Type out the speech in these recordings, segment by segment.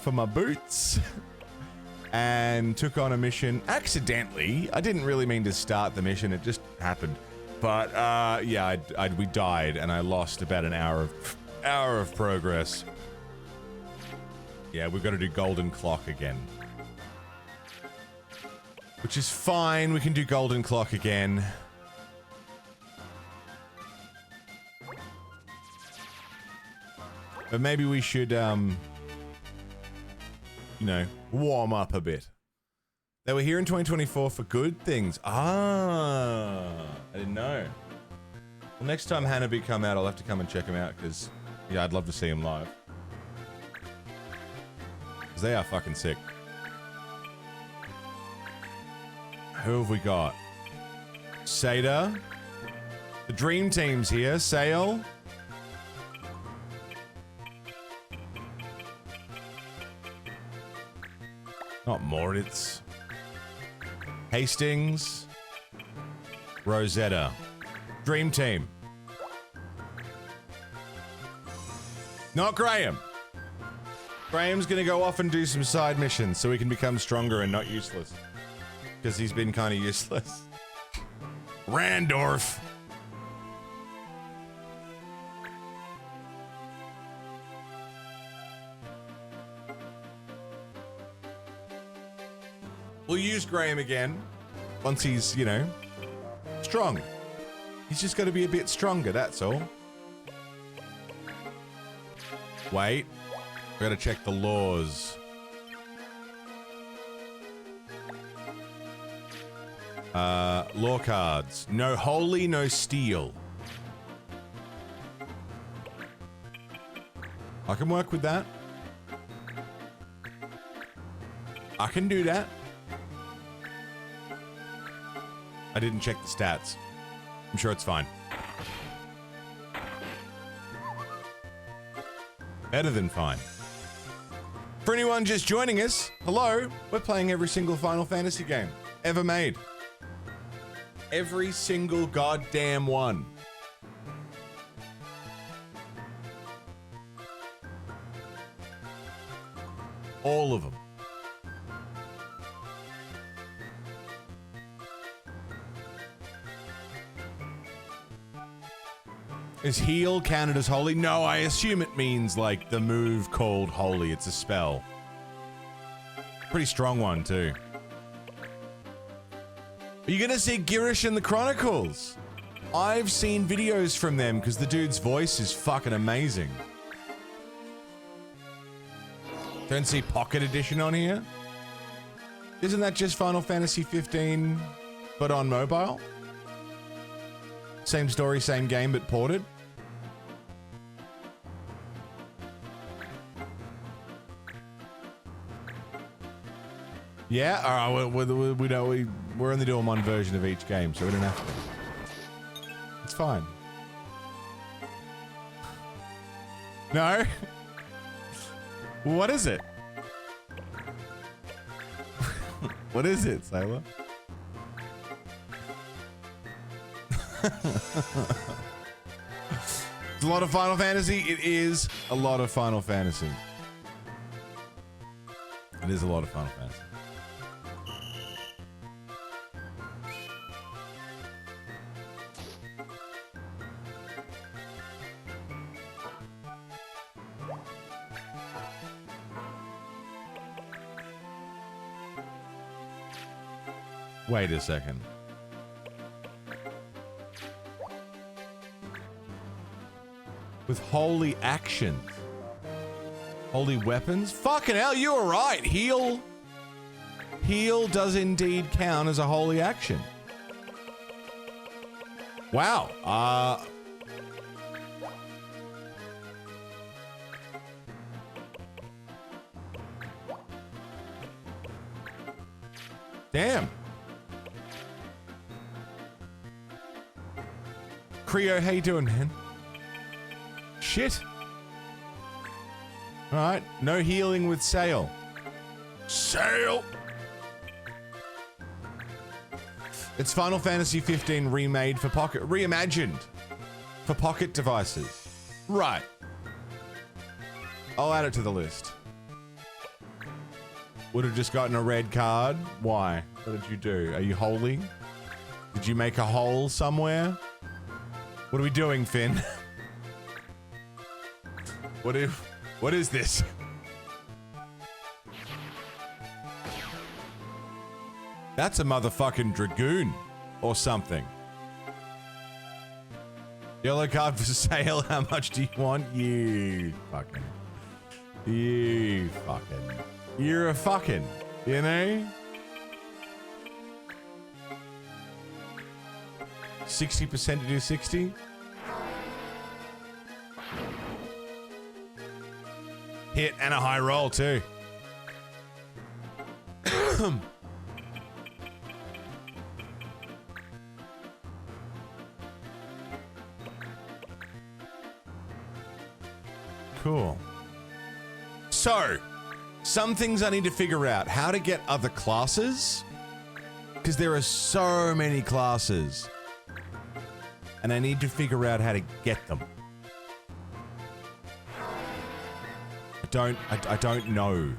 for my boots and took on a mission accidentally. I didn't really mean to start the mission, it just happened. But yeah, we died and I lost about an hour of progress. Yeah, we've got to do Golden Clock again. Which is fine, we can do Golden Clock again. But maybe we should, you know, warm up a bit. They were here in 2024 for good things. Ah, I didn't know. Well, next time Hanabi come out, I'll have to come and check them out, because, yeah, I'd love to see them live. Because they are fucking sick. Who have we got? Seda. The Dream Team's here. Sale. Not Moritz. Hastings. Rosetta. Dream Team. Not Graham. Graham's gonna go off and do some side missions so he can become stronger and not useless. Because he's been kind of useless. Randorf. We'll use Graham again. Once he's, you know, strong. He's just got to be a bit stronger, that's all. Wait. I gotta check the laws. Law cards. No holy, no steal. I can work with that. I can do that. I didn't check the stats. I'm sure it's fine. Better than fine. For anyone just joining us, hello. We're playing every single Final Fantasy game ever made. Every single goddamn one. All of them. Is heal counted as holy? No, I assume it means like the move called holy. It's a spell. Pretty strong one too. Are you gonna see Girish in the Chronicles? I've seen videos from them because the dude's voice is fucking amazing. Don't see Pocket Edition on here? Isn't that just Final Fantasy 15 but on mobile? Same story, same game, but ported? Yeah? Alright, we're only doing one version of each game, so we don't have to. It's fine. No? What is it? What is it, Sailor? It's a lot of Final Fantasy. It is a lot of Final Fantasy. It is a lot of Final Fantasy. Wait a second. With holy actions. Holy weapons? Fucking hell, you were right. Heal. Heal does indeed count as a holy action. Wow. Damn. Creo, how you doing, man? Shit. Alright, no healing with Sail. Sail! It's Final Fantasy 15 remade for pocket, reimagined for pocket devices. Right. I'll add it to the list. would have just gotten a red card. Why? What did you do? Are you holding? Did you make a hole somewhere? What are we doing, Finn? What is this? That's a motherfucking dragoon or something. Yellow card for sale. How much do you want? You fucking. You're a fucking, you know? 60% to do 60? Hit and a high roll too. Cool. So, some things I need to figure out. How to get other classes. Because there are so many classes. And I need to figure out how to get them. I don't know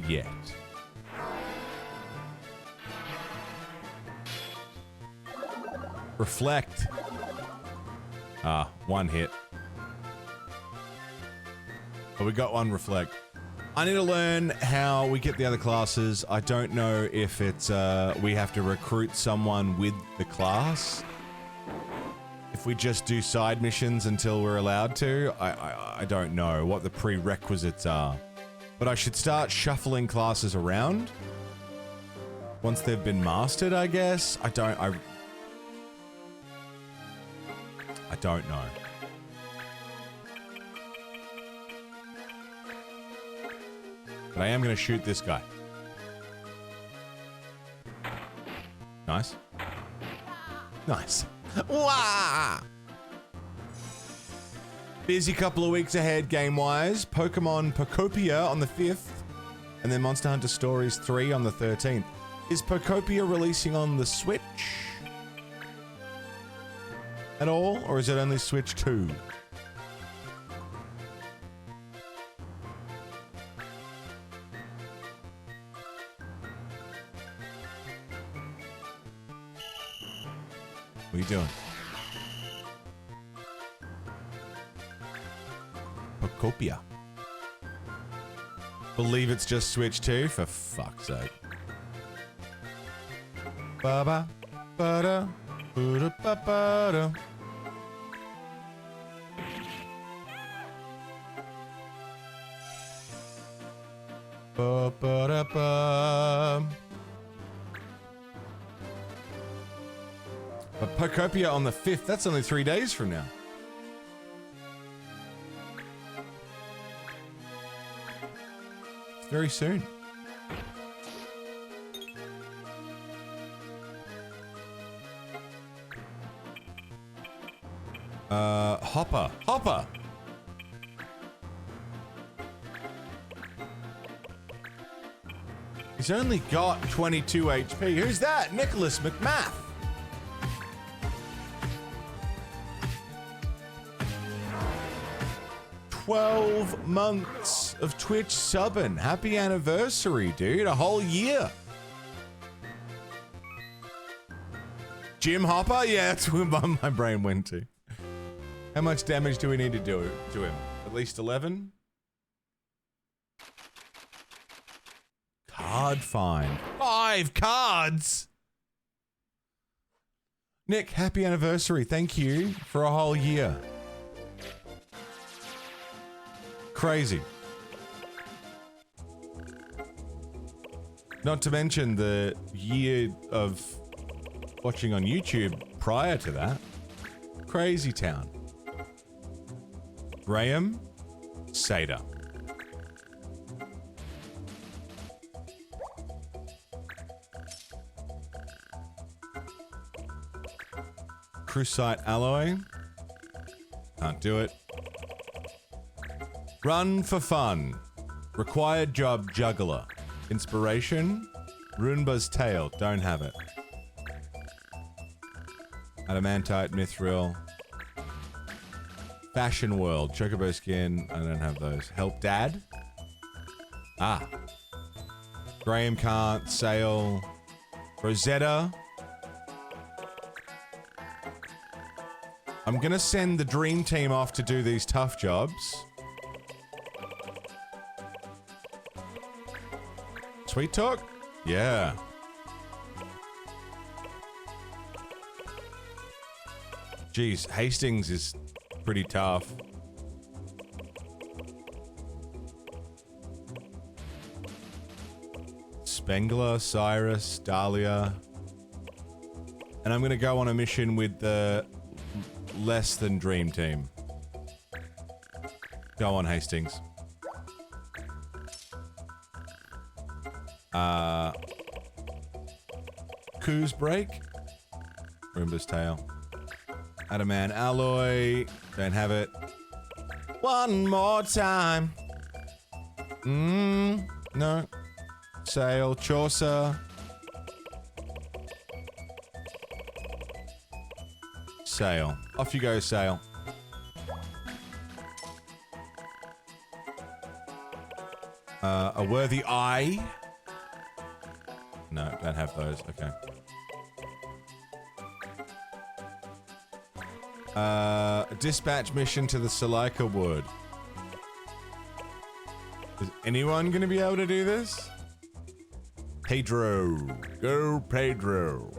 yet. Reflect. Ah, one hit. But we got one reflect. I need to learn how we get the other classes. I don't know if it's we have to recruit someone with the class. If we just do side missions until we're allowed to, I don't know what the prerequisites are. But I should start shuffling classes around. Once they've been mastered, I guess. I don't know. But I am going to shoot this guy. Nice. Nice. Wah! Busy couple of weeks ahead game-wise. Pokemon Pokopia on the 5th. And then Monster Hunter Stories 3 on the 13th. Is Pokopia releasing on the Switch? At all? Or is it only Switch 2? What are you doing? Pokopia. Believe it's just Switch 2? For fuck's sake. Ba-ba, ba-da, ba-da, ba-ba-da. Ba-ba-da-ba. But Pokopia on the 5th, that's only 3 days from now. It's very soon. Hopper! He's only got 22 HP. Who's that? Nicholas McMath. "12 months of Twitch subbing. Happy anniversary, dude. A whole year." Jim Hopper? Yeah, that's where my brain went to. How much damage do we need to do to him? At least 11? Card find. 5 cards! Nick, happy anniversary. Thank you for a whole year. Crazy. Not to mention the year of watching on YouTube prior to that. Crazy town. Graham Sater. Crucite alloy. Can't do it. Run for fun. Required job juggler. Inspiration. Runba's tail. Don't have it. Adamantite, mithril. Fashion world. Chocobo skin. I don't have those. Help dad. Ah. Graham can't. Sale. Rosetta. I'm gonna send the dream team off to do these tough jobs. Sweet talk? Yeah. Jeez, Hastings is pretty tough. Spengler, Cyrus, Dahlia. And I'm gonna go on a mission with the less than dream team. Go on, Hastings. Coos break. Roomba's tail. Adaman alloy. Don't have it. One more time. No. Sail. Chaucer. Sail. Off you go, Sail. A worthy eye. No, don't have those. Okay. A dispatch mission to the Salika Wood. Is anyone gonna be able to do this? Pedro. Go, Pedro.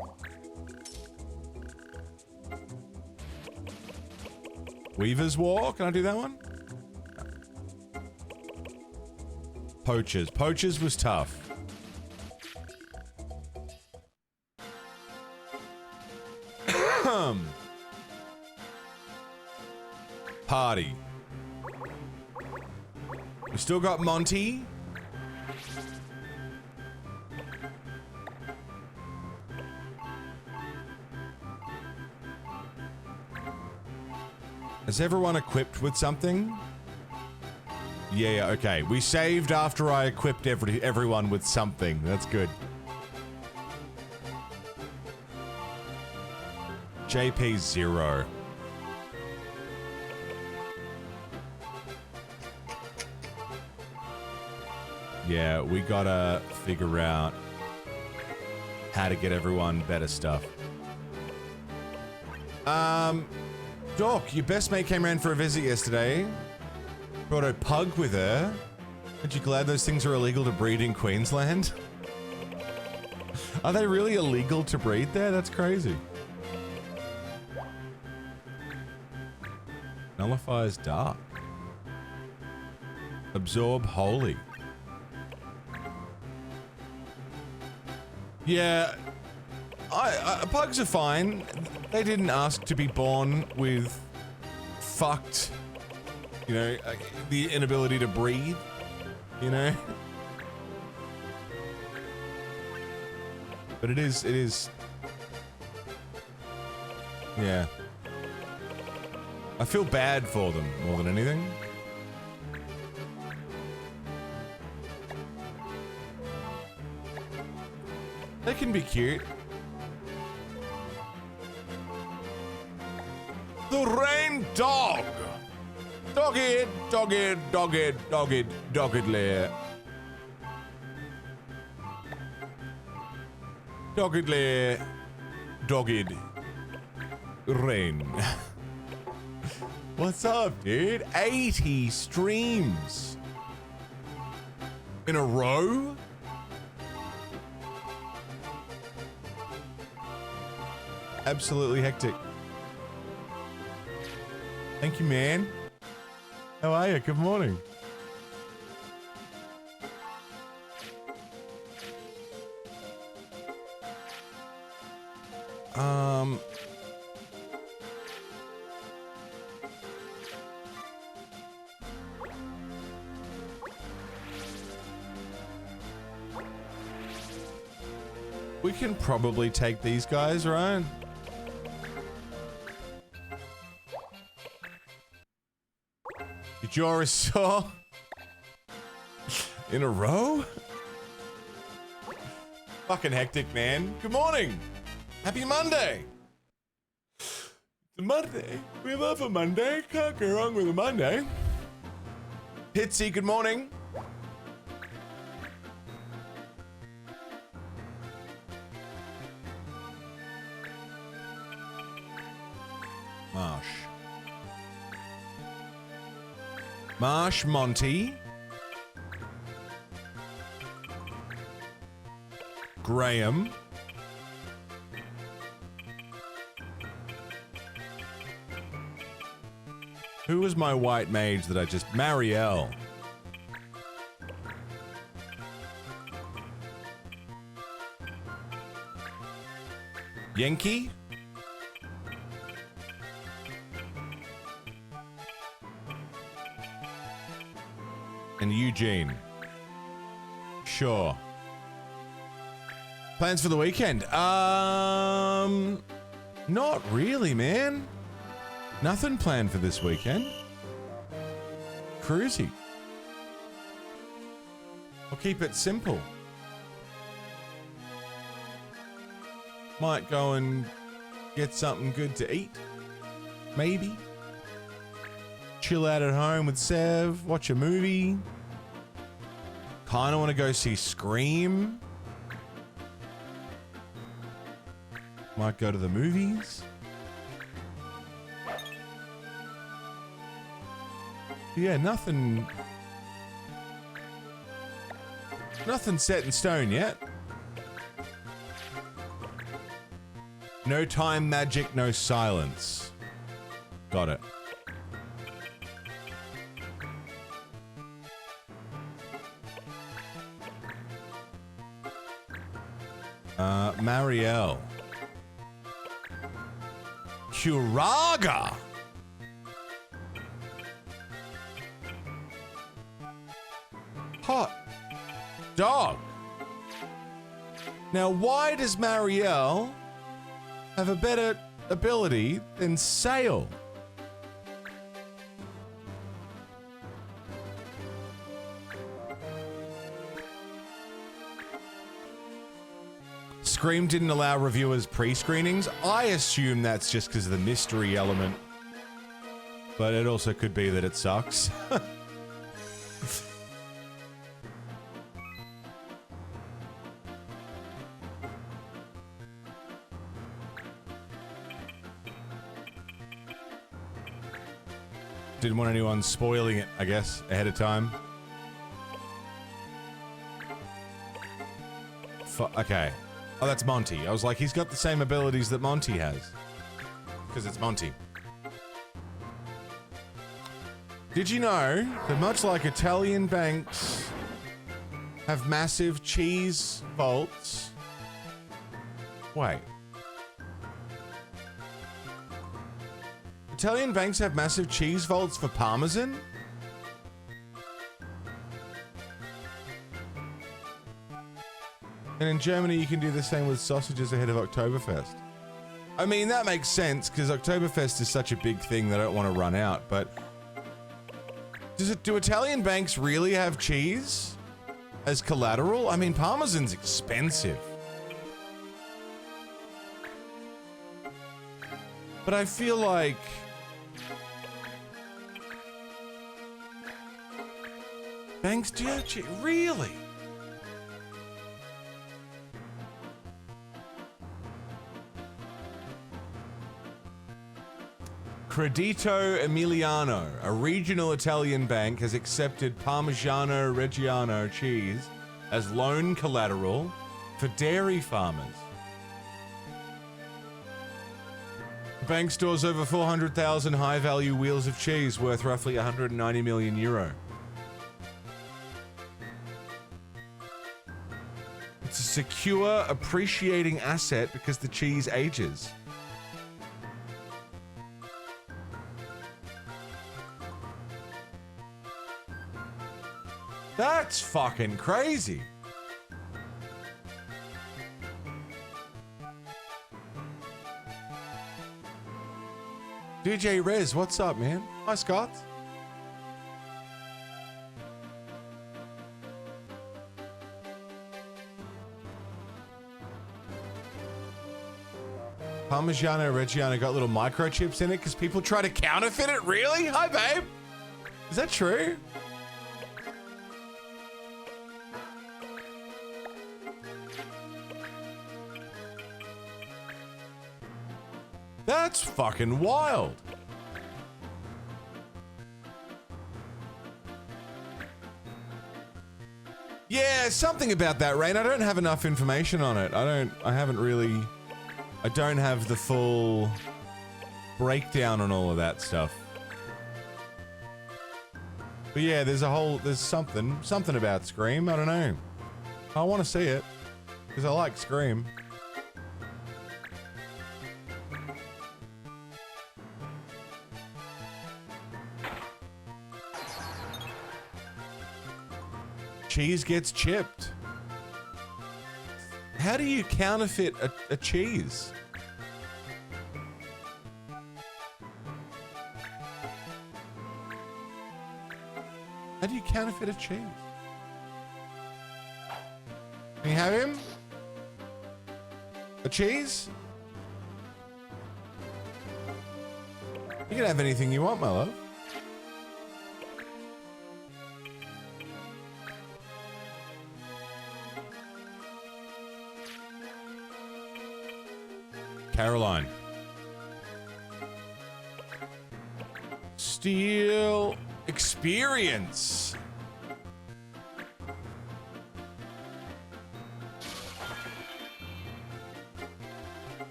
Weaver's War? Can I do that one? Poachers. Poachers was tough. Party. We still got Monty. Is everyone equipped with something? Yeah, okay. We saved after I equipped everyone with something. That's good. JP 0. Yeah, we gotta figure out how to get everyone better stuff. Doc, your best mate came around for a visit yesterday. Brought a pug with her. Aren't you glad those things are illegal to breed in Queensland? Are they really illegal to breed there? That's crazy. Nullifies dark. Absorb holy. Yeah, pugs are fine. They didn't ask to be born with fucked, you know, the inability to breathe, you know? But it is, yeah. I feel bad for them more than anything. They can be cute. The rain dog. Dogged, dogged, dogged, dogged, doggedly. Doggedly, dogged. Rain. What's up, dude? 80 streams. In a row? Absolutely hectic. Thank you, man. How are you? Good morning. We can probably take these guys, right? Joris saw in a row? Fucking hectic, man. Good morning. Happy Monday. It's a Monday. We love a Monday. Can't go wrong with a Monday. Hitsy, good morning. Marsh. Marsh Monty. Graham. Who was my white mage that I just... Marielle. Yankee? And Eugene. Sure. Plans for the weekend? Not really, man. Nothing planned for this weekend. Cruisy. I'll keep it simple. Might go and get something good to eat. Maybe. Chill out at home with Sev. Watch a movie. Kinda want to go see Scream. Might go to the movies. Yeah, nothing set in stone yet. No time magic, no silence. Got it. Marielle. Curaga. Hot dog. Now, why does Marielle have a better ability than Sale? Scream didn't allow reviewers pre-screenings. I assume that's just because of the mystery element. But it also could be that it sucks. Didn't want anyone spoiling it, I guess, ahead of time. Okay. Oh, that's Monty. I was like, he's got the same abilities that Monty has. Because it's Monty. Did you know that much like Italian banks have massive cheese vaults? Wait. Italian banks have massive cheese vaults for Parmesan? And in Germany, you can do the same with sausages ahead of Oktoberfest. I mean, that makes sense, because Oktoberfest is such a big thing that I don't want to run out, but... Do Italian banks really have cheese as collateral? I mean, Parmesan's expensive. But I feel like... Banks do have cheese? Really? Credito Emiliano, a regional Italian bank, has accepted Parmigiano Reggiano cheese as loan collateral for dairy farmers. The bank stores over 400,000 high-value wheels of cheese worth roughly 190 million euro. It's a secure, appreciating asset because the cheese ages. That's fucking crazy. DJ Rez, what's up, man? Hi, Scott. Parmigiano Reggiano got little microchips in it because people try to counterfeit it? Really? Hi, babe. Is that true? That's fucking wild. Yeah, something about that, Rain. I don't have enough information on it. I don't have the full breakdown on all of that stuff. But yeah, there's something about Scream. I don't know. I want to see it because I like Scream. Cheese gets chipped. How do you counterfeit a cheese? How do you counterfeit a cheese? Can you have him? A cheese? You can have anything you want, my love. Caroline. Steal experience.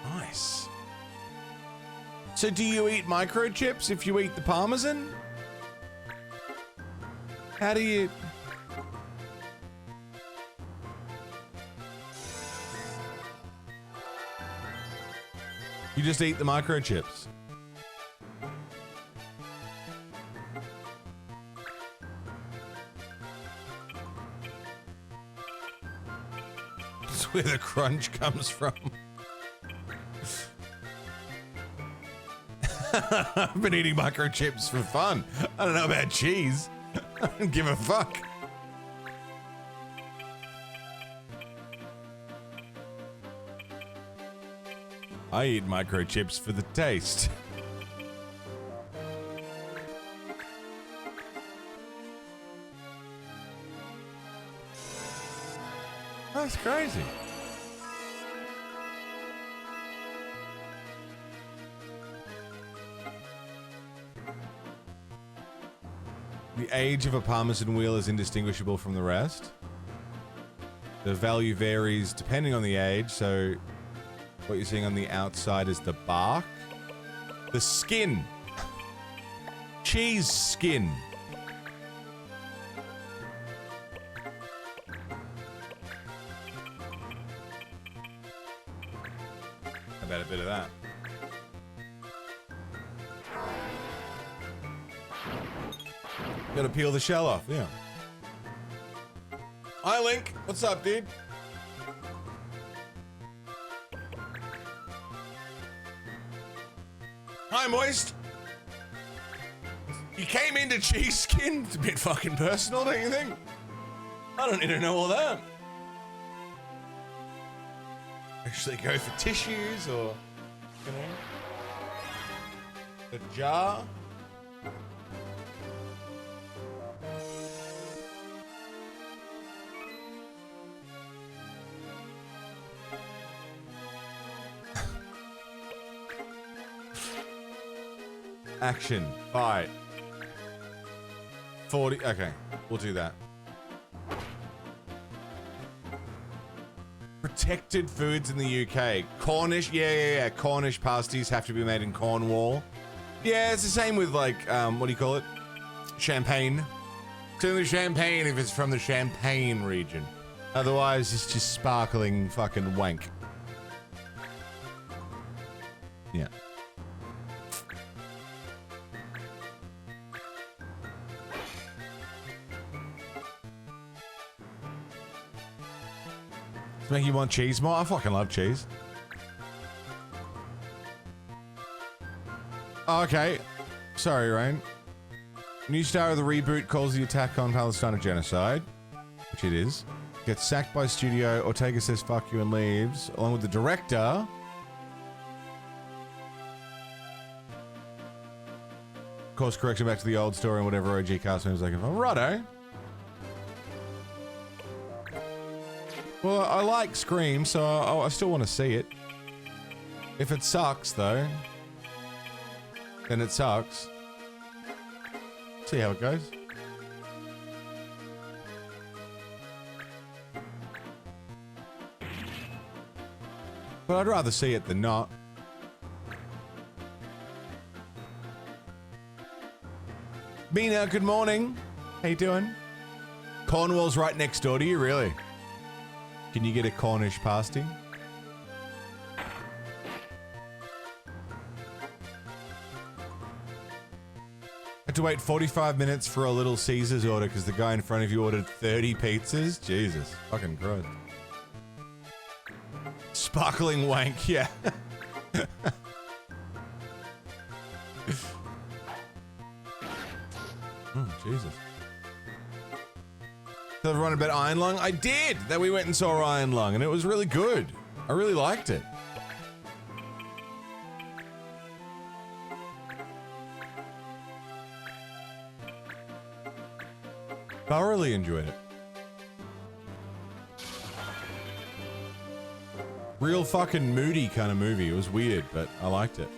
Nice. So do you eat microchips if you eat the parmesan? How do you... You just eat the microchips. That's where the crunch comes from. I've been eating microchips for fun. I don't know about cheese. I don't give a fuck. I eat microchips for the taste. That's crazy. The age of a Parmesan wheel is indistinguishable from the rest. The value varies depending on the age, so what you're seeing on the outside is the bark. The skin. Cheese skin. How about a bit of that? Gotta peel the shell off, yeah. Hi, Link. What's up, dude? Hi, Moist. You came into cheese skin? It's a bit fucking personal, don't you think? I don't need to know all that. Actually go for tissues or, you know, the jar. Action. Fight. 40. Okay, we'll do that. Protected foods in the UK. Cornish. Yeah. Cornish pasties have to be made in Cornwall. Yeah, it's the same with, like, what do you call it? Champagne. It's only champagne if it's from the Champagne region. Otherwise, it's just sparkling fucking wank. Yeah. Make you want cheese more? I fucking love cheese. Oh, okay. Sorry, Rain. New star of the reboot calls the attack on Palestine a genocide, which it is. Gets sacked by studio. Ortega says fuck you and leaves, along with the director. Course correction back to the old story and whatever OG cast members like. Righto. Well, I like Scream, so I still want to see it. If it sucks, though, then it sucks. See how it goes. But I'd rather see it than not. Mina, good morning. How you doing? Cornwall's right next door to you, really? Can you get a Cornish pasty? Had to wait 45 minutes for a Little Caesars order because the guy in front of you ordered 30 pizzas? Jesus. Fucking Christ. Sparkling wank, yeah. Jesus. Tell everyone about Iron Lung? I did! That we went and saw Iron Lung and it was really good. I really liked it. Thoroughly enjoyed it. Real fucking moody kind of movie. It was weird, but I liked it.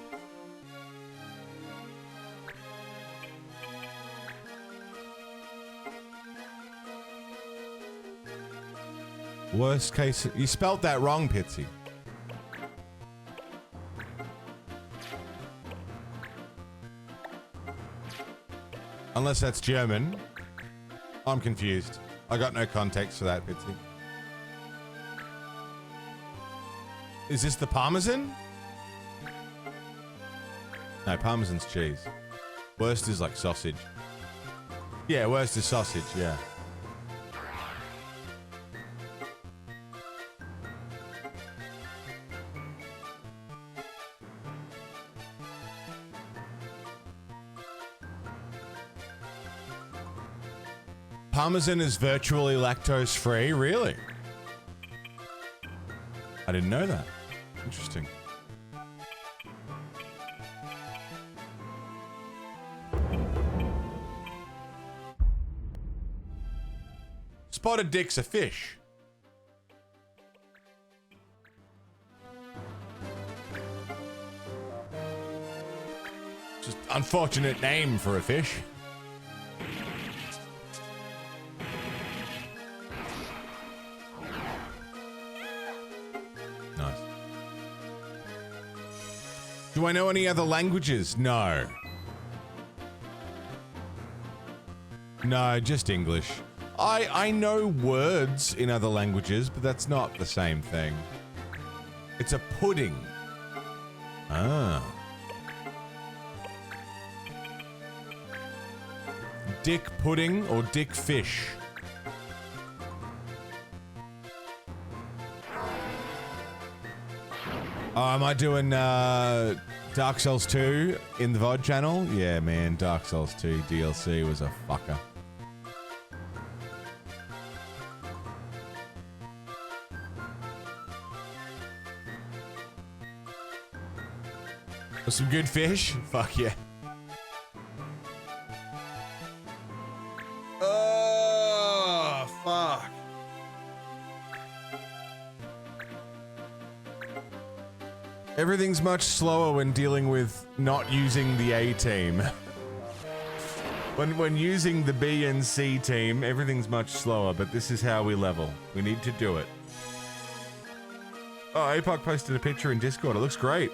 Worst case, you spelt that wrong, Pitsy. Unless that's German. I'm confused. I got no context for that, Pitsy. Is this the Parmesan? No, Parmesan's cheese. Worst is like sausage. Yeah, worst is sausage, yeah. Parmesan is virtually lactose free, really? I didn't know that. Interesting. Spotted dick's a fish. Just unfortunate name for a fish. Nice. Do I know any other languages? No. No, just English. I know words in other languages, but that's not the same thing. It's a pudding. Ah. Dick pudding or dick fish? Oh, am I doing Dark Souls 2 in the VOD channel? Yeah, man, Dark Souls 2 DLC was a fucker. Some good fish? Fuck yeah. Oh, fuck. Everything's much slower when dealing with not using the A team. When using the B and C team, everything's much slower, but this is how we level. We need to do it. Oh, APOC posted a picture in Discord. It looks great.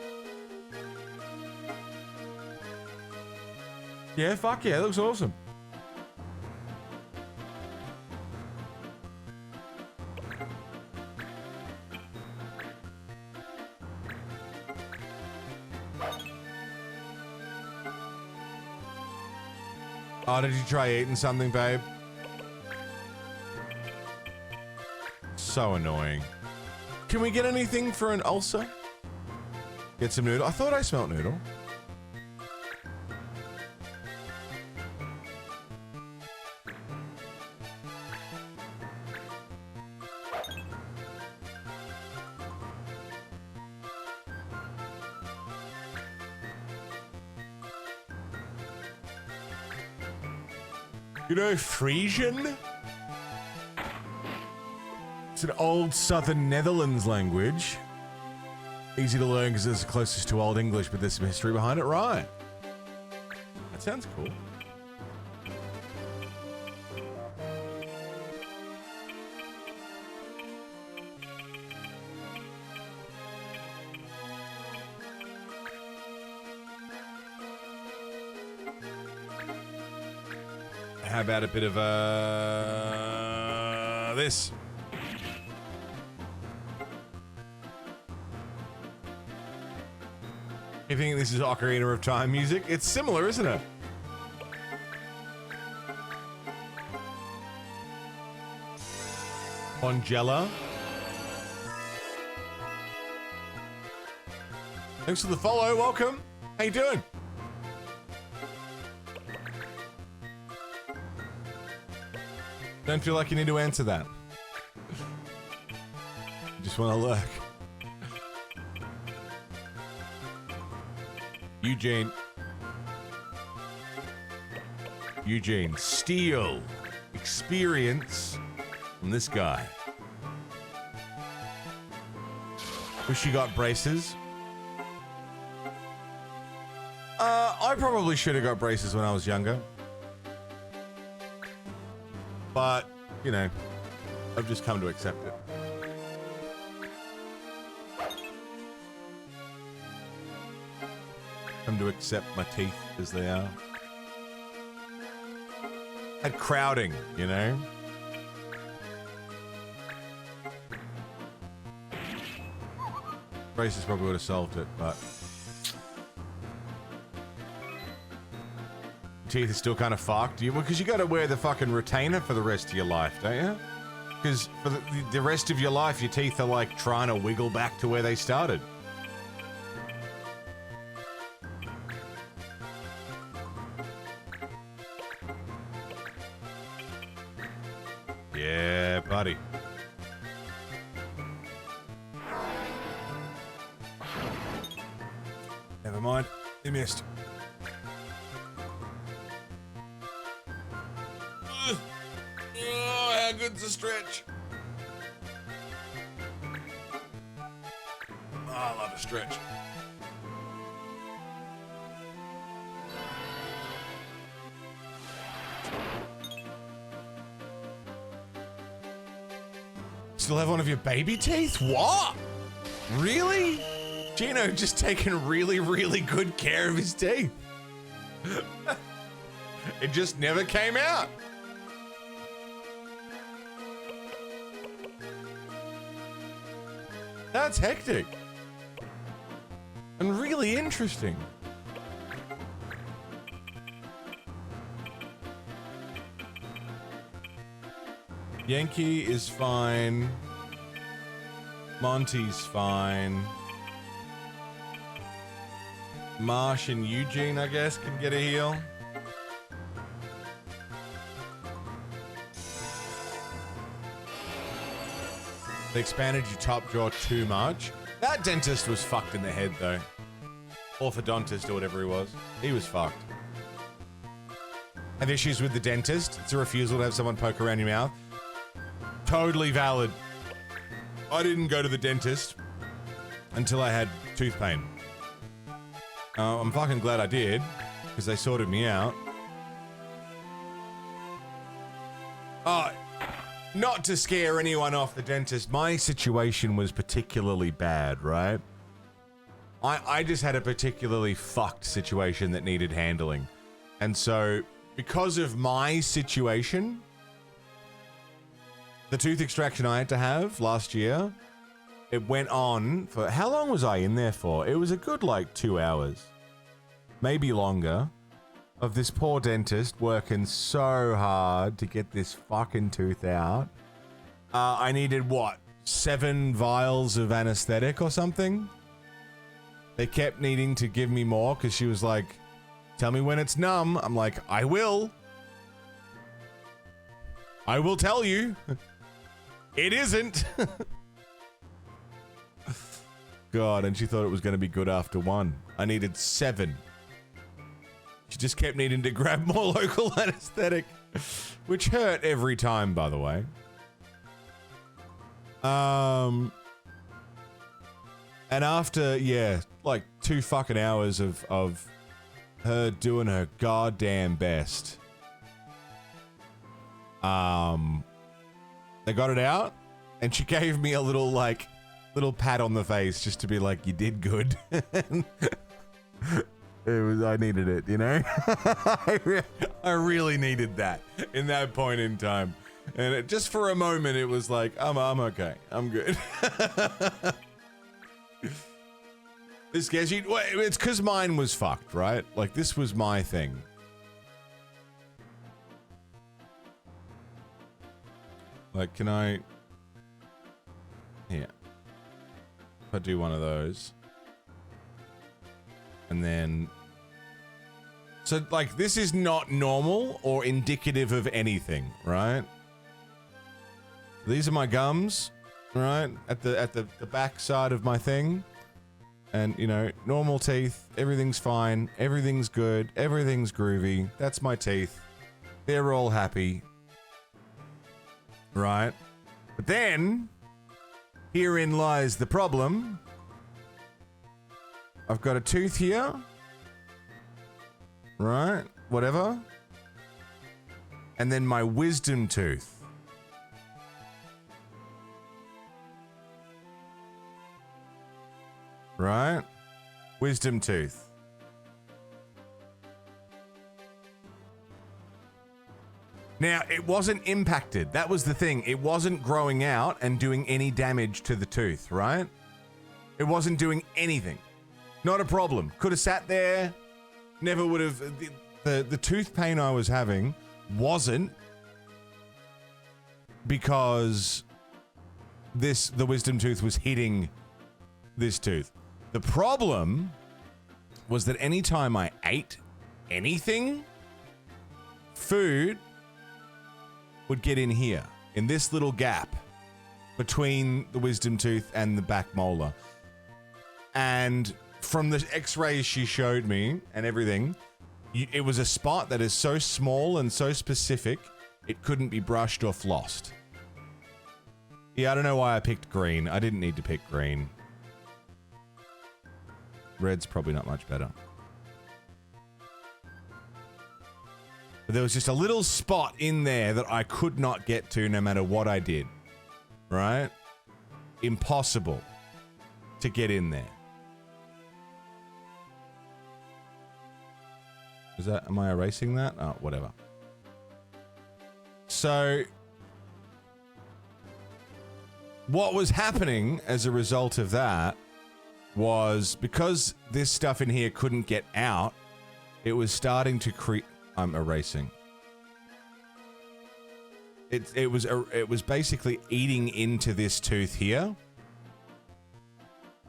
Yeah, fuck yeah, it looks awesome. Oh, did you try eating something, babe? So annoying. Can we get anything for an ulcer? Get some noodle. I thought I smelt noodle. You know Frisian? It's an old southern Netherlands language. Easy to learn because it's the closest to Old English, but there's some history behind it. Right. That sounds cool. How about a bit of this? You think this is Ocarina of Time music? It's similar, isn't it? Angela. Thanks for the follow. Welcome. How you doing? Don't feel like you need to answer that. You just want to lurk. Eugene. Steal experience from this guy. Wish you got braces. I probably should have got braces when I was younger. But, you know, I've just come to accept it. Come to accept my teeth as they are. Had crowding, you know? Braces probably would have solved it, but... teeth are still kind of fucked. Because you got to wear the fucking retainer for the rest of your life, don't you? Because for the rest of your life, your teeth are like trying to wiggle back to where they started. Yeah, buddy. Never mind. You missed. Oh, how good's a stretch? Oh, I love a stretch. Still have one of your baby teeth? What? Really? Gino just taking really, really good care of his teeth. It just never came out. That's hectic. And really interesting. Yankee is fine. Monty's fine. Marsh and Eugene, I guess, can get a heal. They expanded your top jaw too much. That dentist was fucked in the head, though. Orthodontist or whatever he was. He was fucked. Have issues with the dentist? It's a refusal to have someone poke around your mouth. Totally valid. I didn't go to the dentist until I had tooth pain. I'm fucking glad I did, because they sorted me out. Oh, not to scare anyone off the dentist, my situation was particularly bad, right? I just had a particularly fucked situation that needed handling. And so, because of my situation, the tooth extraction I had to have last year, it went on for... How long was I in there for? It was a good, like, 2 hours. Maybe longer. Of this poor dentist working so hard to get this fucking tooth out. I needed, what, 7 vials of anesthetic or something? They kept needing to give me more because she was like, tell me when it's numb. I'm like, I will. I will tell you. It isn't. God, and she thought it was going to be good after 1. I needed 7. She just kept needing to grab more local anesthetic, which hurt every time, by the way. And after, yeah, like 2 fucking hours of her doing her goddamn best, they got it out, and she gave me a little, like, little pat on the face just to be like, you did good. It was, I needed it, you know? I really needed that in that point in time. And just for a moment, it was like, I'm okay. I'm good. This scares you? Well, it's because mine was fucked, right? Like, this was my thing. Like, can I... Here. If I do one of those. And then... So, like, this is not normal or indicative of anything, right? These are my gums, right? At the back side of my thing. And, you know, normal teeth. Everything's fine. Everything's good. Everything's groovy. That's my teeth. They're all happy. Right? But then, herein lies the problem. I've got a tooth here. Right? Whatever. And then my wisdom tooth. Right? Wisdom tooth. Now, it wasn't impacted. That was the thing. It wasn't growing out and doing any damage to the tooth, right? It wasn't doing anything. Not a problem. Could have sat there. Never would have... The tooth pain I was having wasn't because the wisdom tooth was hitting this tooth. The problem was that anytime I ate anything, food would get in here, in this little gap between the wisdom tooth and the back molar. And from the x-rays she showed me and everything, it was a spot that is so small and so specific, it couldn't be brushed or flossed. Yeah, I don't know why I picked green. I didn't need to pick green. Red's probably not much better. But there was just a little spot in there that I could not get to no matter what I did. Right? Impossible to get in there. Am I erasing that? Oh, whatever. So, what was happening as a result of that was because this stuff in here couldn't get out, it was starting to create... I'm erasing. It was basically eating into this tooth here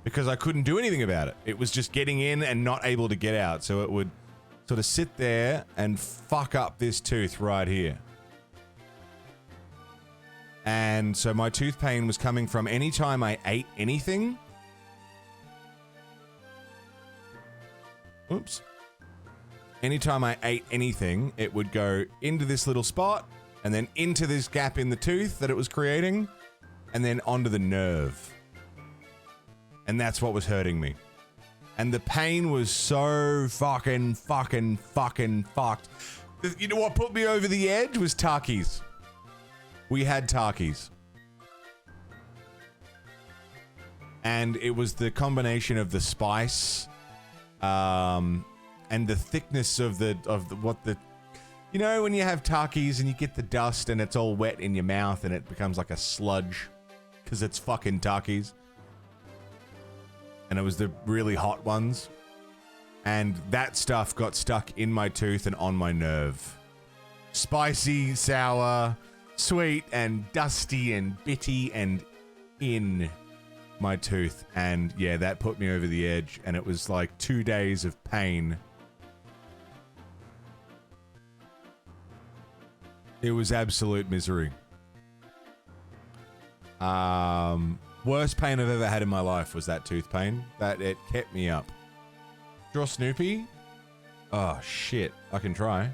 because I couldn't do anything about it. It was just getting in and not able to get out. So it would sort of sit there and fuck up this tooth right here. And so my tooth pain was coming from any time I ate anything. Oops. Anytime I ate anything, it would go into this little spot and then into this gap in the tooth that it was creating and then onto the nerve. And that's what was hurting me. And the pain was so fucking fucked. You know what put me over the edge was Takis. We had Takis. And it was the combination of the spice, and the thickness of you know, when you have Takis and you get the dust and it's all wet in your mouth and it becomes like a sludge because it's fucking Takis. And it was the really hot ones. And that stuff got stuck in my tooth and on my nerve. Spicy, sour, sweet, and dusty and bitty and in my tooth. And yeah, that put me over the edge. And it was like 2 days of pain. It was absolute misery. Worst pain I've ever had in my life was that tooth pain. That it kept me up. Draw Snoopy? Oh shit, I can try.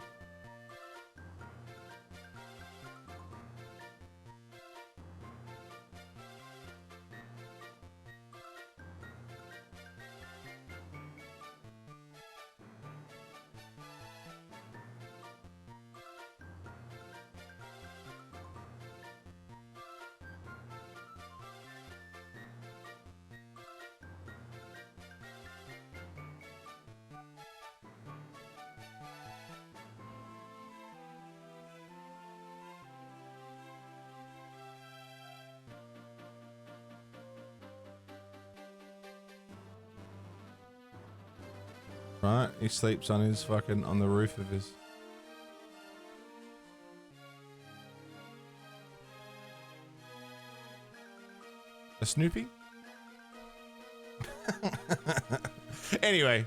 Right? He sleeps on his fucking, on the roof of his... A Snoopy? Anyway.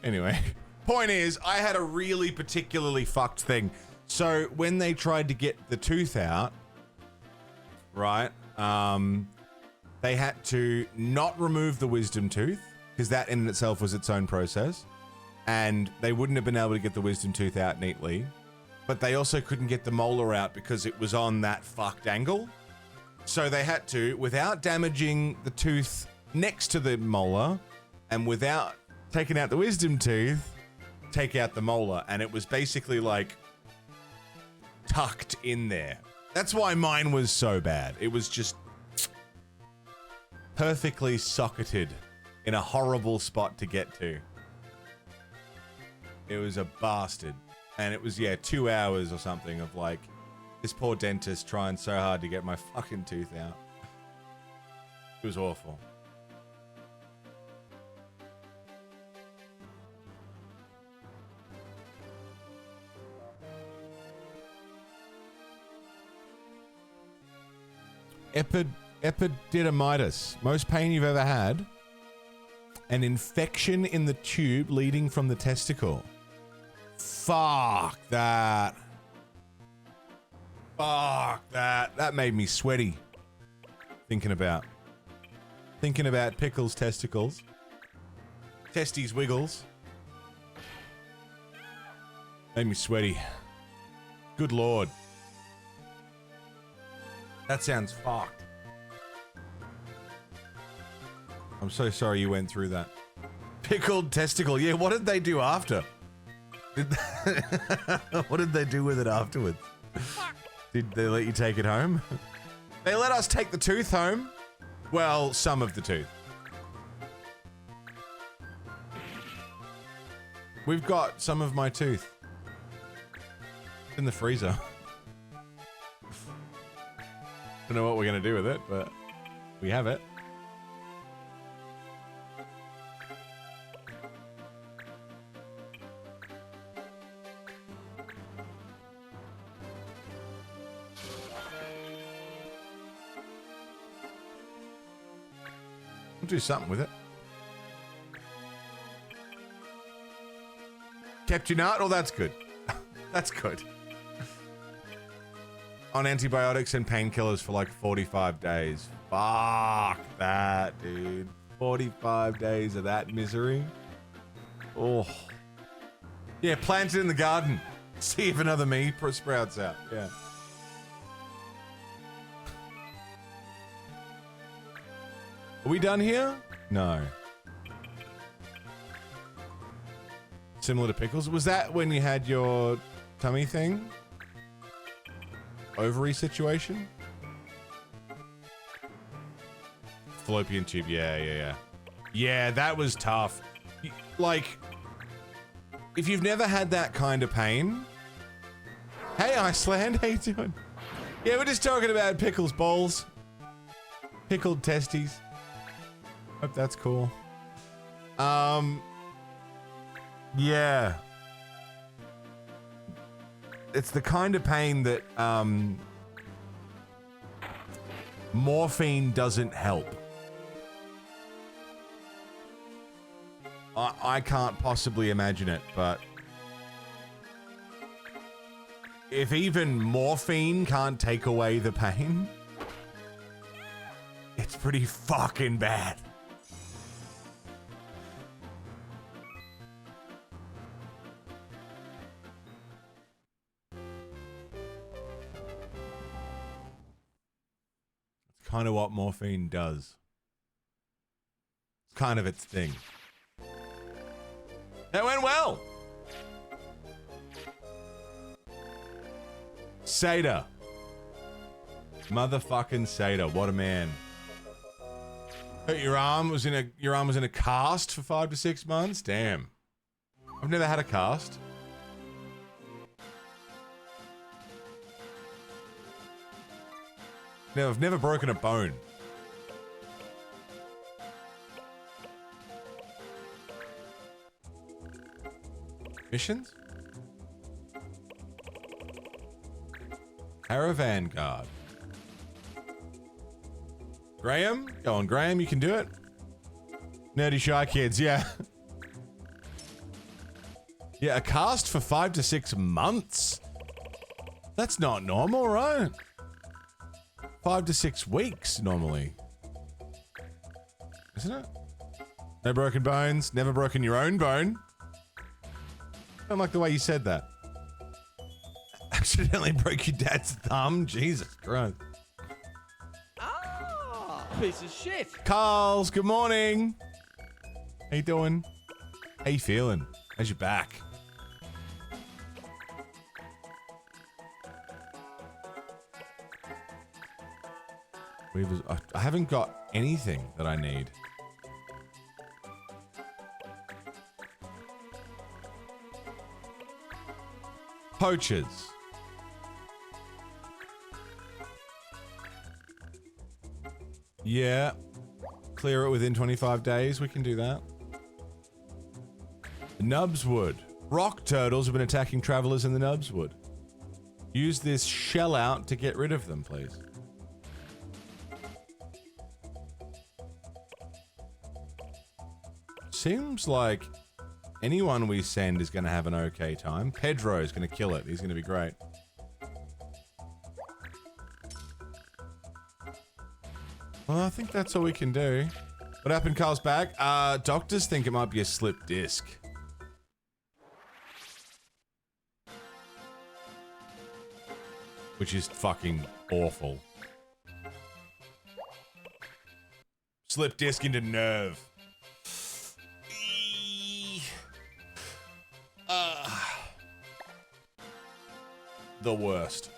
Anyway. Point is, I had a really particularly fucked thing. So, when they tried to get the tooth out, right, they had to not remove the wisdom tooth, because that in itself was its own process, and they wouldn't have been able to get the wisdom tooth out neatly, but they also couldn't get the molar out because it was on that fucked angle. So they had to, without damaging the tooth next to the molar, and without taking out the wisdom tooth, take out the molar, and it was basically like tucked in there. That's why mine was so bad. It was just perfectly socketed in a horrible spot to get to. It was a bastard. And it was, yeah, 2 hours or something of like, this poor dentist trying so hard to get my fucking tooth out. It was awful. Epididymitis. Most pain you've ever had. An infection in the tube leading from the testicle. Fuck that. Fuck that. That made me sweaty. Thinking about Pickle's testicles. Testes wiggles. Made me sweaty. Good lord. That sounds fucked. I'm so sorry you went through that. Pickled testicle. Yeah, what did they do after? What did they do with it afterwards? Did they let you take it home? They let us take the tooth home. Well, some of the tooth. We've got some of my tooth. It's in the freezer. Don't know what we're gonna do with it, but we have it. We'll do something with it. Kept you nut? Oh, that's good. That's good. On antibiotics and painkillers for like 45 days. Fuck that, dude. 45 days of that misery. Oh. Yeah, plant it in the garden. See if another me sprouts out. Yeah. Are we done here? No. Similar to pickles. Was that when you had your tummy thing? Ovary situation? Fallopian tube, yeah. Yeah, that was tough. Like, if you've never had that kind of pain... Hey, Iceland, how you doing? Yeah, we're just talking about pickles balls. Pickled testes. Hope that's cool. Yeah. It's the kind of pain that, morphine doesn't help. I can't possibly imagine it, but... If even morphine can't take away the pain, it's pretty fucking bad. It's kind of what morphine does. It's kind of its thing. That went well! Seder. Motherfucking Seder. What a man. Hurt your arm was in a cast for 5 to 6 months? Damn. I've never had a cast. No, I've never broken a bone. Missions? Caravan guard. Graham? Go on, Graham, you can do it. Nerdy Shy Kids, yeah. Yeah, a cast for 5 to 6 months? That's not normal, right? 5 to 6 weeks, normally. Isn't it? No broken bones, never broken your own bone. I don't like the way you said that. Accidentally broke your dad's thumb? Jesus Christ. Ah, piece of shit. Carl's, good morning. How you doing? How you feeling? How's your back? I haven't got anything that I need. Poachers. Yeah. Clear it within 25 days. We can do that. Nubswood. Rock turtles have been attacking travelers in the Nubswood. Use this shell out to get rid of them, please. Seems like anyone we send is going to have an okay time. Pedro is going to kill it. He's going to be great. Well, I think that's all we can do. What happened, Carl's back? Doctors think it might be a slipped disc. Which is fucking awful. Slip disc into nerve. The worst.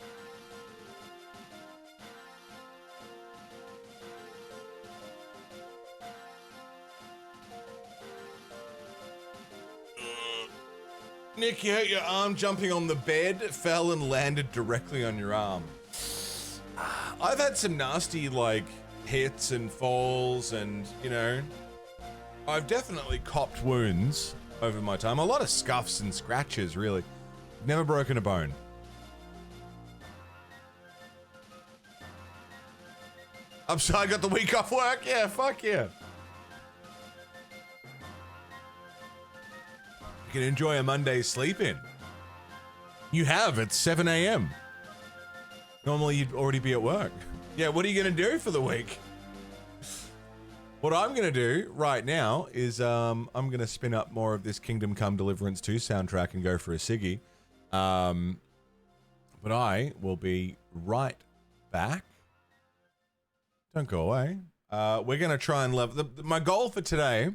Nick, you hurt your arm jumping on the bed, fell and landed directly on your arm. I've had some nasty, like, hits and falls and, you know, I've definitely copped wounds over my time. A lot of scuffs and scratches, really. Never broken a bone. I got the week off work? Yeah, fuck yeah. You can enjoy a Monday's sleep in. You have at 7 a.m. Normally you'd already be at work. Yeah, what are you gonna do for the week? What I'm gonna do right now is I'm gonna spin up more of this Kingdom Come Deliverance 2 soundtrack and go for a ciggy. But I will be right back. Don't go away. We're gonna try and level. My goal for today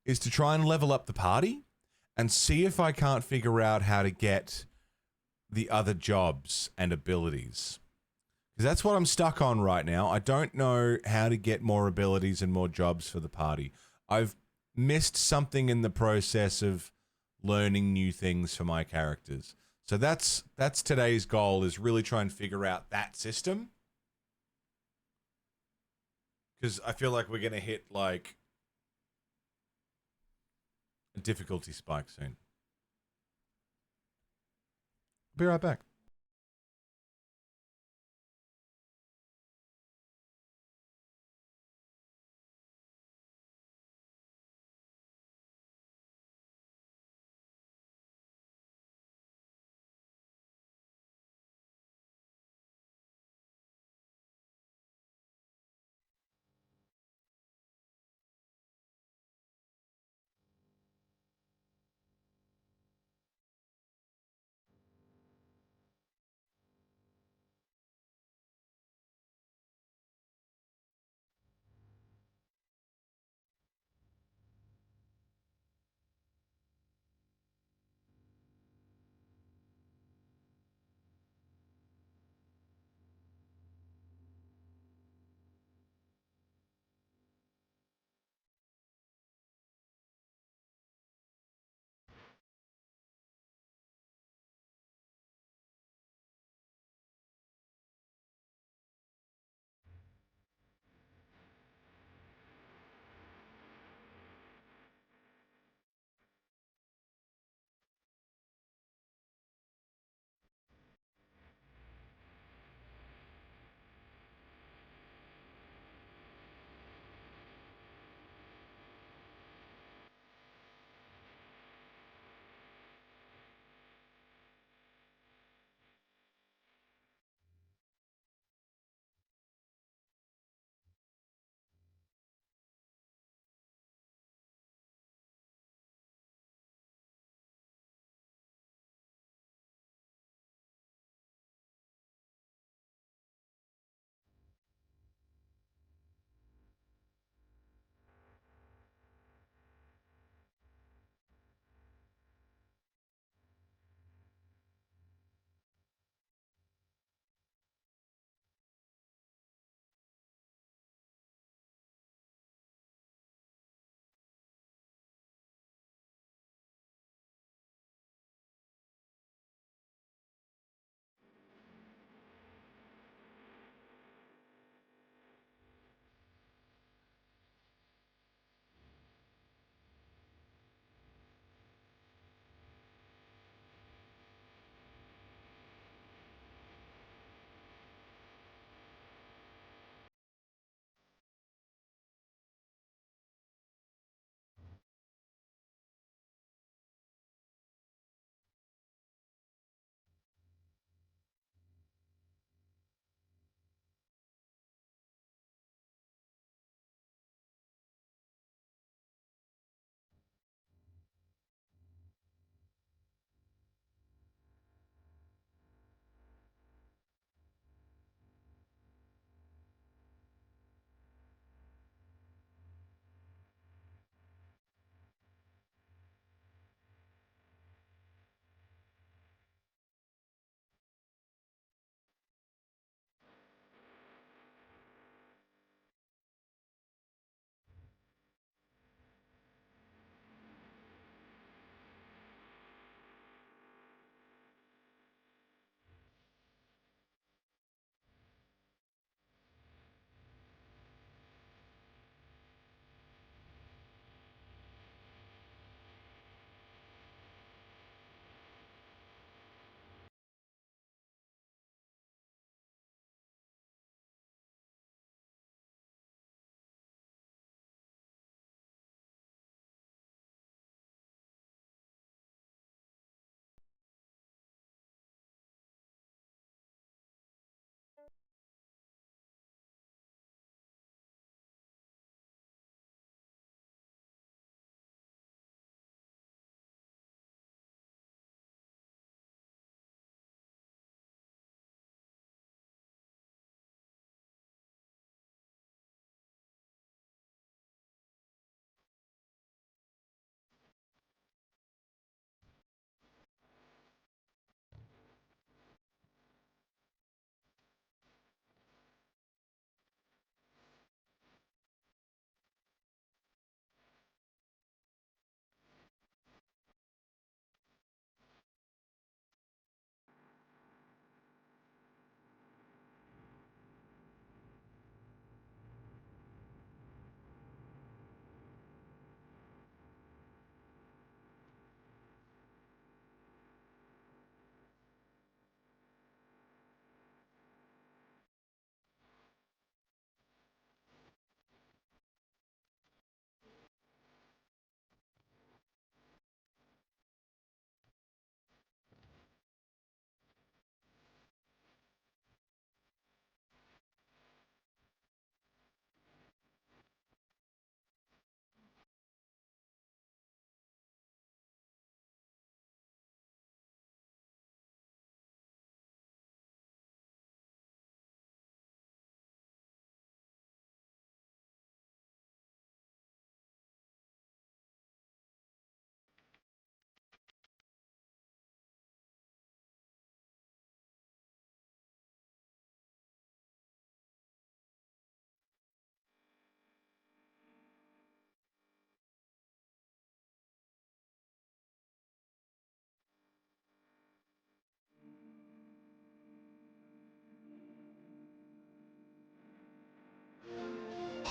is to try and level up the party and see if I can't figure out how to get the other jobs and abilities. Because that's what I'm stuck on right now. I don't know how to get more abilities and more jobs for the party. I've missed something in the process of learning new things for my characters. So that's today's goal, is really try and figure out that system. Because I feel like we're going to hit, like, a difficulty spike soon. Be right back.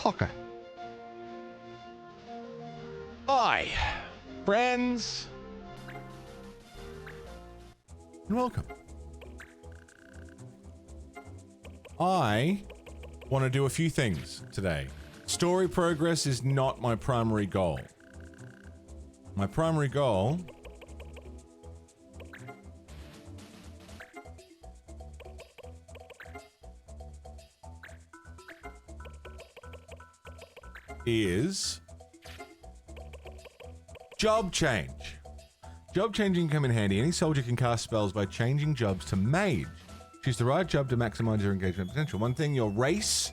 Okay. Hi, friends. And welcome. I want to do a few things today. Story progress is not my primary goal. My primary goal is job change. Job changing can come in handy. Any soldier can cast spells by changing jobs to mage. Choose the right job to maximize your engagement potential. One thing, your race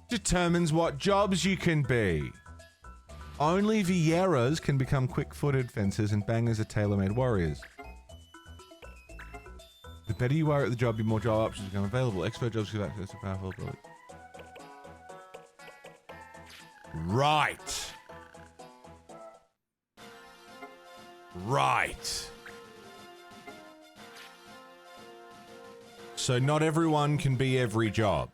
determines what jobs you can be. Only Vieras can become quick-footed fencers and bangers are tailor-made warriors. The better you are at the job, the more job options become available. Expert jobs give access to powerful abilities. Right. Right. So not everyone can be every job.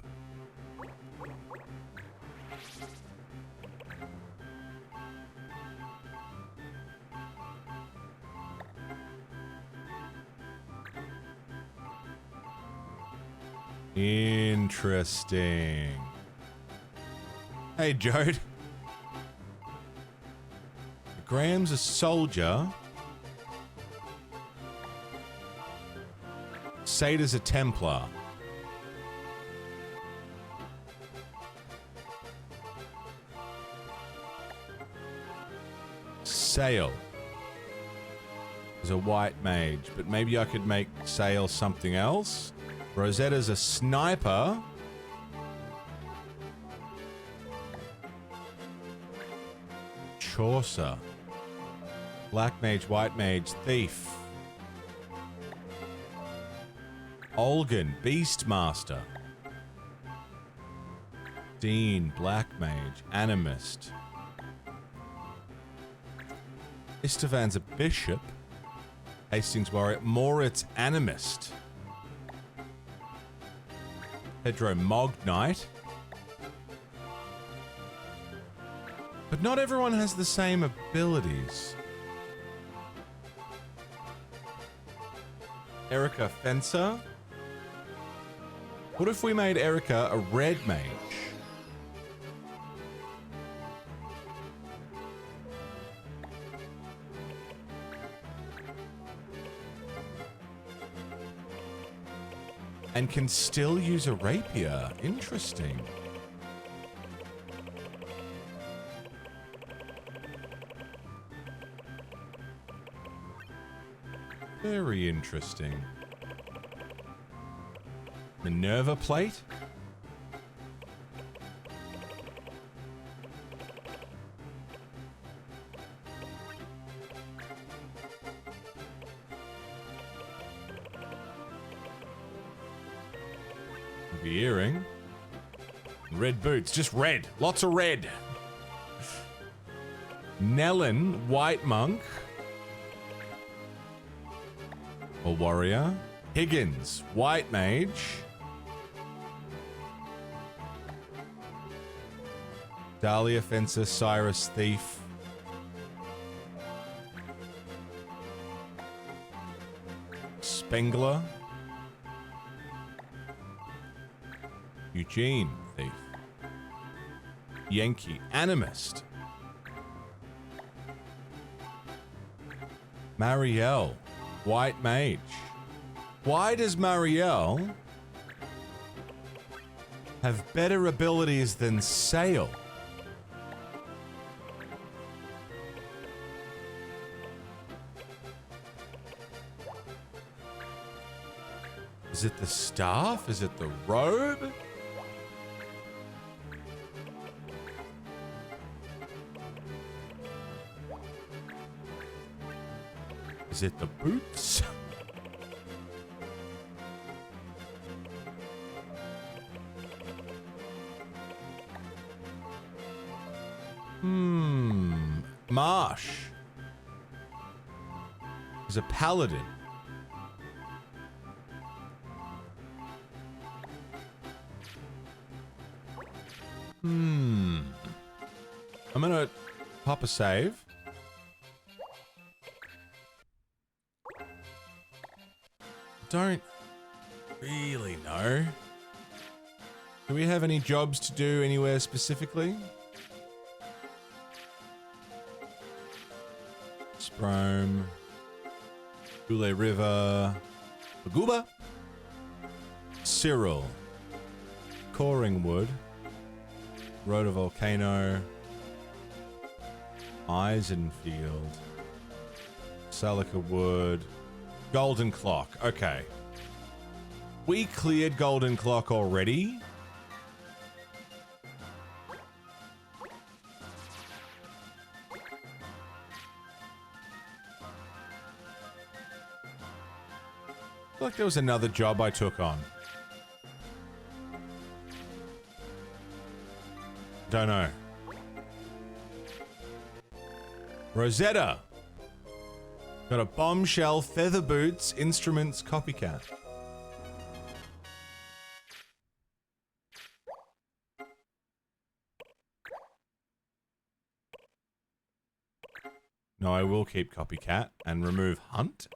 Interesting. Hey, Jode. Graham's a soldier. Sada's a Templar. Sale is a white mage, but maybe I could make Sale something else. Rosetta's a sniper. Chaucer. Black mage, white mage, thief. Olgan, Beastmaster. Dean, black mage, animist. Istvan's a bishop. Hastings warrior. Moritz, animist. Pedro, Mog Knight. But not everyone has the same abilities. Erica, Fencer. What if we made Erica a red mage? And can still use a rapier. Interesting. Very interesting. Minerva plate? The earring. Red boots. Just red. Lots of red. Nellen, white monk. Or warrior. Higgins, white mage. Dahlia, fencer. Cyrus, thief. Spengler. Eugene, thief. Yankee, animist. Marielle, white mage. Why does Marielle have better abilities than Sale? Is it the staff? Is it the robe? Is it the boots? Marsh is a paladin. I'm gonna pop a save. Don't really know. Do we have any jobs to do anywhere specifically? Sprome. Goulet River. Bagooba. Cyril. Coringwood. Rhoda Volcano. Eisenfield. Salica Wood. Golden Clock. Okay. We cleared Golden Clock already. I feel like there was another job I took on. Don't know. Rosetta. Got a bombshell, feather boots, instruments, copycat. No, I will keep copycat and remove hunt.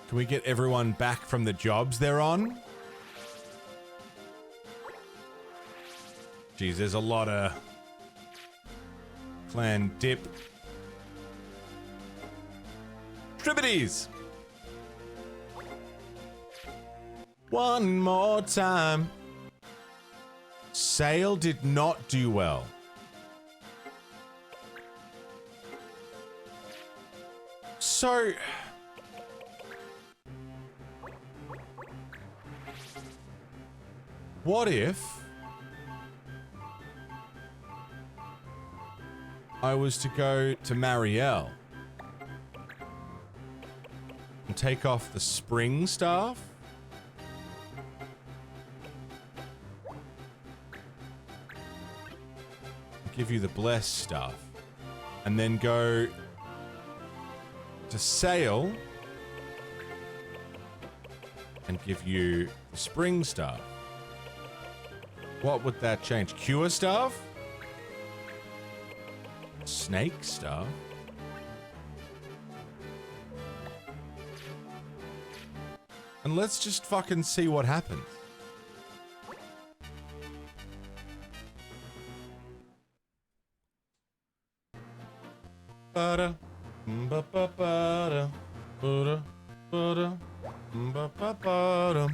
Can we get everyone back from the jobs they're on? Jeez, there's a lot of clan dip. Trivities! One more time. Sale did not do well. So... what if... I was to go to Marielle and take off the spring staff? Give you the blessed stuff. And then go to Sale and give you the spring staff. What would that change? Cure staff? Snake stuff? And let's just fucking see what happens. Ba-da, ba-ba-ba-da, ba-da, ba-da, ba-ba-ba-da.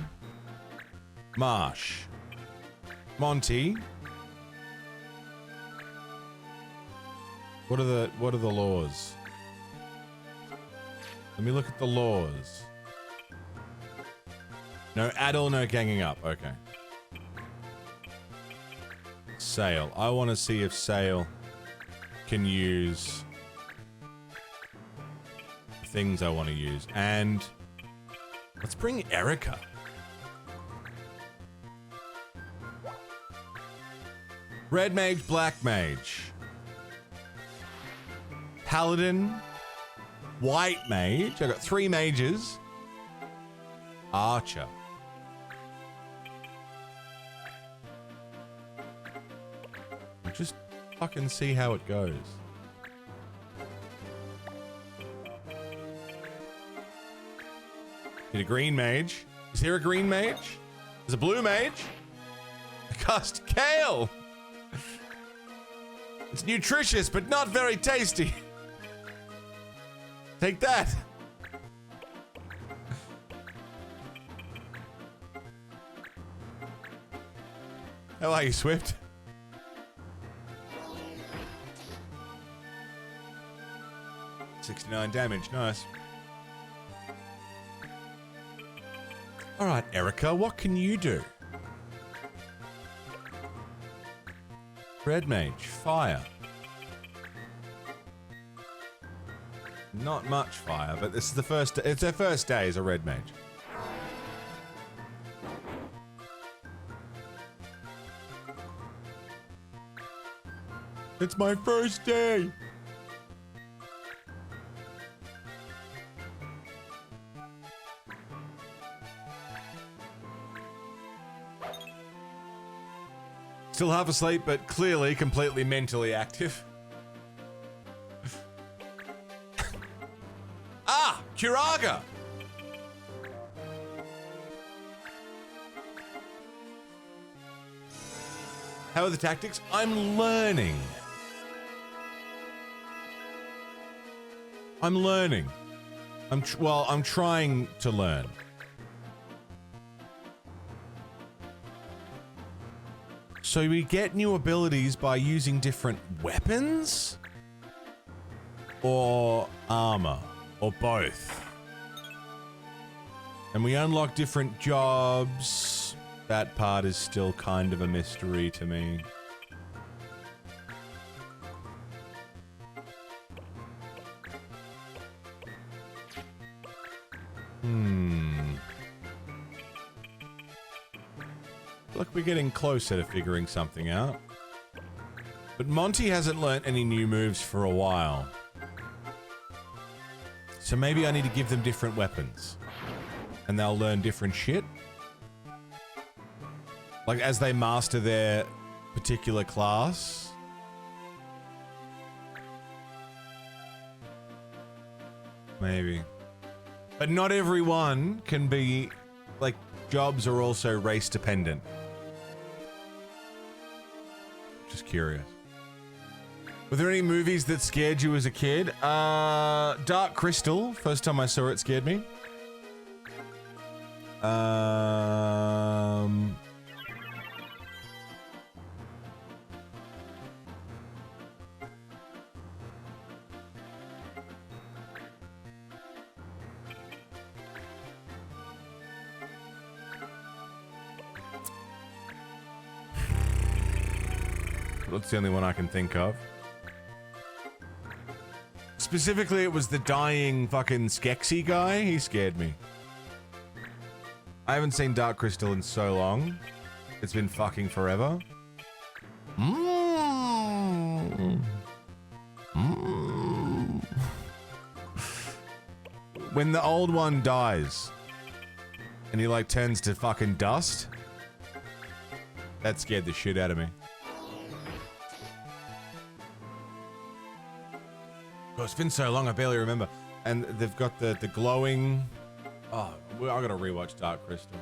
Marsh. Monty. What are the laws? Let me look at the laws. No addle, no ganging up. Okay. Sale. I want to see if Sale can use things I want to use. And let's bring Erica. Red mage, black mage. Paladin, white mage. I got 3 mages. Archer. Just fucking see how it goes. Get a green mage. Is there a green mage? There's a blue mage. I cast kale. It's nutritious, but not very tasty. Take that. How are you, Swift? $69 damage, nice. Alright, Erica, what can you do? Red mage, fire. Not much fire, but this is the first. It's their first day as a red mage. It's my first day. Still half asleep, but clearly completely mentally active. Ah! Kiraga! How are the tactics? I'm learning. I'm learning. I'm trying to learn. So we get new abilities by using different weapons? Or armor? Or both? And we unlock different jobs. That part is still kind of a mystery to me. Look, we're getting closer to figuring something out. But Monty hasn't learnt any new moves for a while. So maybe I need to give them different weapons. And they'll learn different shit. Like, as they master their particular class. Maybe. But not everyone can be... Like, jobs are also race dependent. Just curious. Were there any movies that scared you as a kid? Dark Crystal. First time I saw it scared me. That's the only one I can think of. Specifically, it was the dying fucking Skeksis guy. He scared me. I haven't seen Dark Crystal in so long. It's been fucking forever. When the old one dies and he like turns to fucking dust, that scared the shit out of me. Oh, it's been so long, I barely remember. And they've got the glowing... Oh, I gotta rewatch Dark Crystal.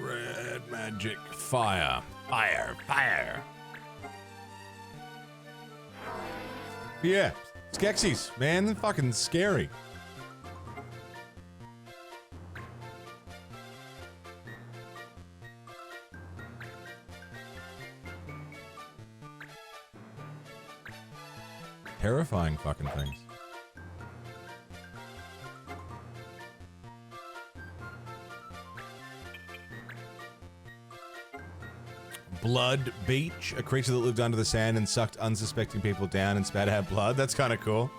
Red magic fire. Fire. Fire. Yeah. Skeksis, man. They're fucking scary. Terrifying fucking things. Blood Beach, a creature that lived under the sand and sucked unsuspecting people down and spat out blood. That's kind of cool.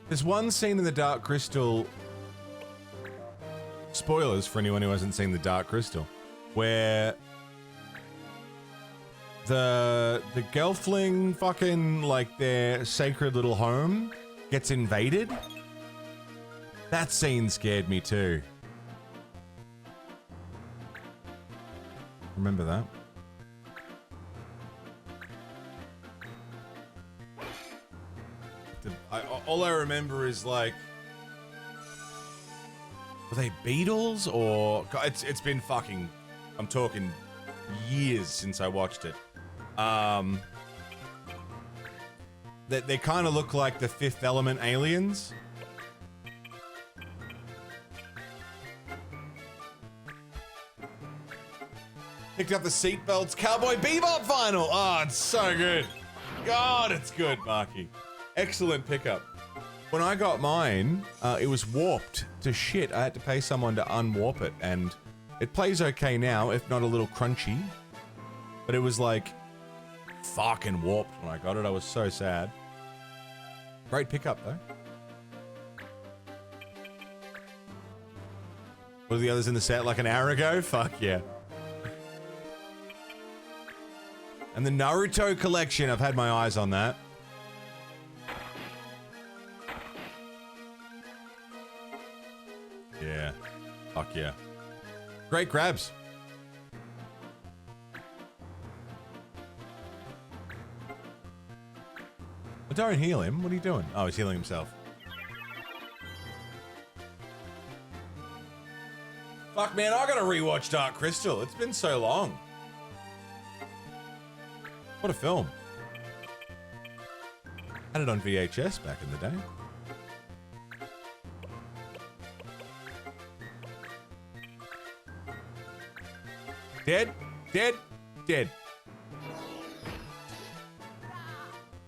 There's one scene in the Dark Crystal, spoilers for anyone who hasn't seen the Dark Crystal, where the Gelfling fucking, like, their sacred little home gets invaded. That scene scared me too. Remember that? All I remember is like, were they beetles or it's been fucking, I'm talking years since I watched it. They kind of look like the Fifth Element aliens. Picked up the seatbelts. Cowboy Bebop vinyl. Oh, it's so good. God, it's good, Marky. Excellent pickup. When I got mine, it was warped to shit. I had to pay someone to unwarp it, and it plays okay now, if not a little crunchy. But it was like fucking warped when I got it. I was so sad. Great pickup though. What are the others in the set? Like an hour ago? Fuck yeah. And the Naruto collection, I've had my eyes on that. Yeah. Fuck yeah. Great grabs. But don't heal him. What are you doing? Oh, he's healing himself. Fuck, man, I gotta rewatch Dark Crystal. It's been so long. What a film. Had it on VHS back in the day. Dead, dead, dead.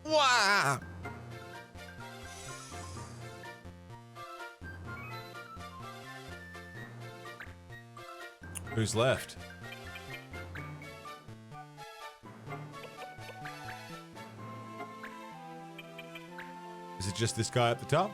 Wow. Who's left? Is it just this guy at the top?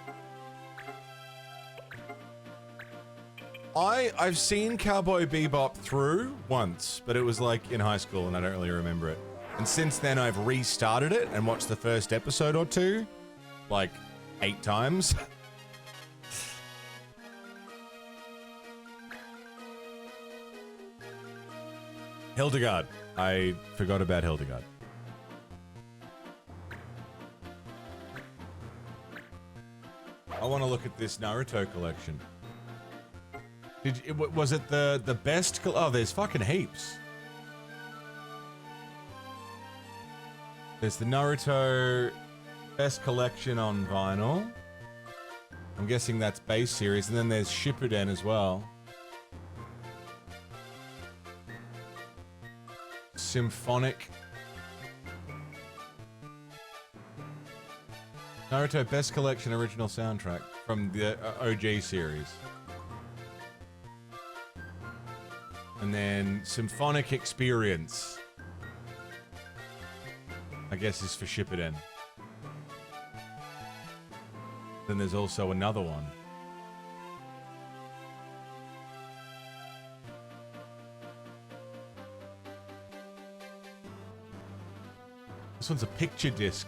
I've seen Cowboy Bebop through once, but it was like in high school and I don't really remember it. And since then I've restarted it and watched the first episode or two, like 8 times. Hildegard. I forgot about Hildegard. I want to look at this Naruto collection. Was it the best? Oh, there's fucking heaps. There's the Naruto best collection on vinyl. I'm guessing that's base series, and then there's Shippuden as well. Symphonic. Naruto best collection original soundtrack from the OG series. And then Symphonic Experience. I guess is for Shippuden. Then there's also another one. This one's a picture disc.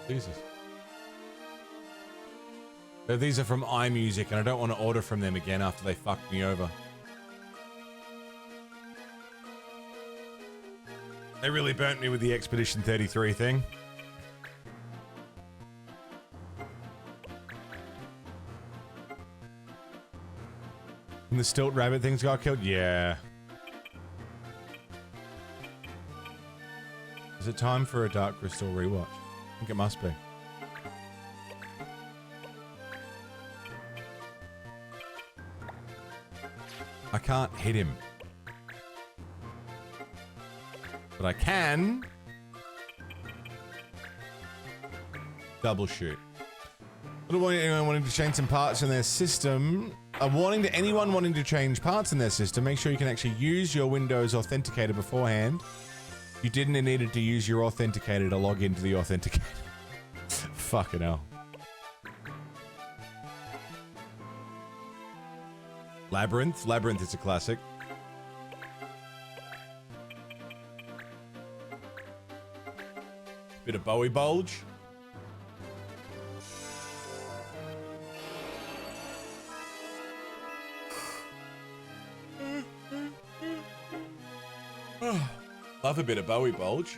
Jesus. So these are from iMusic, and I don't want to order from them again after they fucked me over. They really burnt me with the Expedition 33 thing. And the stilt rabbit things got killed? Yeah. Is it time for a Dark Crystal rewatch? I think it must be. I can't hit him. But I can double shoot. Anyone wanting to change some parts in their system. Anyone wanting to change parts in their system, make sure you can actually use your Windows Authenticator beforehand. You didn't needed to use your Authenticator to log into the Authenticator. Fucking hell. Labyrinth? Labyrinth is a classic. Bit of Bowie bulge. Love a bit of Bowie bulge.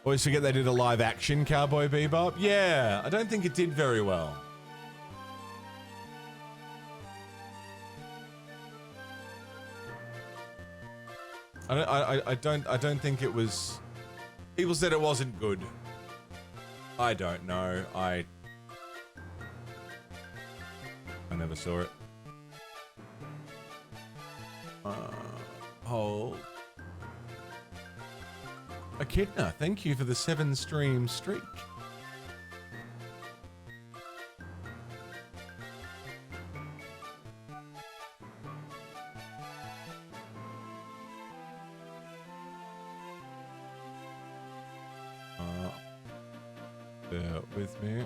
Always forget they did a live action Cowboy Bebop. Yeah, I don't think it did very well. I don't think it was. People said it wasn't good. I don't know. I never saw it. Hold. Echidna, thank you for the 7-stream streak. Bear with me.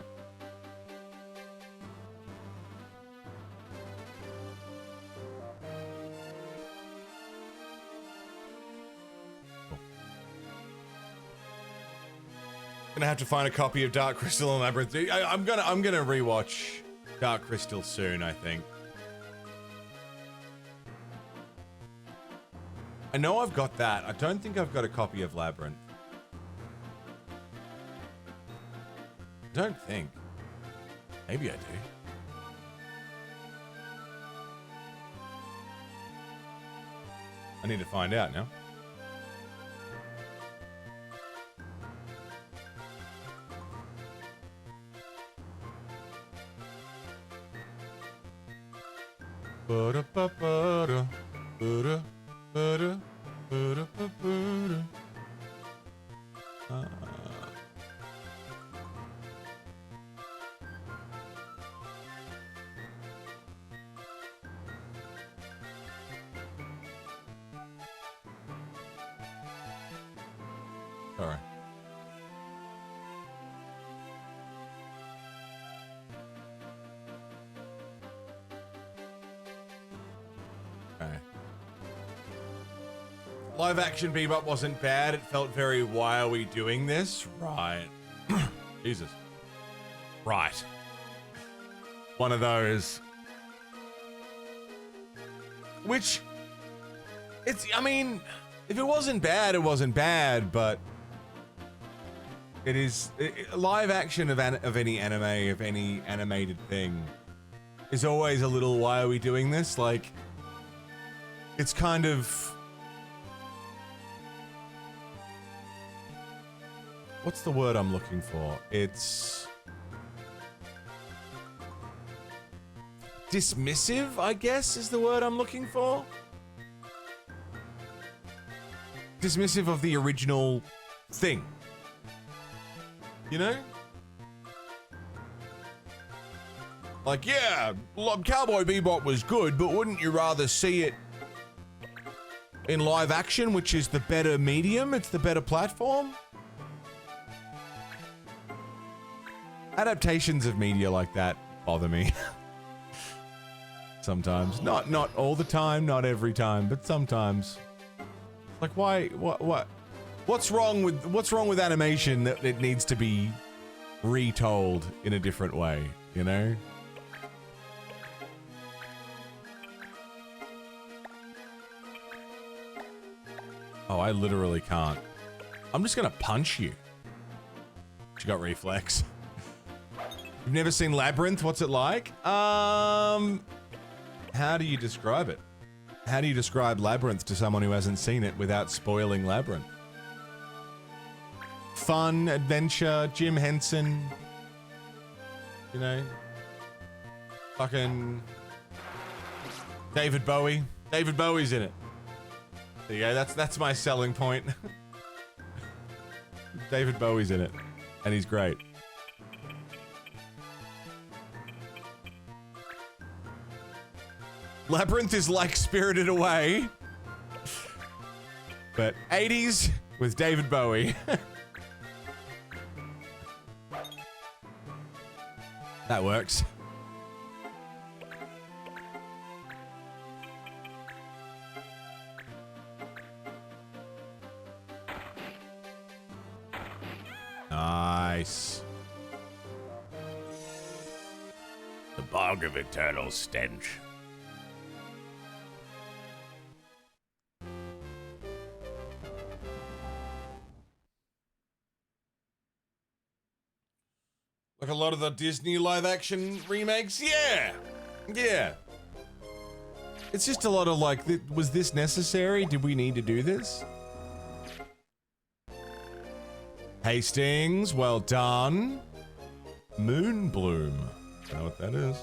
Gonna have to find a copy of Dark Crystal and Labyrinth. I'm gonna rewatch Dark Crystal soon, I think. I know I've got that. I don't think I've got a copy of Labyrinth. Don't think. Maybe I do. I need to find out now. Sorry. Okay. Live action Bebop wasn't bad. It felt very, why are we doing this? Right. Jesus. Right. One of those. Which, I mean, if it wasn't bad, it wasn't bad, but it is, live action of any anime, of any animated thing, is always a little, why are we doing this? Like, it's kind of, what's the word I'm looking for? It's dismissive, I guess, is the word I'm looking for. Dismissive of the original thing. You know? Like, yeah, Cowboy Bebop was good, but wouldn't you rather see it in live action, which is the better medium? It's the better platform? Adaptations of media like that bother me. Sometimes. Not all the time, not every time, but sometimes. Like, why, what's wrong with animation that it needs to be retold in a different way, you know? Oh, I literally can't. I'm just gonna punch you. She got reflex. You've never seen Labyrinth? What's it like? How do you describe it? How do you describe Labyrinth to someone who hasn't seen it without spoiling Labyrinth? Fun, adventure, Jim Henson. You know? Fucking David Bowie. David Bowie's in it. There you go, that's my selling point. David Bowie's in it. And he's great. Labyrinth is like Spirited Away, but 80s with David Bowie. That works. Nice. The bog of eternal stench. Like a lot of the Disney live-action remakes? Yeah! Yeah. It's just a lot of like, was this necessary? Did we need to do this? Hastings, well done. Moon Bloom. I know what that is.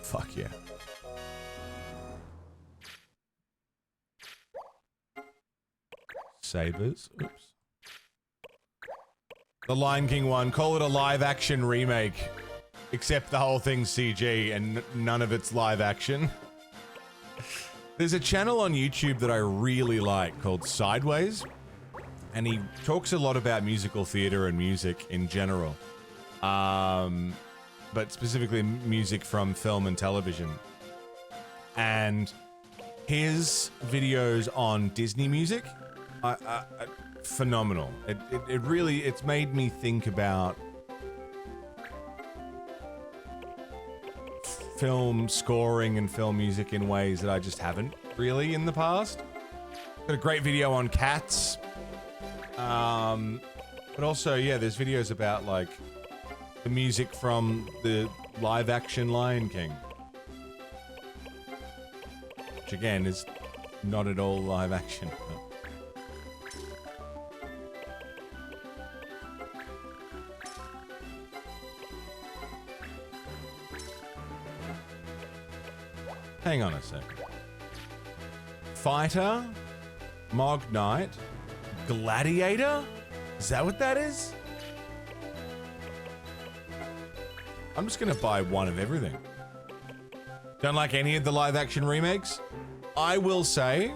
Fuck yeah. Sabers. Oops. The Lion King one. Call it a live action remake. Except the whole thing's CG and none of it's live action. There's a channel on YouTube that I really like called Sideways. And he talks a lot about musical theater and music in general. But specifically music from film and television. And his videos on Disney music are phenomenal. It really, it's made me think about film scoring and film music in ways that I just haven't really in the past. Got a great video on Cats. But also, yeah, there's videos about like the music from the live action Lion King. Which again is not at all live action. Hang on a second. Fighter, Mog Knight, Gladiator? Is that what that is? I'm just gonna buy one of everything. Don't like any of the live action remakes? I will say,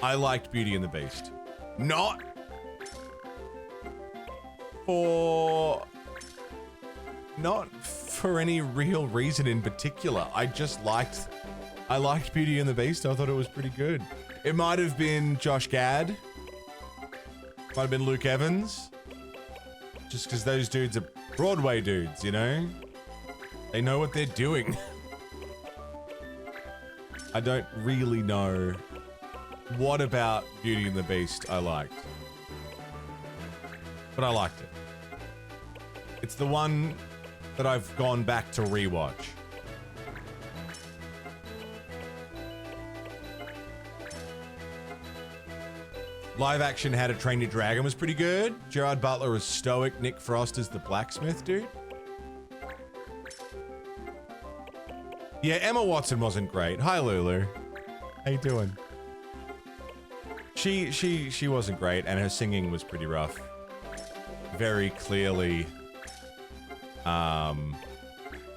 I liked Beauty and the Beast. Not for any real reason in particular. I liked Beauty and the Beast. I thought it was pretty good. It might have been Josh Gad. Might have been Luke Evans. Just because those dudes are Broadway dudes, you know? They know what they're doing. I don't really know what about Beauty and the Beast I liked. But I liked it. It's the one that I've gone back to rewatch. Live action How to Train Your Dragon was pretty good. Gerard Butler was stoic. Nick Frost is the blacksmith dude. Yeah, Emma Watson wasn't great. Hi, Lulu. How you doing? She wasn't great, and her singing was pretty rough. Very clearly,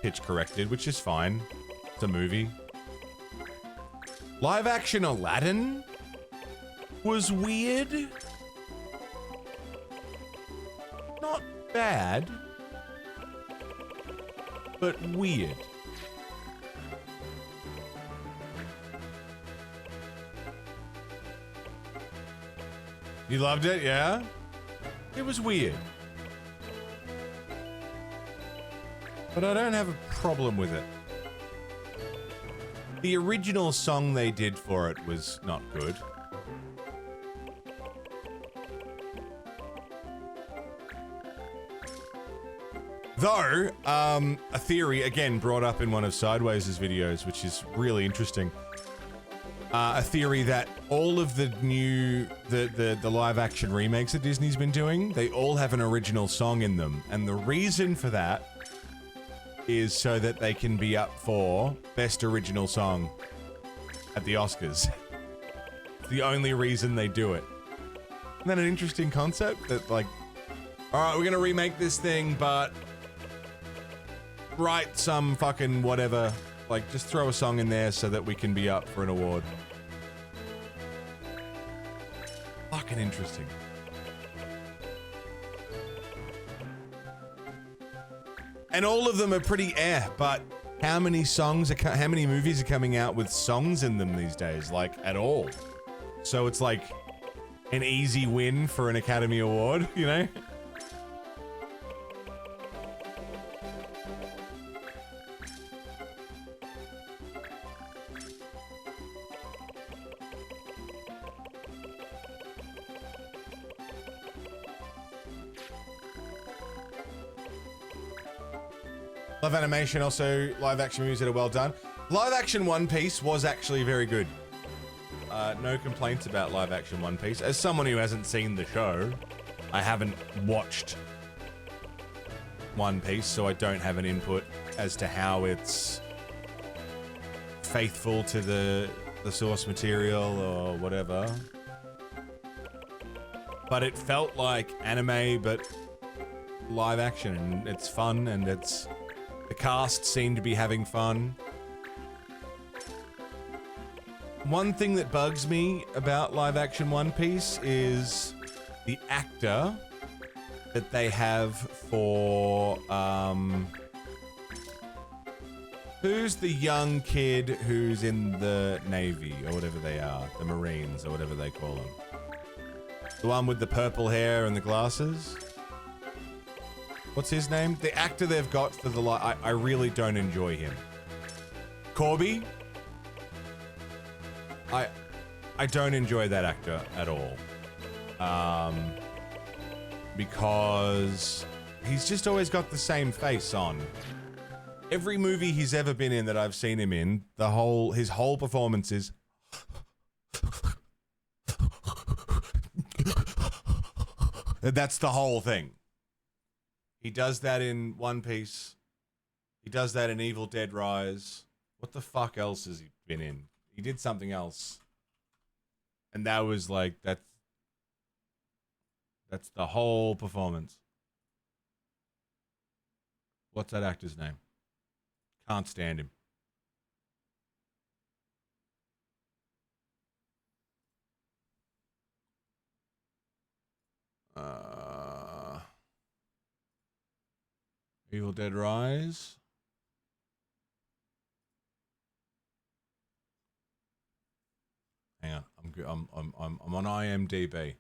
pitch corrected, which is fine. It's a movie. Live action Aladdin was weird. Not bad, but weird. You loved it, yeah? It was weird. But I don't have a problem with it. The original song they did for it was not good. Though, a theory, again, brought up in one of Sideways' videos, which is really interesting. A theory that all of the new, the live-action remakes that Disney's been doing, they all have an original song in them. And the reason for that is so that they can be up for Best Original Song at the Oscars. It's the only reason they do it. Isn't that an interesting concept? That, like, alright, we're gonna remake this thing, but write some fucking whatever. Like, just throw a song in there so that we can be up for an award. Fucking interesting. And all of them are pretty but how many songs are how many movies are coming out with songs in them these days? Like, at all. So it's like an easy win for an Academy Award, you know? Love animation, also live action movies that are well done. Live action One Piece was actually very good. No complaints about live action One Piece. As someone who hasn't seen the show, I haven't watched One Piece, so I don't have an input as to how it's faithful to the source material or whatever. But it felt like anime, but live action, and it's fun, and the cast seemed to be having fun. One thing that bugs me about live action One Piece is the actor that they have for, who's the young kid who's in the Navy, or whatever they are, the Marines, or whatever they call them. The one with the purple hair and the glasses? What's his name? The actor they've got for the I really don't enjoy him. Corby? I don't enjoy that actor at all. Because he's just always got the same face on. Every movie he's ever been in that I've seen him in, his whole performance is that's the whole thing. He does that in One Piece. He does that in Evil Dead Rise. What the fuck else has he been in? He did something else. And that was like, that's the whole performance. What's that actor's name? Can't stand him. Evil Dead Rise. Hang on, I'm on IMDb.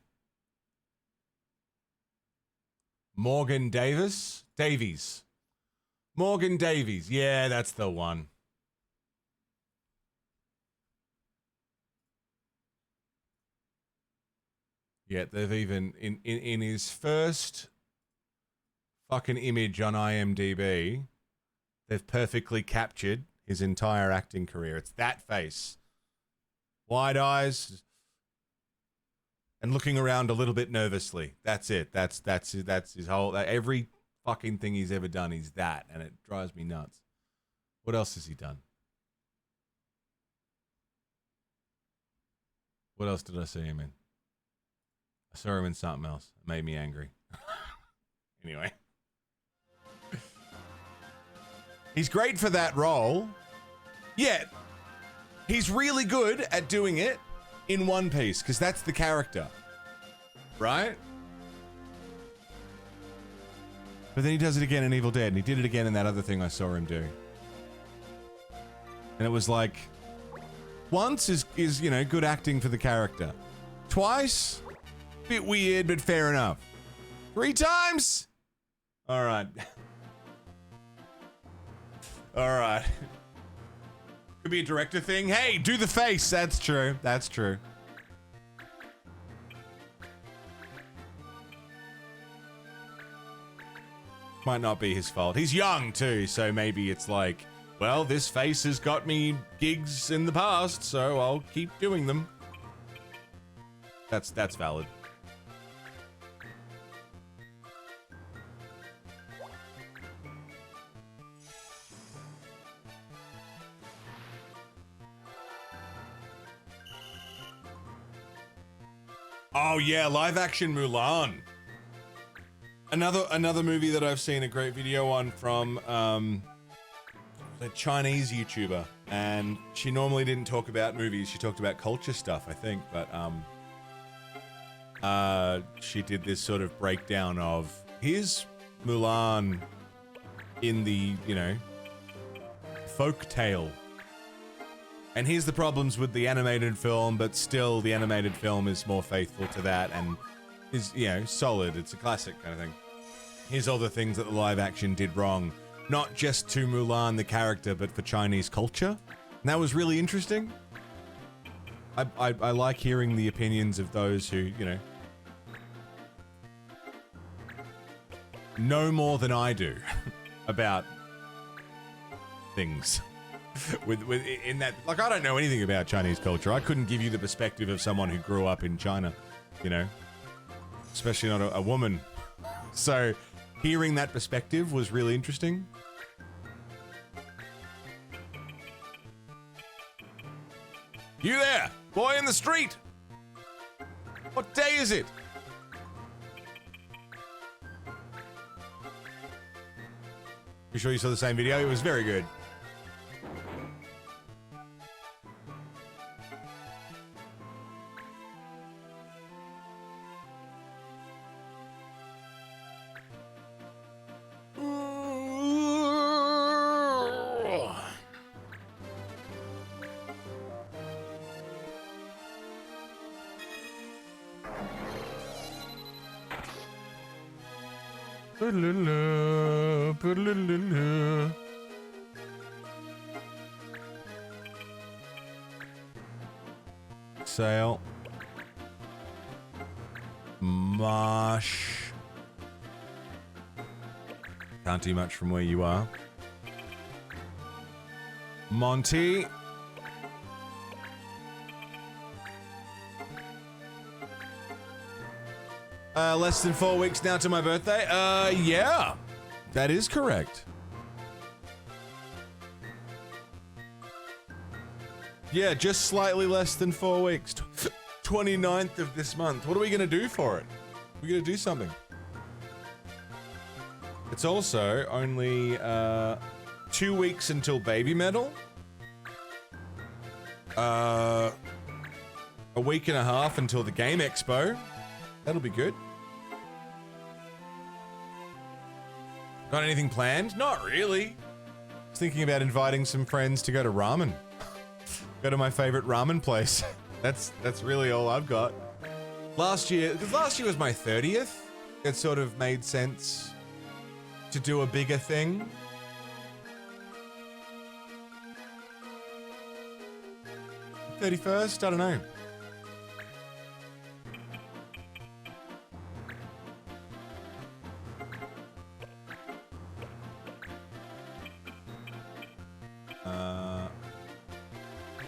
Morgan Davies. Morgan Davies. Yeah, that's the one. Yeah, they've even in his first fucking image on IMDb, they've perfectly captured his entire acting career. It's that face. Wide eyes and looking around a little bit nervously. That's it. That's his whole, every fucking thing he's ever done is that, and it drives me nuts. What else has he done? What else did I see him in? I saw him in something else. It made me angry. Anyway. He's great for that role. Yeah. He's really good at doing it in One Piece, because that's the character. Right? But then he does it again in Evil Dead, and he did it again in that other thing I saw him do. And it was like, once is you know, good acting for the character. Twice, bit weird, but fair enough. 3 times? All right. All right. Could be a director thing. Hey, do the face. That's true. That's true. Might not be his fault. He's young too, so maybe it's like, well, this face has got me gigs in the past, so I'll keep doing them. That's valid. Oh yeah, live action Mulan. Another movie that I've seen a great video on from a Chinese YouTuber, and she normally didn't talk about movies, she talked about culture stuff, I think, but she did this sort of breakdown of here's Mulan in the, you know, folk tale. And here's the problems with the animated film, but still the animated film is more faithful to that and is, you know, solid. It's a classic kind of thing. Here's all the things that the live action did wrong. Not just to Mulan, the character, but for Chinese culture. And that was really interesting. I like hearing the opinions of those who, you know more than I do about things. with in that, like, I don't know anything about Chinese culture. I couldn't give you the perspective of someone who grew up in China, you know, especially not a woman. So hearing that perspective was really interesting. You there, boy in the street. What day is it? You sure you saw the same video? It was very good. Sale. Marsh. Can't do much from where you are. Monty. Less than 4 weeks now to my birthday. Yeah. That is correct. Yeah, just slightly less than 4 weeks. 29th of this month. What are we going to do for it? We're going to do something. It's also only 2 weeks until Baby Metal. A week and a half until the Game Expo. That'll be good. Got anything planned? Not really. I was thinking about inviting some friends to go to ramen. Go to my favorite ramen place. That's really all I've got. Last year, because last year was my 30th, it sort of made sense to do a bigger thing. $31st? I don't know.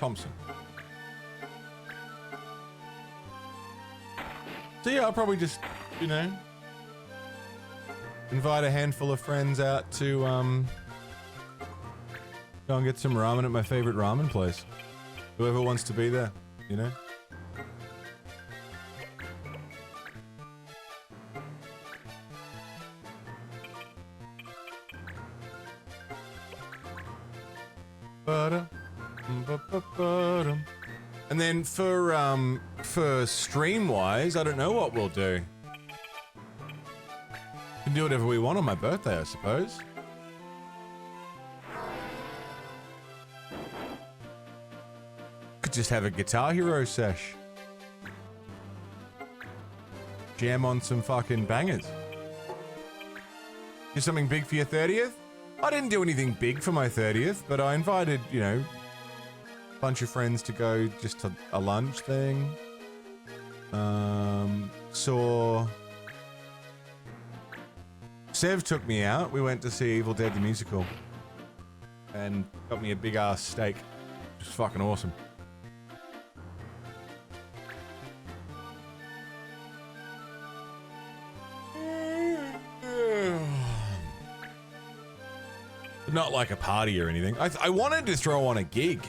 Thompson. So yeah, I'll probably just, you know, invite a handful of friends out to go and get some ramen at my favorite ramen place. Whoever wants to be there, you know. And then for stream wise, I don't know what we'll do. We can do whatever we want on my birthday, I suppose. Could just have a Guitar Hero sesh. Jam on some fucking bangers. Do something big for your 30th? I didn't do anything big for my 30th, but I invited, you know, a bunch of friends to go just to a lunch thing. Sev took me out. We went to see Evil Dead the Musical. And got me a big ass steak. Which was fucking awesome. Not like a party or anything. I wanted to throw on a gig.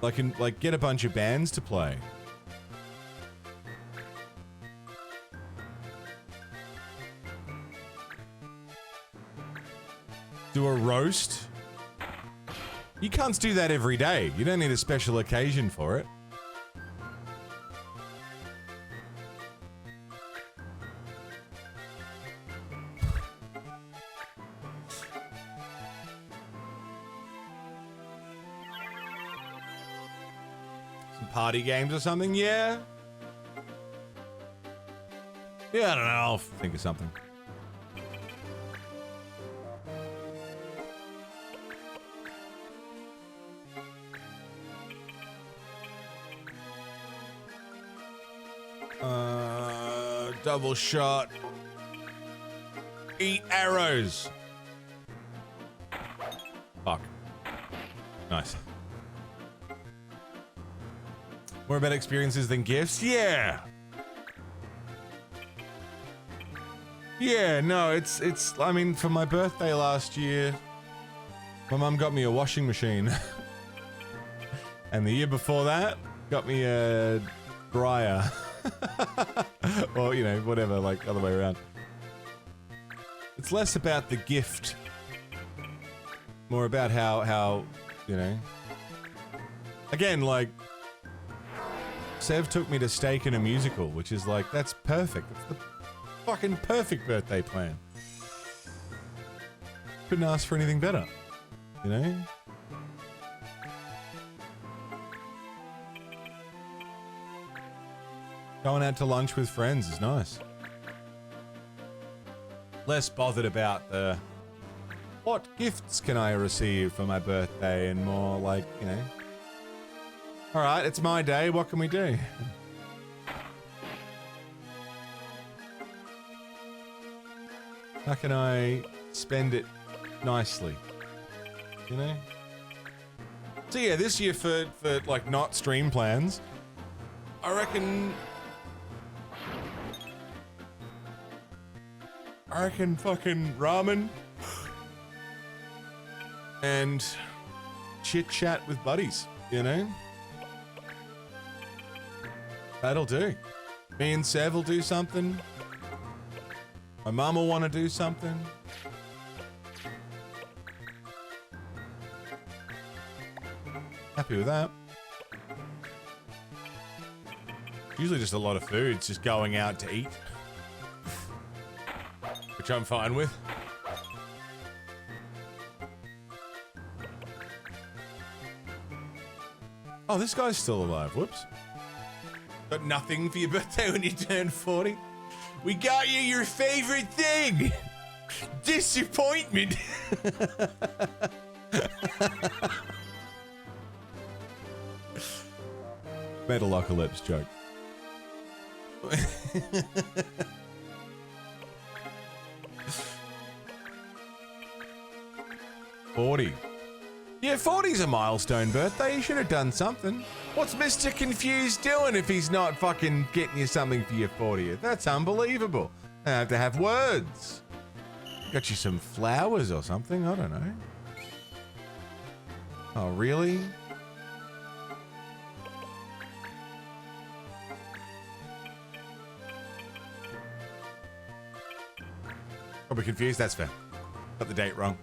Like get a bunch of bands to play. Do a roast. You can't do that every day. You don't need a special occasion for it. Party games or something? Yeah. Yeah, I don't know. I'll think of something. Double shot. Eat arrows. Fuck. Nice. More about experiences than gifts? Yeah. Yeah, no, it's, I mean, for my birthday last year, my mum got me a washing machine. And the year before that, got me a dryer. Or, you know, whatever, like, other way around. It's less about the gift. More about how, you know. Again, like, Sev took me to Steak and a Musical, which is like, that's perfect. That's the fucking perfect birthday plan. Couldn't ask for anything better, you know? Going out to lunch with friends is nice. Less bothered about the, what gifts can I receive for my birthday, and more like, you know, all right, it's my day, what can we do? How can I spend it nicely? You know? So yeah, this year for like not stream plans, I reckon fucking ramen and chit chat with buddies, you know? That'll do. Me and Sev will do something. My mum will want to do something. Happy with that. Usually just a lot of food, it's just going out to eat. Which I'm fine with. Oh, this guy's still alive. Whoops. Got nothing for your birthday when you turn 40? We got you your favorite thing! Disappointment! Metalocalypse joke. 40. Yeah, 40's a milestone birthday. You should have done something. What's Mr. Confused doing if he's not fucking getting you something for your 40th? That's unbelievable. I have to have words. Got you some flowers or something? I don't know. Oh, really? Probably confused. That's fair. Got the date wrong.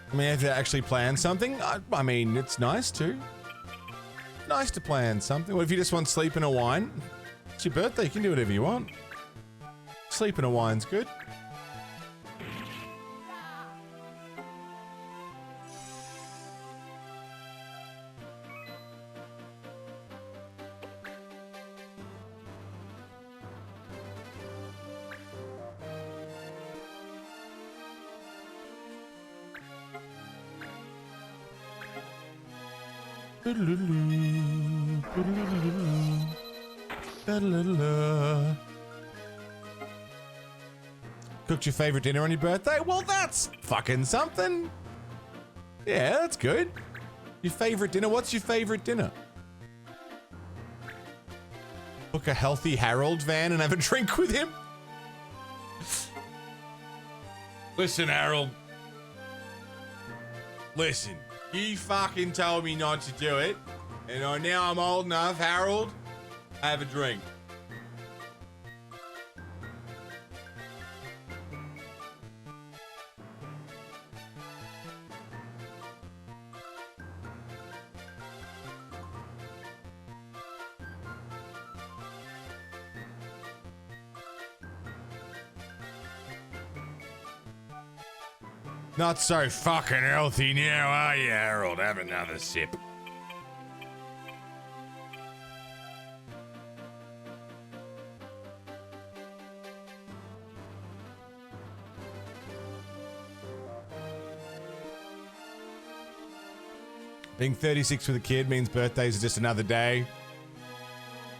I mean, if you actually plan something, I mean, it's nice to. Nice to plan something. What if you just want sleep and a wine? It's your birthday, you can do whatever you want. Sleep and a wine's good. Cooked your favorite dinner on your birthday? Well, that's fucking something. Yeah, that's good. Your favorite dinner? What's your favorite dinner? Book a healthy Harold van and have a drink with him? Listen, Harold. Listen. You fucking told me not to do it, and now I'm old enough, Harold. Have a drink. Not so fucking healthy now, are you, Harold? Have another sip. Being 36 with a kid means birthdays are just another day.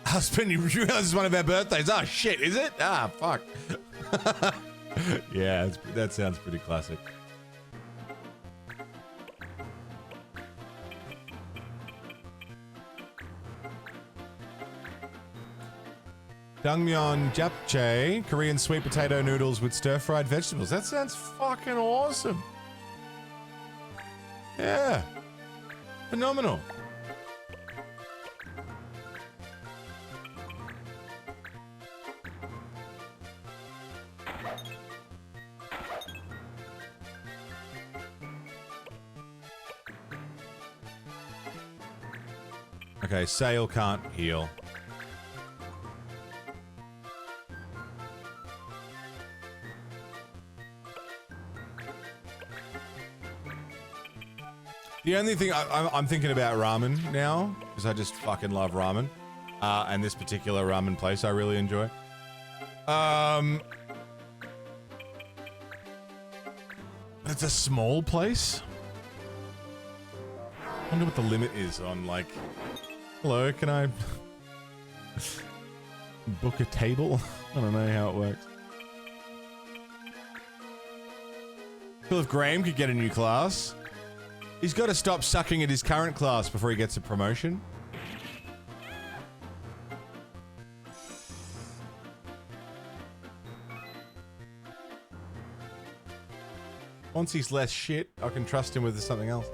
Husband, you realize it's one of our birthdays. Oh, shit, is it? Ah, fuck. Yeah, that sounds pretty classic. Jangmyeon japchae, Korean sweet potato noodles with stir-fried vegetables. That sounds fucking awesome. Yeah. Phenomenal. Okay, Sale can't heal. The only thing I'm thinking about ramen now, because I just fucking love ramen, and this particular ramen place I really enjoy. It's a small place. I wonder what the limit is on, like, hello, can I book a table? I don't know how it works. Well, if Graham could get a new class, he's got to stop sucking at his current class before he gets a promotion. Once he's less shit, I can trust him with something else.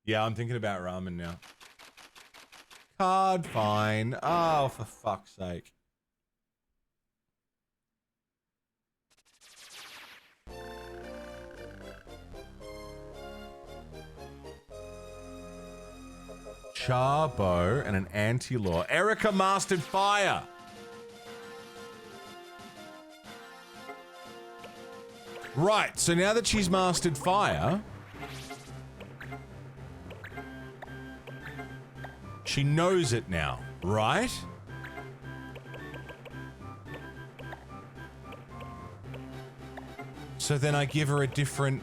Yeah, I'm thinking about ramen now. Card fine. Oh, for fuck's sake. Charbo and an anti-law. Erica mastered fire. Right, so now that she's mastered fire, she knows it now, right? So then I give her a different...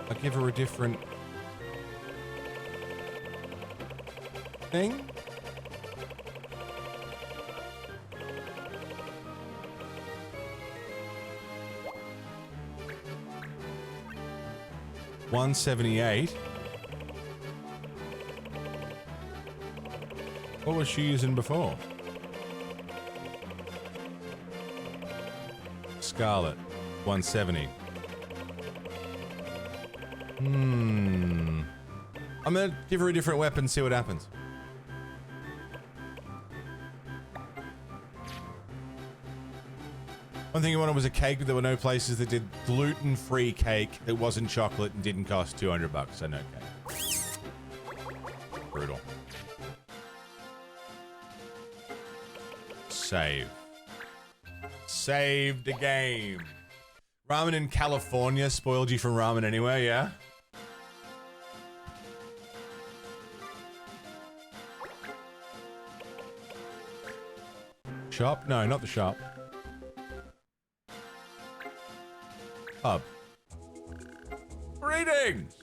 I give her a different... thing? $178. What was she using before? Scarlet. 170. I'm gonna give her a different weapon, see what happens. One thing you wanted was a cake, but there were no places that did gluten-free cake that wasn't chocolate and didn't cost $200, so no cake. Brutal. Save. Save the game. Ramen in California spoiled you from ramen anyway, yeah? Shop? No, not the shop. Pub. Greetings!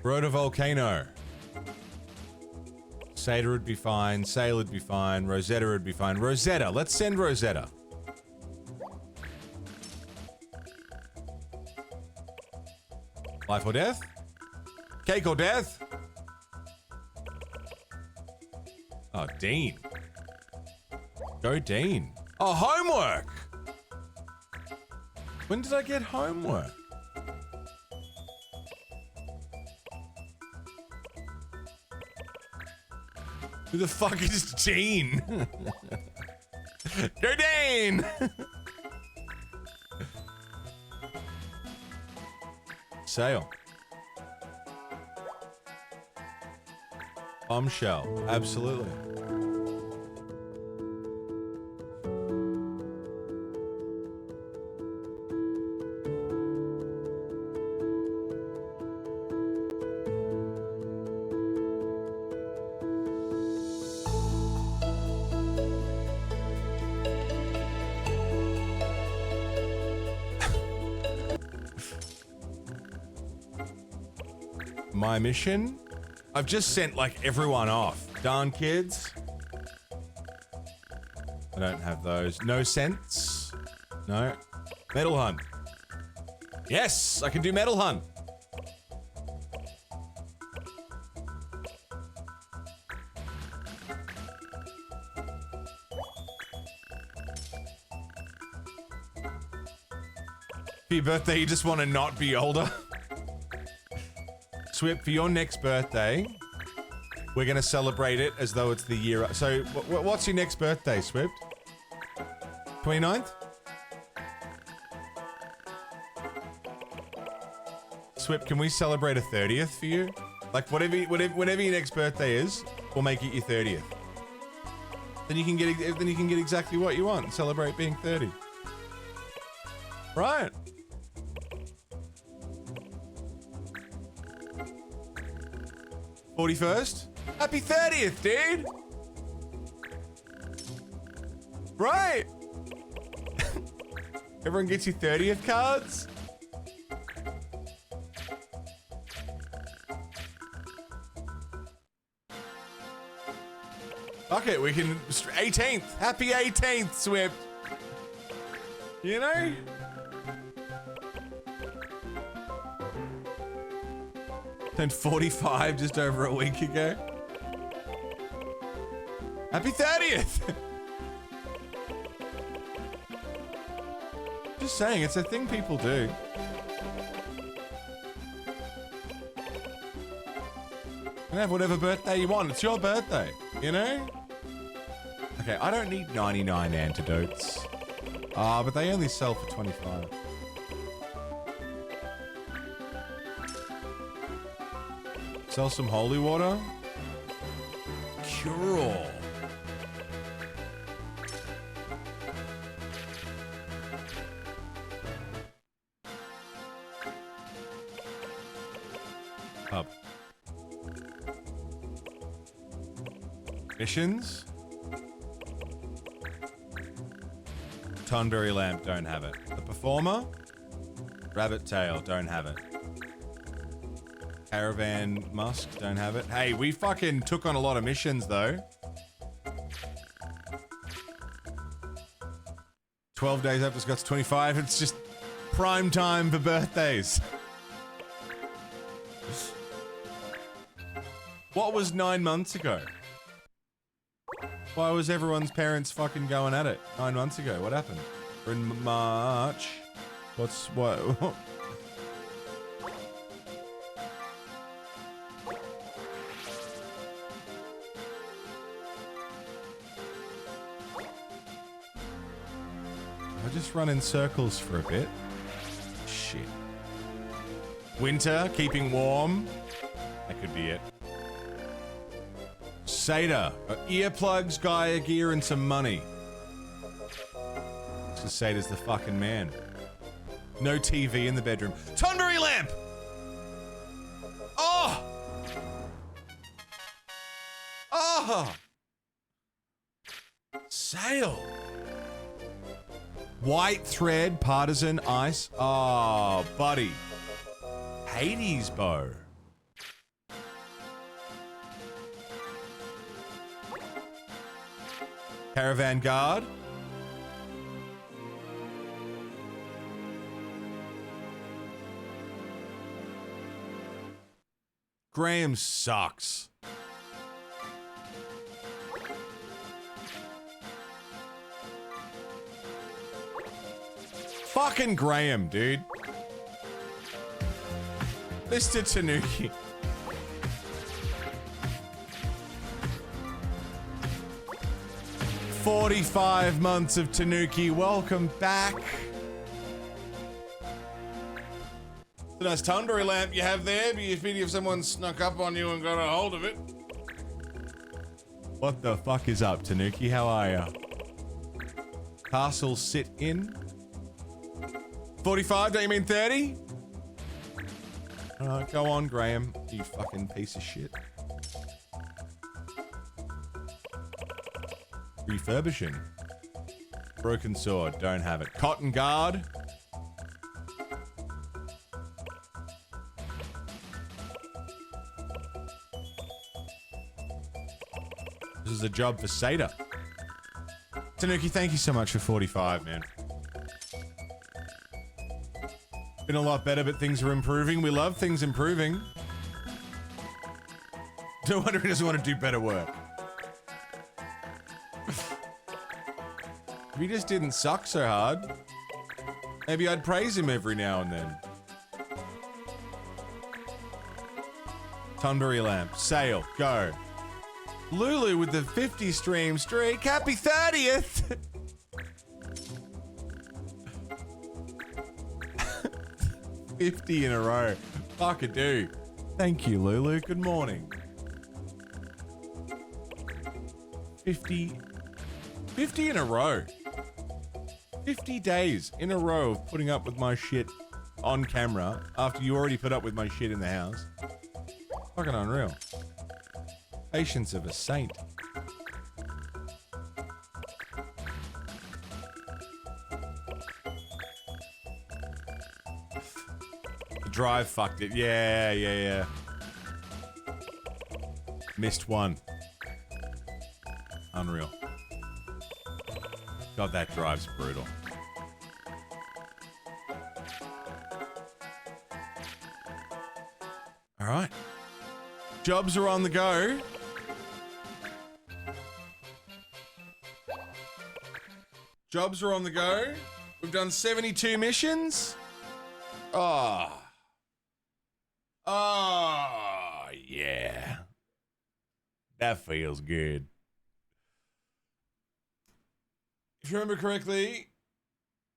Rhoda Volcano. Seder would be fine. Sale would be fine. Rosetta would be fine. Rosetta. Let's send Rosetta. Life or death? Cake or death? Oh, Dean. Go Dean. Oh, homework! When did I get homework? Who the fuck is Dean? Go Dean! Sale. Bombshell. Absolutely. My mission? I've just sent like everyone off. Darn kids. I don't have those. No sense. No. Metal hunt. Yes, I can do metal hunt. For your birthday, you just want to not be older? Swip, for your next birthday, we're going to celebrate it as though it's the year... So, what's your next birthday, Swift? 29th? Swip, can we celebrate a 30th for you? Like, whenever your next birthday is, we'll make it your 30th. Then you can get exactly what you want and celebrate being 30. Right. $41st? Happy 30th, dude! Right! Everyone gets your 30th cards? Okay, we can... 18th! Happy 18th, Swift! You know? Turned 45 just over a week ago. Happy 30th! Just saying, it's a thing people do. You can have whatever birthday you want. It's your birthday, you know? Okay, I don't need 99 antidotes. Ah, but they only sell for 25. Sell some holy water. Cure-all. Pub. Missions. Tonberry lamp, don't have it. The performer. Rabbit tail, don't have it. Caravan Musk, don't have it. Hey, we fucking took on a lot of missions, though. 12 days after Scott's 25, it's just prime time for birthdays. What was 9 months ago? Why was everyone's parents fucking going at it 9 months ago? What happened? We're in March. What? Just run in circles for a bit. Shit. Winter, keeping warm. That could be it. Seder. Earplugs, Gaia gear, and some money. Because Seder's the fucking man. No TV in the bedroom. Tonberry lamp! Oh! Oh! Sale! White thread, partisan, ice. Oh, buddy. Hades bow. Caravan guard. Graham sucks. Fucking Graham, dude. Mr. Tanuki. "45 months of Tanuki, welcome back." It's a nice Tonberry lamp you have there, but if someone snuck up on you and got a hold of it. What the fuck is up, Tanuki? How are ya? Castle sit in. 45, don't you mean 30? Alright, go on, Graham, you fucking piece of shit. Refurbishing. Broken sword, don't have it. Cotton guard. This is a job for Sata. Tanuki, thank you so much for 45, man. Been a lot better, but things are improving. We love things improving. No wonder he doesn't want to do better work. If he just didn't suck so hard, maybe I'd praise him every now and then. Thundery Lamp, Sail, go. Lulu with the 50 stream streak. Happy 30th! 50 in a row. Fuck a do. Thank you, Lulu. Good morning. 50 in a row. 50 days in a row of putting up with my shit on camera after you already put up with my shit in the house. Fucking unreal. Patience of a saint. The drive fucked it. Yeah. Missed one. Unreal. God, that drive's brutal. All right. Jobs are on the go. Jobs are on the go. We've done 72 missions. Oh, yeah. That feels good. If you remember correctly,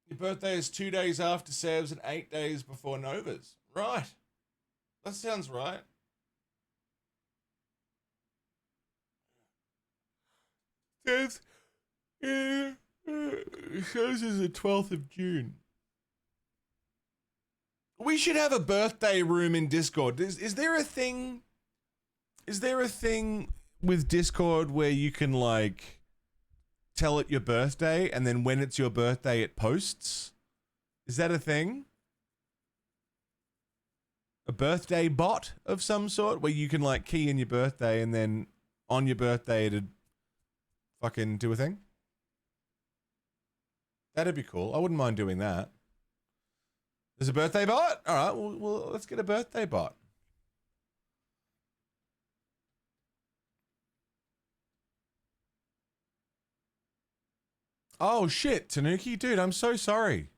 your birthday is 2 days after Seb's and 8 days before Nova's. Right. That sounds right. Says, shows us the 12th of June. We should have a birthday room in Discord. Is there a thing? Is there a thing with Discord where you can like tell it your birthday and then when it's your birthday it posts? Is that a thing? A birthday bot of some sort where you can like key in your birthday and then on your birthday it'd fucking do a thing? That'd be cool. I wouldn't mind doing that. There's a birthday bot? All right, well, let's get a birthday bot. Oh, shit, Tanuki. Dude, I'm so sorry.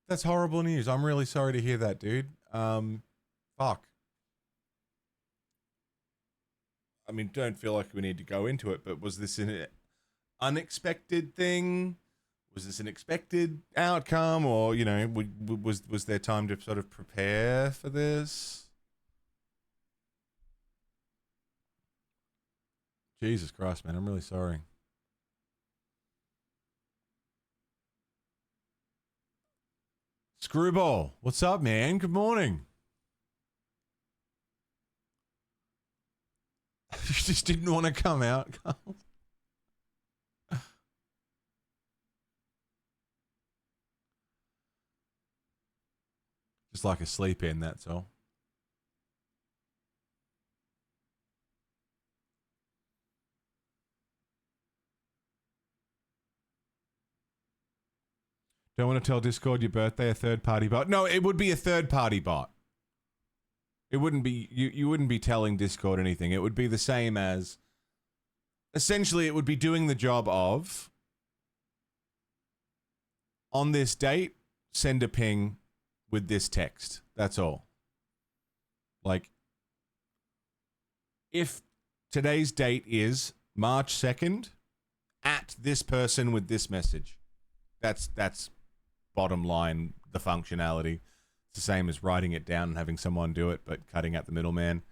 That's horrible news. I'm really sorry to hear that, dude. Fuck. I mean, don't feel like we need to go into it, but was this an unexpected thing? Was this an expected outcome, or, you know, was there time to sort of prepare for this? Jesus Christ, man, I'm really sorry. Screwball, what's up, man? Good morning. You just didn't want to come out, Carl. Just like a sleep in, that's all. Don't want to tell Discord your birthday, a third-party bot? No, it would be a third-party bot. It wouldn't be, you wouldn't be telling Discord anything. It would be the same as, essentially it would be doing the job of, on this date, send a ping with this text. That's all. Like, if today's date is March 2nd, at this person with this message. That's bottom line, the functionality. It's the same as writing it down and having someone do it, but cutting out the middleman.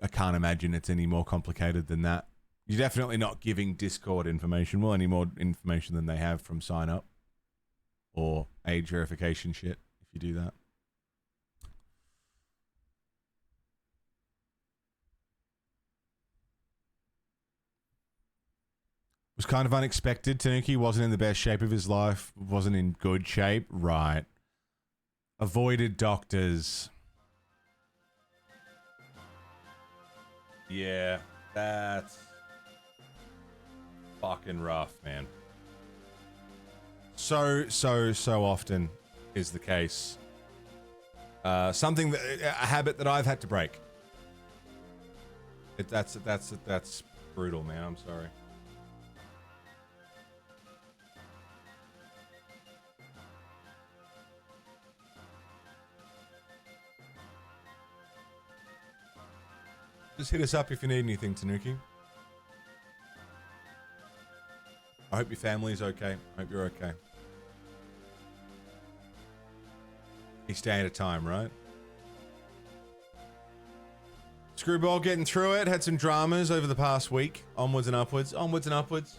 I can't imagine it's any more complicated than that. You're definitely not giving Discord information, well, any more information than they have from sign up or age verification shit if you do that. Was kind of unexpected. Tanuki wasn't in the best shape of his life, wasn't in good shape. Right. Avoided doctors. Yeah, that's fucking rough, man. So often is the case. A habit that I've had to break. That's brutal, man. I'm sorry. Just hit us up if you need anything, Tanuki. I hope your family's okay. I hope you're okay. Each day at a time, right? Screwball getting through it. Had some dramas over the past week. Onwards and upwards. Onwards and upwards.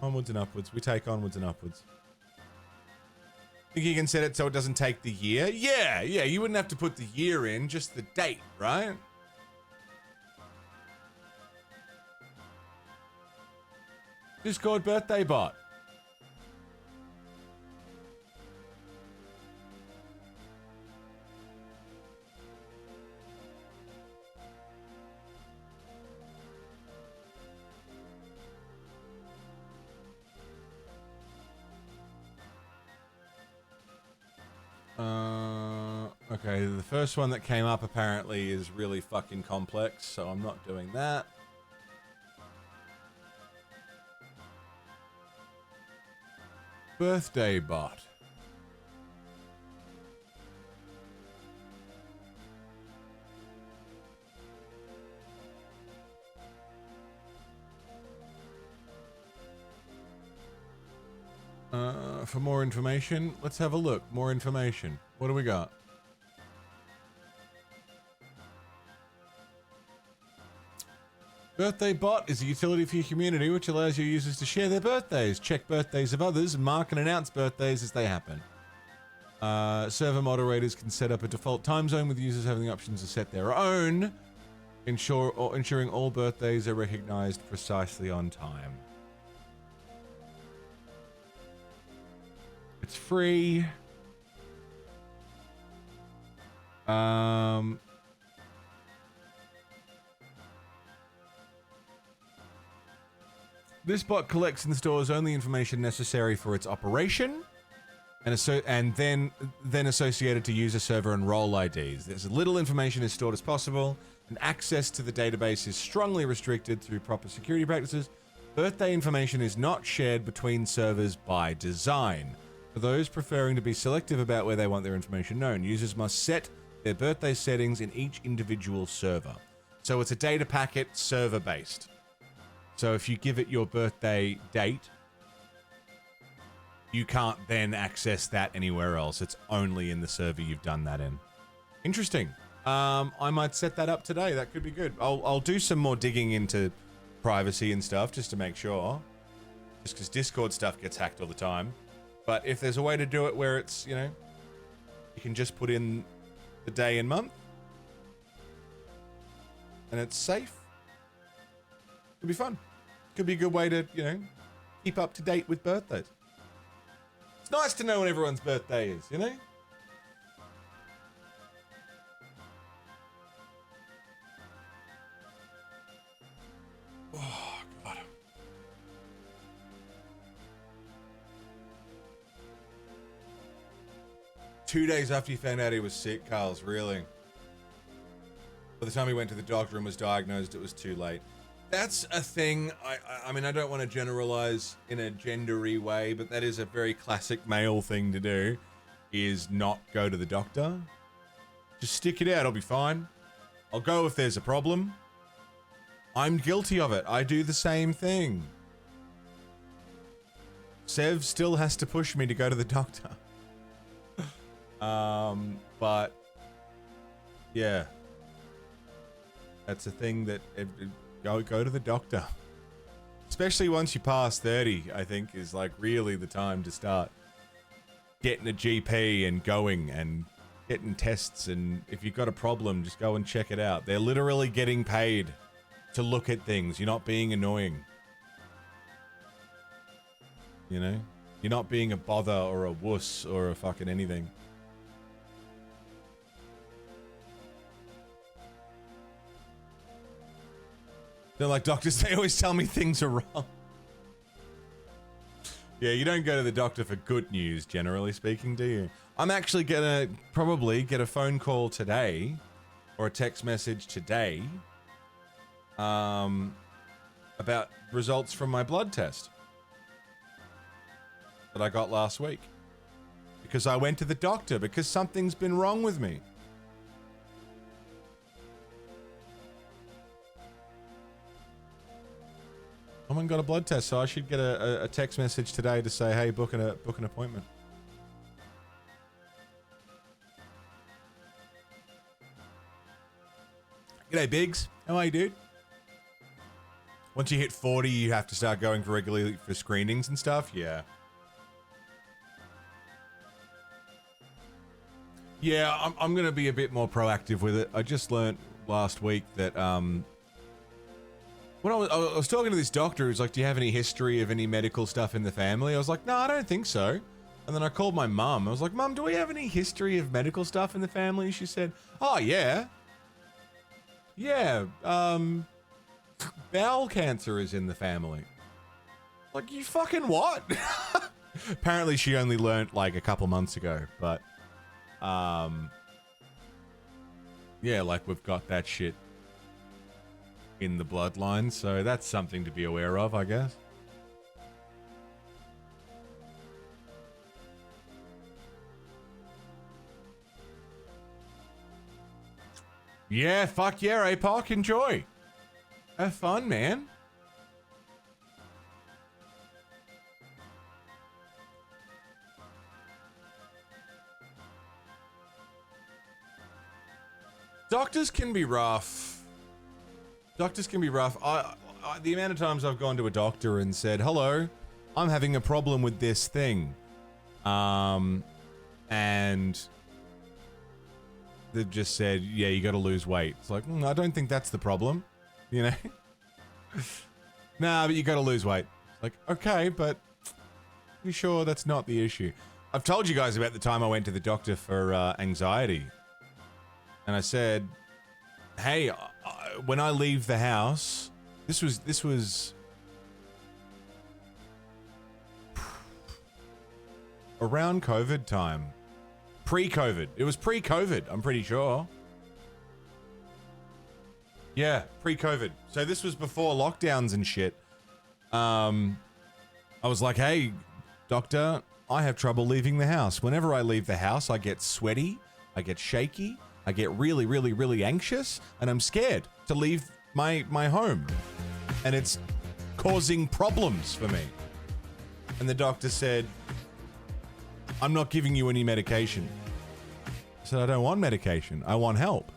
Onwards and upwards. We take onwards and upwards. Think you can set it so it doesn't take the year? Yeah. You wouldn't have to put the year in, just the date, right? Discord birthday bot. Okay, the first one that came up apparently is really fucking complex, so I'm not doing that. Birthday bot. For more information, let's have a look. More information. What do we got? Birthday Bot is a utility for your community which allows your users to share their birthdays, check birthdays of others, and mark and announce birthdays as they happen. Server moderators can set up a default time zone with users having the options to set their own, ensuring all birthdays are recognized precisely on time. It's free. This bot collects and stores only information necessary for its operation, and then associated to user server and role IDs. As little information is stored as possible, and access to the database is strongly restricted through proper security practices. Birthday information is not shared between servers by design. For those preferring to be selective about where they want their information known, users must set their birthday settings in each individual server. So it's a data packet server based. So if you give it your birthday date, you can't then access that anywhere else. It's only in the server you've done that in. Interesting. I might set that up today. That could be good. I'll do some more digging into privacy and stuff just to make sure. Just because Discord stuff gets hacked all the time. But if there's a way to do it where it's, you can just put in the day and month and it's safe, could be fun. Could be a good way to, keep up to date with birthdays. It's nice to know when everyone's birthday is, Oh, God. Two days after he found out he was sick, Carl's really. By the time he went to the doctor and was diagnosed, it was too late. That's a thing. I mean, I don't want to generalize in a gendery way, but that is a very classic male thing to do, is not go to the doctor. Just stick it out. I'll be fine. I'll go if there's a problem. I'm guilty of it. I do the same thing. Sev still has to push me to go to the doctor. But yeah, that's a thing that go to the doctor. Especially once you pass 30, I think is like really the time to start getting a GP and going and getting tests. And if you've got a problem, just go and check it out. They're literally getting paid to look at things. You're not being annoying. You're not being a bother or a wuss or a fucking anything. They're like, doctors, they always tell me things are wrong. Yeah, you don't go to the doctor for good news, generally speaking, do you? I'm actually gonna probably get a phone call today, or a text message today, about results from my blood test that I got last week. Because I went to the doctor, because something's been wrong with me. Someone got a blood test, so I should get a text message today to say, hey, book an appointment. G'day, Biggs. How are you, dude? Once you hit 40, you have to start going for regularly for screenings and stuff? Yeah. Yeah, I'm going to be a bit more proactive with it. I just learnt last week that, when I was talking to this doctor who's like, do you have any history of any medical stuff in the family? I was like, no, I don't think so. And then I called my mum. I was like, Mum, do we have any history of medical stuff in the family? She said, oh, yeah. Yeah, bowel cancer is in the family. Like, you fucking what? Apparently she only learnt like a couple months ago, but, yeah, like we've got that shit in the bloodline, so that's something to be aware of, I guess. Yeah, fuck yeah, APOC, enjoy. Have fun, man. Doctors can be rough. Doctors can be rough. The amount of times I've gone to a doctor and said, hello, I'm having a problem with this thing. And they've just said, yeah, you got to lose weight. It's like, I don't think that's the problem, you know? Nah, but you got to lose weight. Like, okay, but you sure that's not the issue? I've told you guys about the time I went to the doctor for anxiety. And I said, hey, when I leave the house, this was around COVID time. Pre-COVID. It was pre-COVID, I'm pretty sure. Yeah, pre-COVID. So this was before lockdowns and shit. I was like, hey, doctor, I have trouble leaving the house. Whenever I leave the house, I get sweaty, I get shaky, I get really, really, really anxious, and I'm scared to leave my home. And it's causing problems for me. And the doctor said, I'm not giving you any medication. I said, I don't want medication. I want help.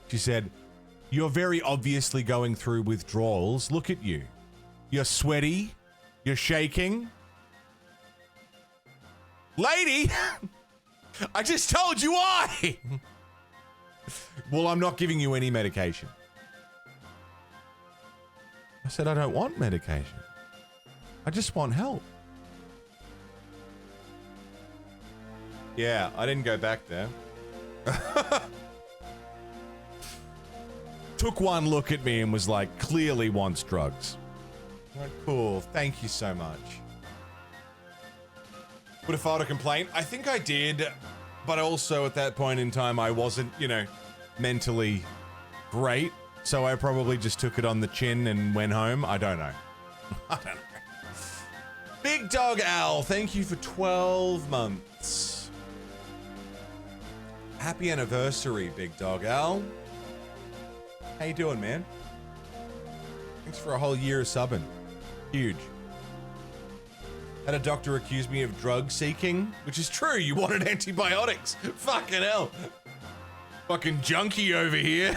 She said, you're very obviously going through withdrawals. Look at you. You're sweaty. You're shaking. Lady, I just told you why. Well, I'm not giving you any medication. I said, I don't want medication. I just want help. Yeah, I didn't go back there. Took one look at me and was like, clearly wants drugs. I'm like, cool, thank you so much. Would have filed a complaint? I think I did, but also at that point in time, I wasn't, you know, mentally great. So I probably just took it on the chin and went home. I don't know. I don't know. Big Dog Al, thank you for 12 months. Happy anniversary, Big Dog Al. How you doing, man? Thanks for a whole year of subbing. Huge. Had a doctor accuse me of drug seeking, which is true. You wanted antibiotics. Fucking hell. Fucking junkie over here.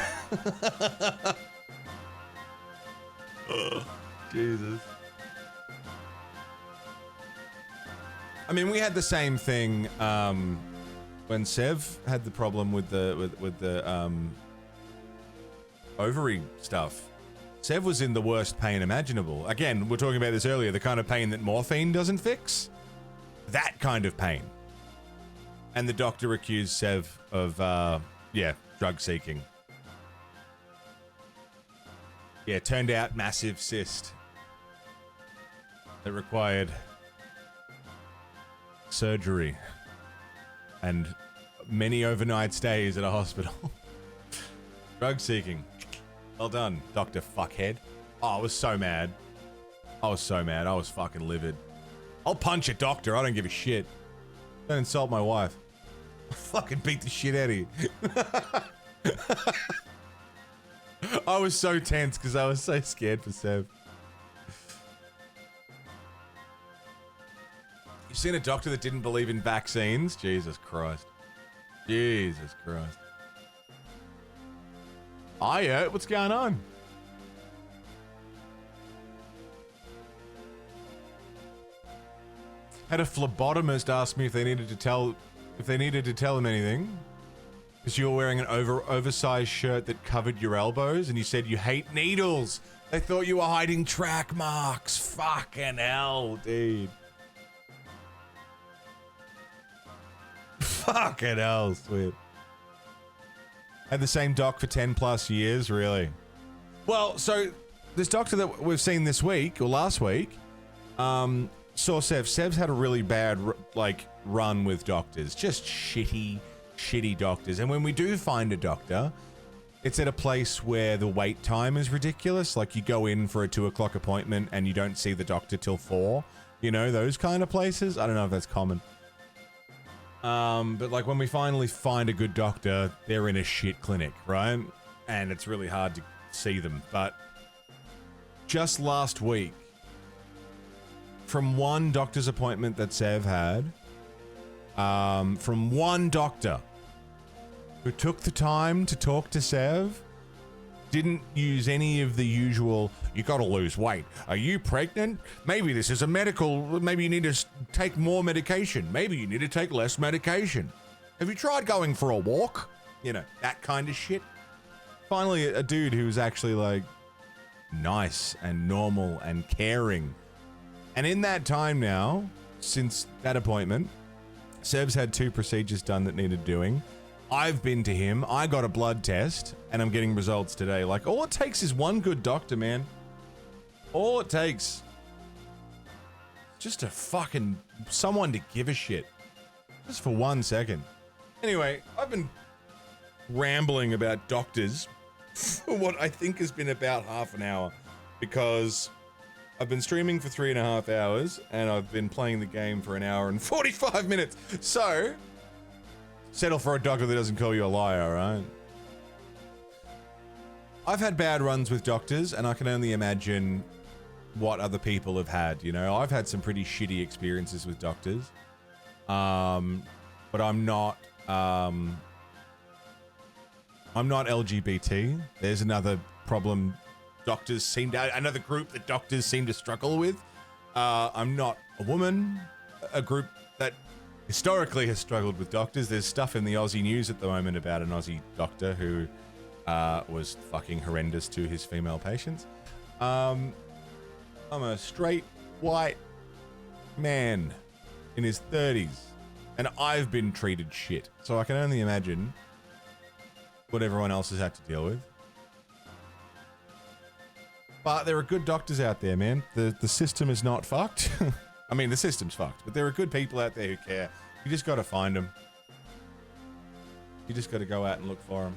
Oh, Jesus. I mean, we had the same thing when Sev had the problem with the ovary stuff. Sev was in the worst pain imaginable. Again, we're talking about this earlier, the kind of pain that morphine doesn't fix. That kind of pain. And the doctor accused Sev of, yeah, drug seeking. Yeah, turned out massive cyst that required surgery and many overnight stays at a hospital. Drug seeking. Well done, Dr. Fuckhead. Oh, I was so mad. I was so mad. I was fucking livid. I'll punch a doctor. I don't give a shit. Don't insult my wife. I'll fucking beat the shit out of you. I was so tense because I was so scared for Seb. You seen a doctor that didn't believe in vaccines? Jesus Christ. Jesus Christ. Oh yeah, what's going on? Had a phlebotomist ask me if they needed to tell him anything. Because you were wearing an oversized shirt that covered your elbows and you said you hate needles. They thought you were hiding track marks. Fucking hell, dude. Fucking hell, sweet. Had the same doc for 10 plus years, really. Well, so this doctor that we've seen this week or last week, saw Sev. Sev's had a really bad run with doctors, just shitty doctors. And when we do find a doctor, it's at a place where the wait time is ridiculous. Like you go in for a 2 o'clock appointment and you don't see the doctor till 4. You know, those kind of places. I don't know if that's common. But like when we finally find a good doctor, they're in a shit clinic, right? And it's really hard to see them. But just last week, from one doctor's appointment that Sev had, from one doctor who took the time to talk to Sev, didn't use any of the usual, you gotta lose weight. Are you pregnant? Maybe this is a medical, maybe you need to take more medication. Maybe you need to take less medication. Have you tried going for a walk? You know, that kind of shit. Finally, a dude who was actually like nice and normal and caring. And in that time now, since that appointment, Seb's had 2 procedures done that needed doing. I've been to him, I got a blood test, and I'm getting results today. Like, all it takes is one good doctor, man. All it takes. Just a fucking someone to give a shit. Just for 1 second. Anyway, I've been rambling about doctors for what I think has been about half an hour. Because I've been streaming for 3.5 hours, and I've been playing the game for 1 hour and 45 minutes. So, settle for a doctor that doesn't call you a liar, right? I've had bad runs with doctors, and I can only imagine what other people have had, you know? I've had some pretty shitty experiences with doctors. But I'm not LGBT. There's another problem another group that doctors seem to struggle with. I'm not a woman, a group that historically has struggled with doctors. There's stuff in the Aussie news at the moment about an Aussie doctor who was fucking horrendous to his female patients. I'm a straight, white man in his 30s, and I've been treated shit. So I can only imagine what everyone else has had to deal with. But there are good doctors out there, man. The system is not fucked. I mean, the system's fucked, but there are good people out there who care. You just got to find them. You just got to go out and look for them.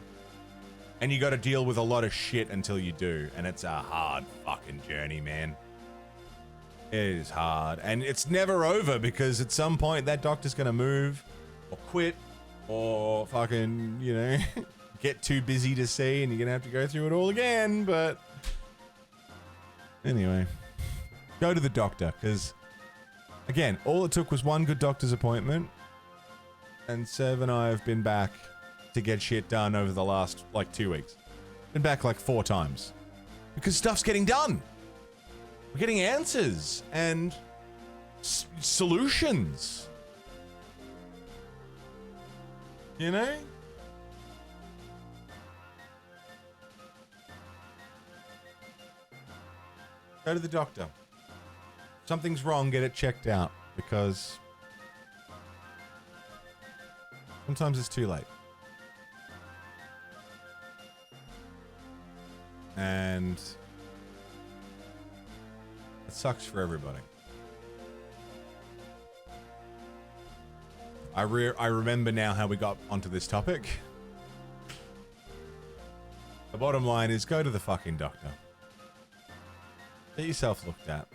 And you got to deal with a lot of shit until you do. And it's a hard fucking journey, man. It is hard. And it's never over because at some point that doctor's going to move or quit or fucking, you know, get too busy to see and you're going to have to go through it all again. But anyway, go to the doctor because, again, all it took was one good doctor's appointment, and Sev and I have been back to get shit done over the last, 2 weeks. Been back 4 times. Because stuff's getting done. We're getting answers and solutions. You know? Go to the doctor. If something's wrong, get it checked out, because sometimes it's too late. And sucks for everybody. I remember now how we got onto this topic. The bottom line is go to the fucking doctor. Get yourself looked at.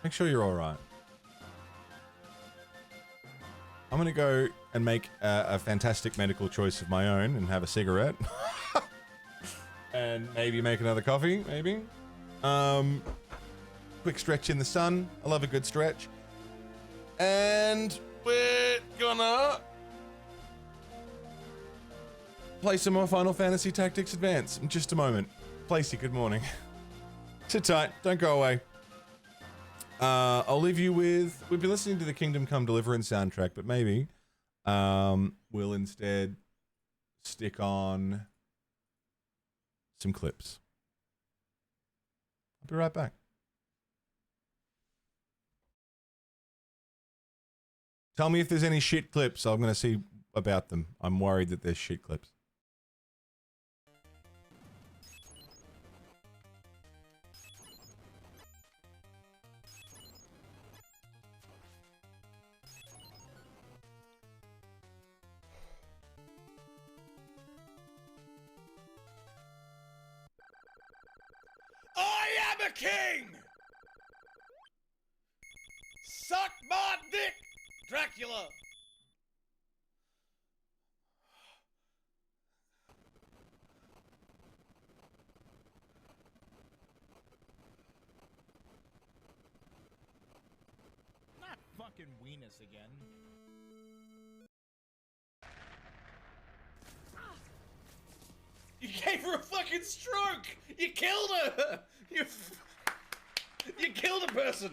Make sure you're alright. I'm gonna go and make a fantastic medical choice of my own and have a cigarette. And maybe make another coffee, maybe. Quick stretch in the sun. I love a good stretch. And we're gonna play some more Final Fantasy Tactics Advance in just a moment. Placey, good morning. Sit tight, don't go away. I'll leave you with, we've been listening to the Kingdom Come Deliverance soundtrack, but maybe we'll instead stick on some clips. I'll be right back. Tell me if there's any shit clips. I'm going to see about them. I'm worried that there's shit clips. I am a king! Suck my dick, Dracula! Not fucking weenus again. You gave her a fucking stroke! You killed her! You killed a person!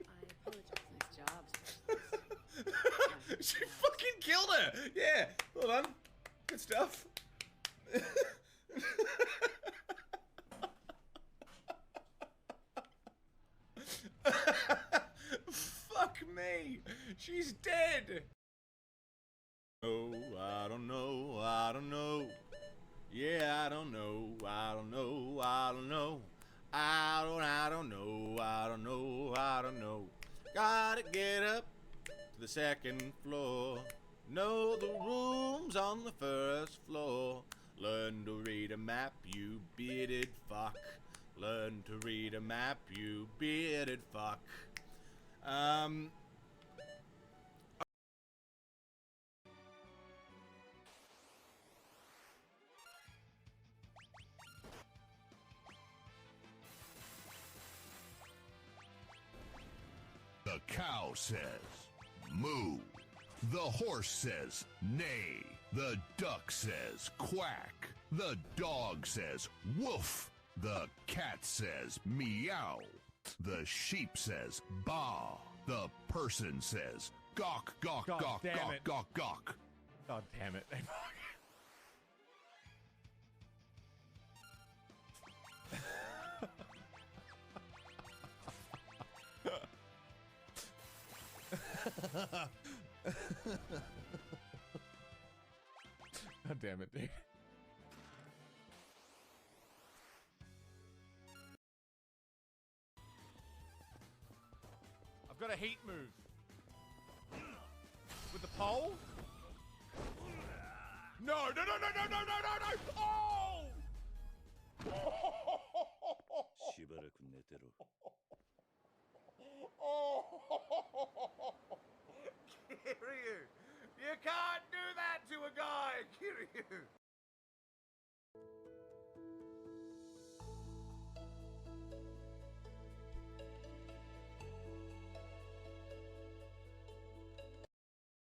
I apologize, nice job. She fucking killed her! Yeah, well done. Good stuff. Fuck me! She's dead! Oh, I don't know, I don't know. Yeah, I don't know, I don't know, I don't know. I don't know, I don't know, I don't know. Gotta get up to the second floor. Know the rooms on the first floor. Learn to read a map, you bearded fuck. Learn to read a map, you bearded fuck. The cow says, moo. The horse says, neigh. The duck says, quack. The dog says, woof. The cat says, meow. The sheep says, baa. The person says, gawk, gawk, God gawk, damn gawk, it. gawk, gawk. God damn it. God damn it, dude. I've got a heat move. With the pole? No, no, no, no, no, no, no, no, no! Oh! しばらく寝てろ。 Kiryu! You can't do that to a guy, Kiryu!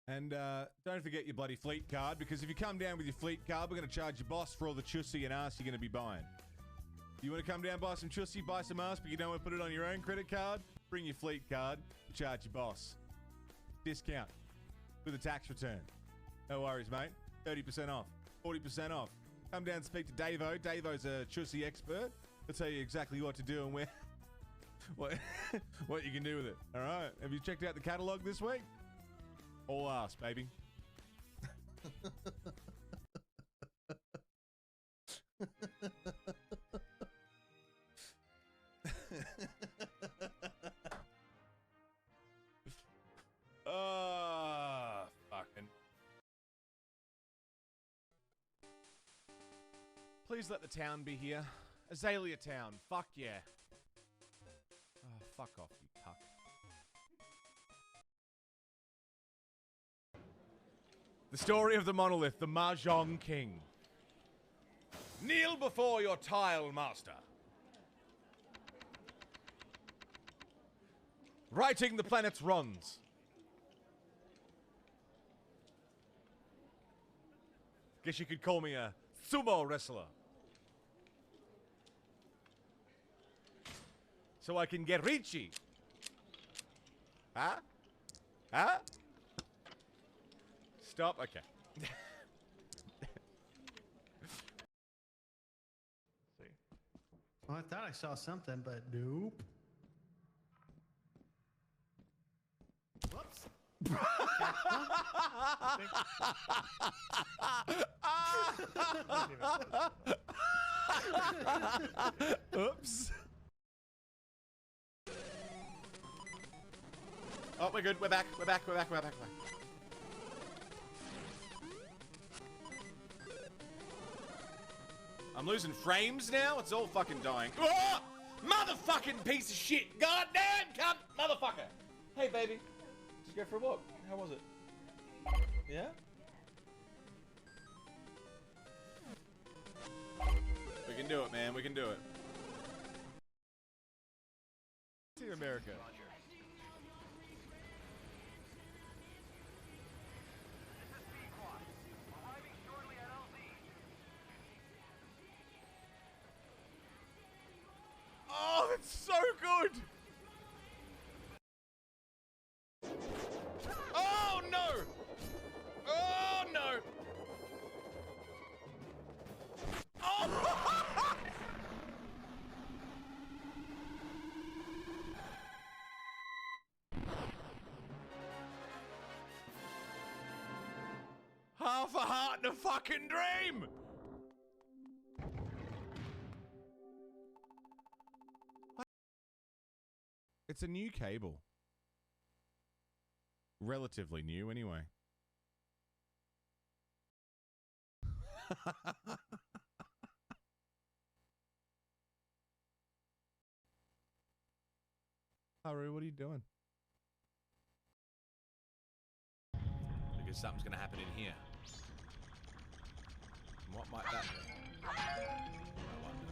And don't forget your bloody fleet card, because if you come down with your fleet card, we're going to charge your boss for all the chussy and ass you're going to be buying. You want to come down, buy some chussy, buy some ass, but you don't want to put it on your own credit card? Bring your fleet card, charge your boss. Discount with a tax return. No worries, mate. 30% off, 40% off. Come down and speak to Davo. Davo's a chussy expert. He'll tell you exactly what to do and where, what you can do with it. All right. Have you checked out the catalog this week? All ass, baby. please let the town be here? Azalea Town. Fuck yeah. Oh, fuck off, you cuck. The story of the monolith, the Mahjong King. Kneel before your tile master. Righting the planet's runs. Guess you could call me a sumo wrestler. So I can get Richie. Huh? Huh? Stop. Okay. See. Well, I thought I saw something, but nope. Whoops. Oops. Oh, we're good. We're back. We're back. We're back. We're back. We're back. I'm losing frames now? It's all fucking dying. Oh! Motherfucking piece of shit! Goddamn cunt! Motherfucker! Hey, baby. Just go for a walk. How was it? Yeah? We can do it, man. We can do it. Team America. Oh, that's so good! Oh, no! Oh, no! Oh! Half a heart and a fucking dream! It's a new cable. Relatively new, anyway. Haru, what are you doing? Because something's gonna happen in here. What might that be? I wonder.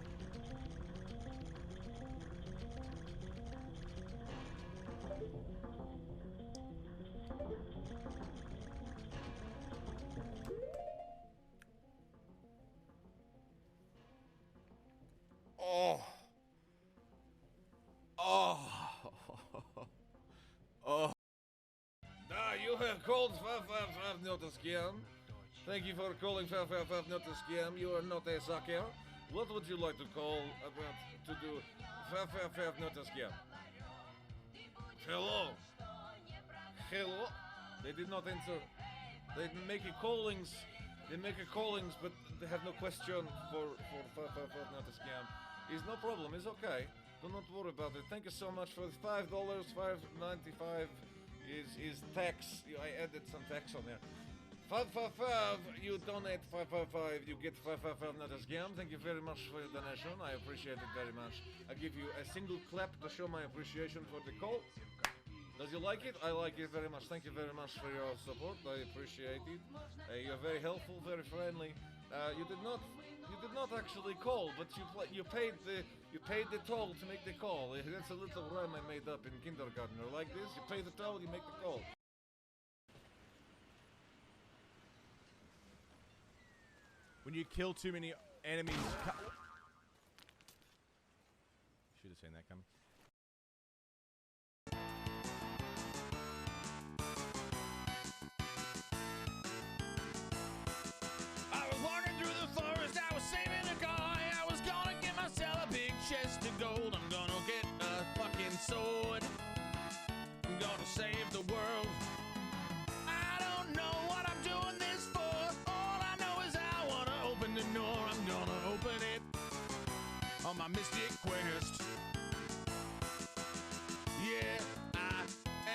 Oh. Oh. Oh. You have called 555 not a scam. Thank you for calling 555 not a scam. You are not a sucker. What would you like to call about to do 555 not a scam? Hello. Hello. They did not answer. They make a callings. They make a callings, but they have no question for 555 not a scam. It's no problem. It's okay. Do not worry about it. Thank you so much for the $5. $5.95 is tax. I added some tax on there. 555. You donate 555. You get 555 not a scam. Thank you very much for your donation. I appreciate it very much. I give you a single clap to show my appreciation for the call. Does you like it? I like it very much. Thank you very much for your support. I appreciate it. You're very helpful, very friendly. You did not actually call, but you paid the toll to make the call. That's a little rhyme I made up in kindergarten. Like this, you pay the toll, you make the call. When you kill too many enemies, should have seen that coming. I was walking through the forest, I was saving a guy. I was gonna get myself a big chest of gold. I'm gonna get a fucking sword. I'm gonna save the world. I don't know what I'm doing this for. All I know is I wanna open the door. I'm gonna open it on my mystic quest. Yeah, I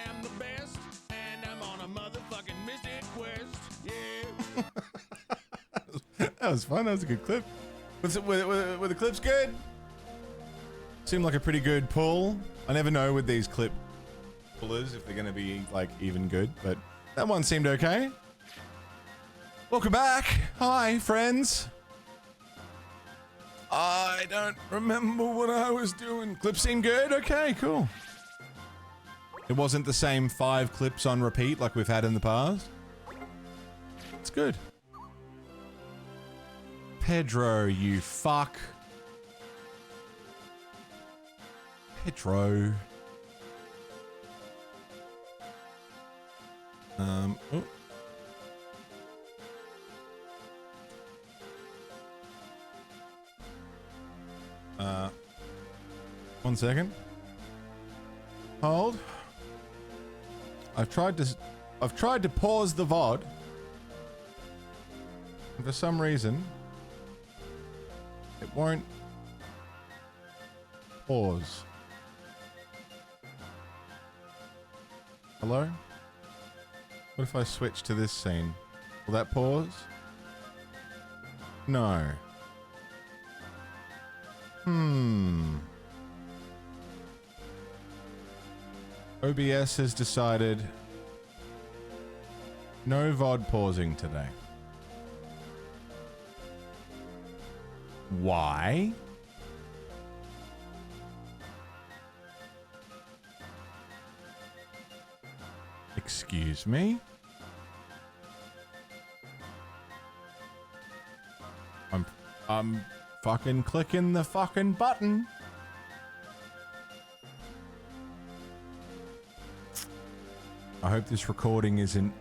am the best, and I'm on a motherfucking mystic quest. Yeah. That was fun. That was a good clip. Were the clips good? Seemed like a pretty good pull. I never know with these clip pullers if they're gonna be like even good, but that one seemed okay. Welcome back. Hi, friends. I don't remember what I was doing. Clips seem good? Okay, cool. It wasn't the same 5 clips on repeat like we've had in the past. It's good. Pedro, you fuck. Pedro. Oh. One second. Hold. I've tried to pause the VOD. And for some reason, it won't pause. Hello? What if I switch to this scene? Will that pause? No. OBS has decided no VOD pausing today. Why? Excuse me? I'm fucking clicking the fucking button. I hope this recording isn't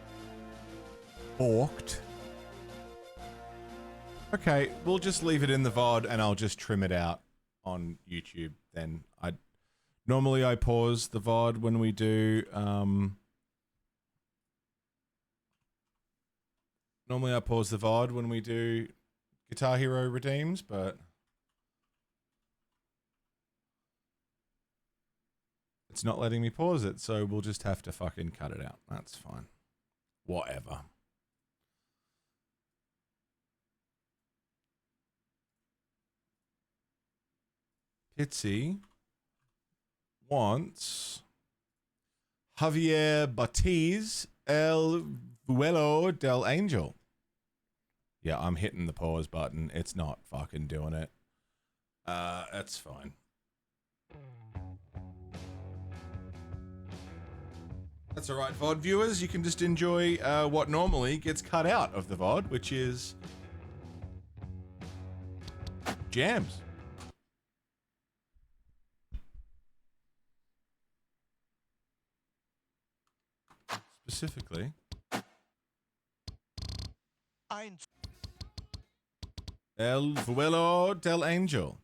forked. Okay, we'll just leave it in the VOD and I'll just trim it out on YouTube then. Normally I pause the VOD when we do normally I pause the VOD when we do Guitar Hero redeems, but it's not letting me pause it, so we'll just have to fucking cut it out. That's fine. Whatever. Pitsy wants Javier Batiz El Vuelo del Angel. Yeah, I'm hitting the pause button. It's not fucking doing it. That's fine. That's alright, VOD viewers. You can just enjoy what normally gets cut out of the VOD, which is jams. Specifically, El Vuelo del Angel.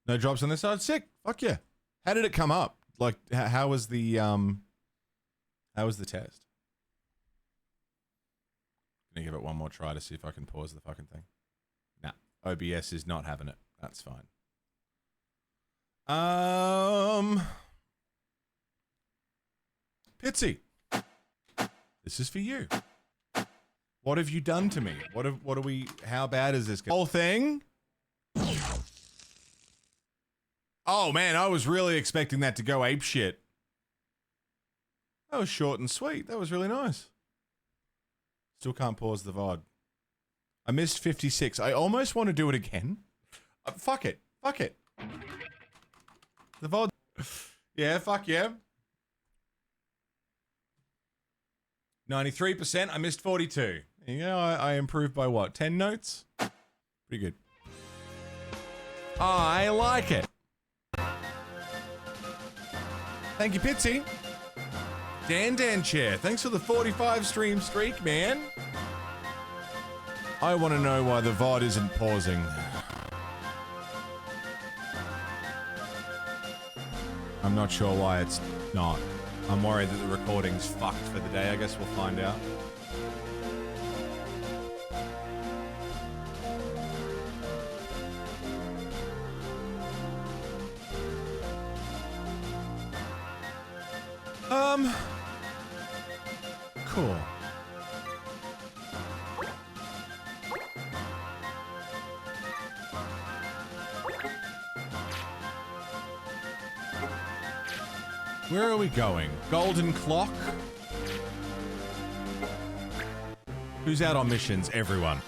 No drops on this side. Sick. Fuck yeah. How did it come up? Like, how was the test? Gonna give it one more try to see if I can pause the fucking thing. Nah, OBS is not having it. That's fine. Pitsy, this is for you. What have you done to me? How bad is this whole thing? Oh man, I was really expecting that to go apeshit. That was short and sweet. That was really nice. Still can't pause the VOD. I missed 56. I almost want to do it again. Fuck it. Fuck it. The VOD. Yeah, fuck yeah. 93%. I missed 42. You know, I improved by what? 10 notes? Pretty good. I like it. Thank you, Pitsy. Dan Chair, thanks for the 45 stream streak, man. I want to know why the VOD isn't pausing. I'm not sure why it's not. I'm worried that the recording's fucked for the day. I guess we'll find out. Cool. Where are we going? Golden Clock? Who's out on missions? Everyone.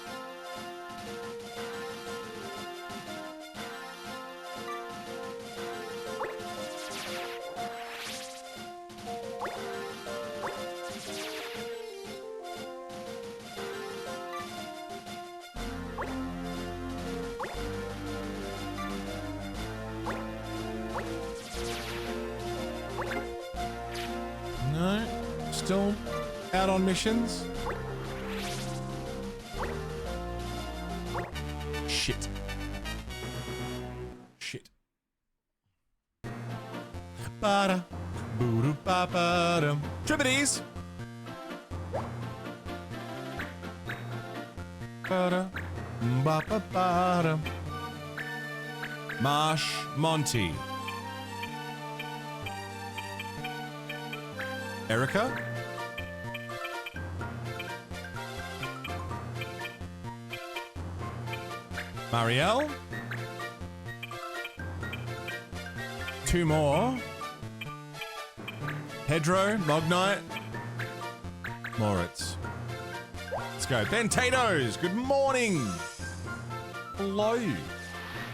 No? Still out on missions? Shit. Shit. Ba-da. Boo-doo-ba-ba-dum. Trippities! Ba-da. Ba-ba-ba-dum. Marsh Monty. Erica? Marielle? 2 more. Pedro, Mognite, Moritz. Let's go. Ben Tatoes, good morning. Hello.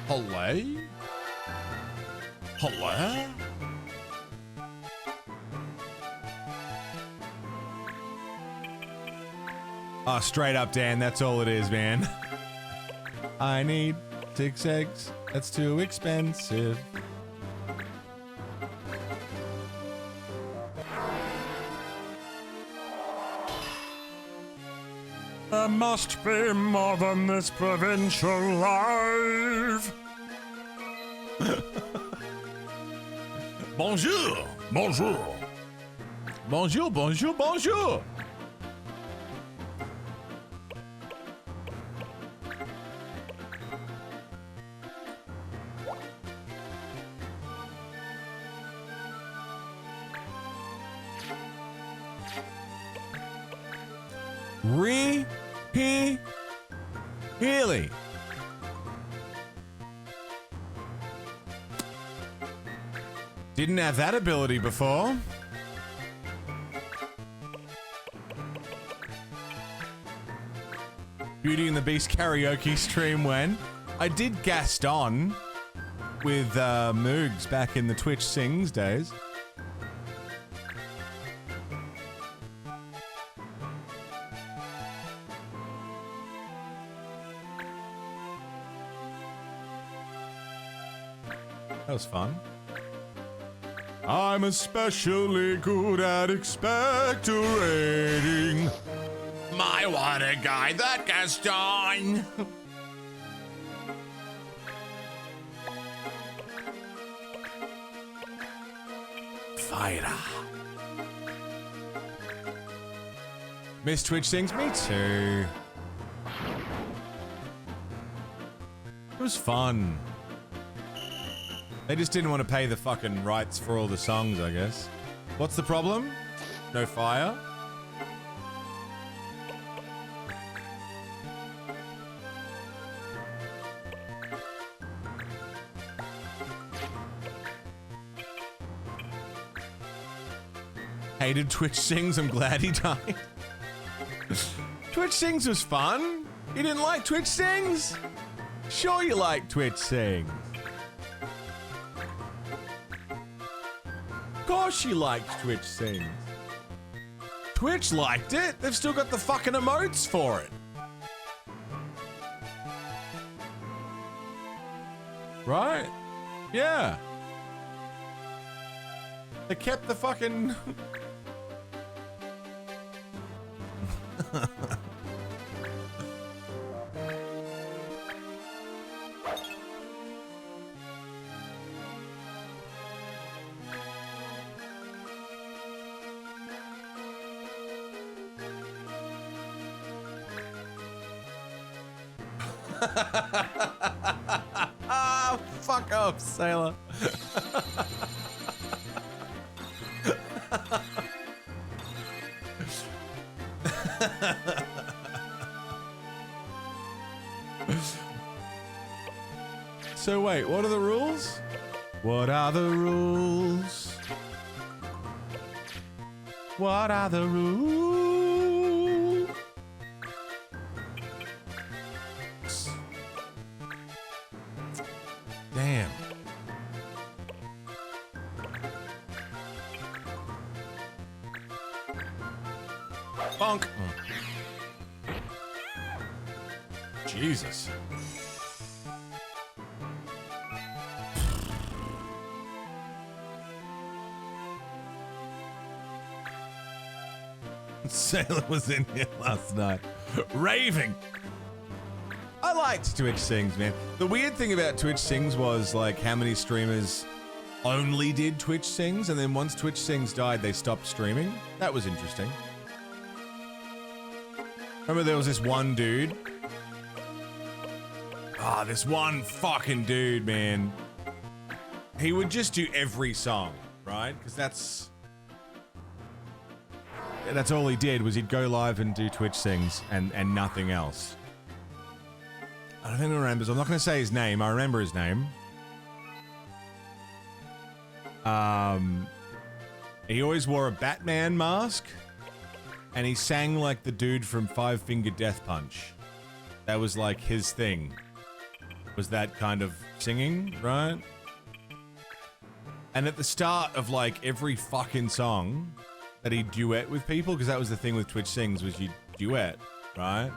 Hello? Hello? Oh, straight up, Dan. That's all it is, man. I need 6 eggs. That's too expensive. There must be more than this provincial life. Bonjour. Bonjour. Bonjour, bonjour, bonjour. Healy. Didn't have that ability before. Beauty and the Beast karaoke stream when I did Gaston with Moogs back in the Twitch Sings days. That was fun. I'm especially good at expectorating. My water guy, that Gaston. Fighter. Miss Twitch Sings, me too. It was fun. They just didn't want to pay the fucking rights for all the songs, I guess. What's the problem? No fire? Hated Twitch Sings, I'm glad he died. Twitch Sings was fun. You didn't like Twitch Sings? Sure you like Twitch Sings. Of course you liked Twitch Sings. Twitch liked it. They've still got the fucking emotes for it. Right? Yeah. They kept the fucking... Fuck off, sailor. So wait, what are the rules? What are the rules? What are the rules? Damn. Bonk. Oh. Jesus. Sailor was in here last night, raving. I liked Twitch Sings, man. The weird thing about Twitch Sings was like how many streamers only did Twitch Sings, and then once Twitch Sings died, they stopped streaming. That was interesting. Remember there was this one dude? Ah, this one fucking dude, man. He would just do every song, right? Because that's all he did was he'd go live and do Twitch Sings and nothing else. I don't think I remember. I'm not going to say his name. I remember his name. He always wore a Batman mask, and he sang like the dude from Five Finger Death Punch. That was like his thing. Was that kind of singing, right? And at the start of like every fucking song that he'd duet with people, because that was the thing with Twitch Sings, was you duet, right?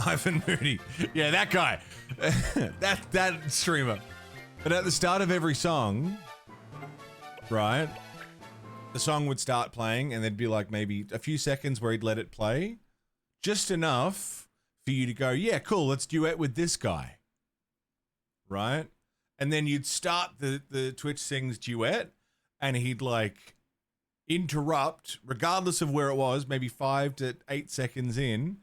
Ivan Moody. Yeah, that guy. that streamer. But at the start of every song, right, the song would start playing and there'd be like maybe a few seconds where he'd let it play. Just enough for you to go, yeah, cool, let's duet with this guy. Right? And then you'd start the Twitch Sings duet and he'd like interrupt, regardless of where it was, maybe 5 to 8 seconds in,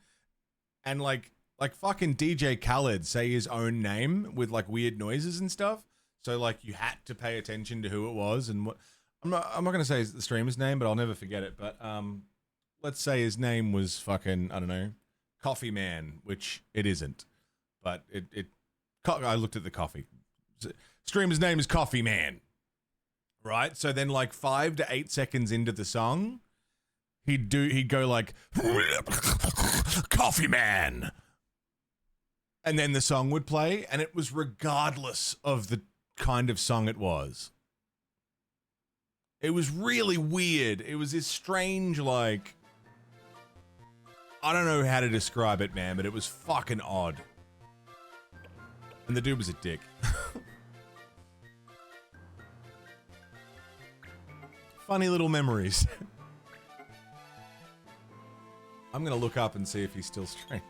and like fucking DJ Khaled say his own name with like weird noises and stuff. So like you had to pay attention to who it was and what. I'm not gonna say the streamer's name, but I'll never forget it. But let's say his name was fucking, I don't know, Coffee Man, which it isn't. But I looked at the coffee. Streamer's name is Coffee Man. Right? So then like 5 to 8 seconds into the song, he'd go like Coffee Man. And then the song would play, and it was regardless of the kind of song it was. It was really weird. It was this strange, like, I don't know how to describe it, man, but it was fucking odd. And the dude was a dick. Funny little memories. I'm gonna look up and see if he still streams.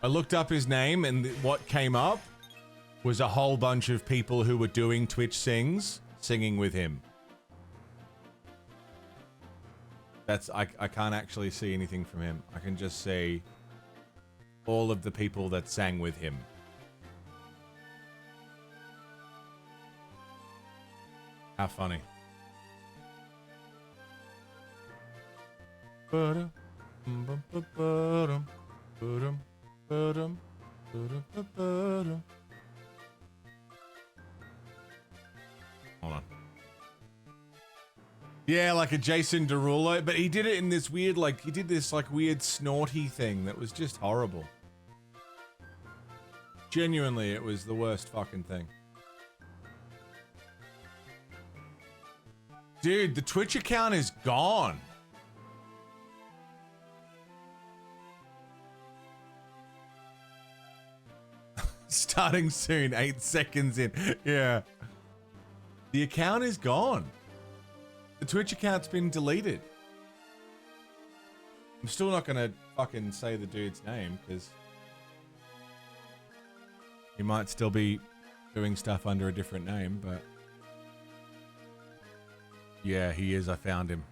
I looked up his name, and what came up was a whole bunch of people who were doing Twitch Sings, singing with him. I can't actually see anything from him. I can just see all of the people that sang with him. How funny. Hold on. Yeah, like a Jason Derulo, but he did it in this weird, like, he did this, like, weird snorty thing that was just horrible. Genuinely, it was the worst fucking thing. Dude, the Twitch account is gone. Starting soon, 8 seconds in. Yeah. The account is gone. The Twitch account's been deleted. I'm still not gonna fucking say the dude's name, because he might still be doing stuff under a different name, but yeah, he is. I found him.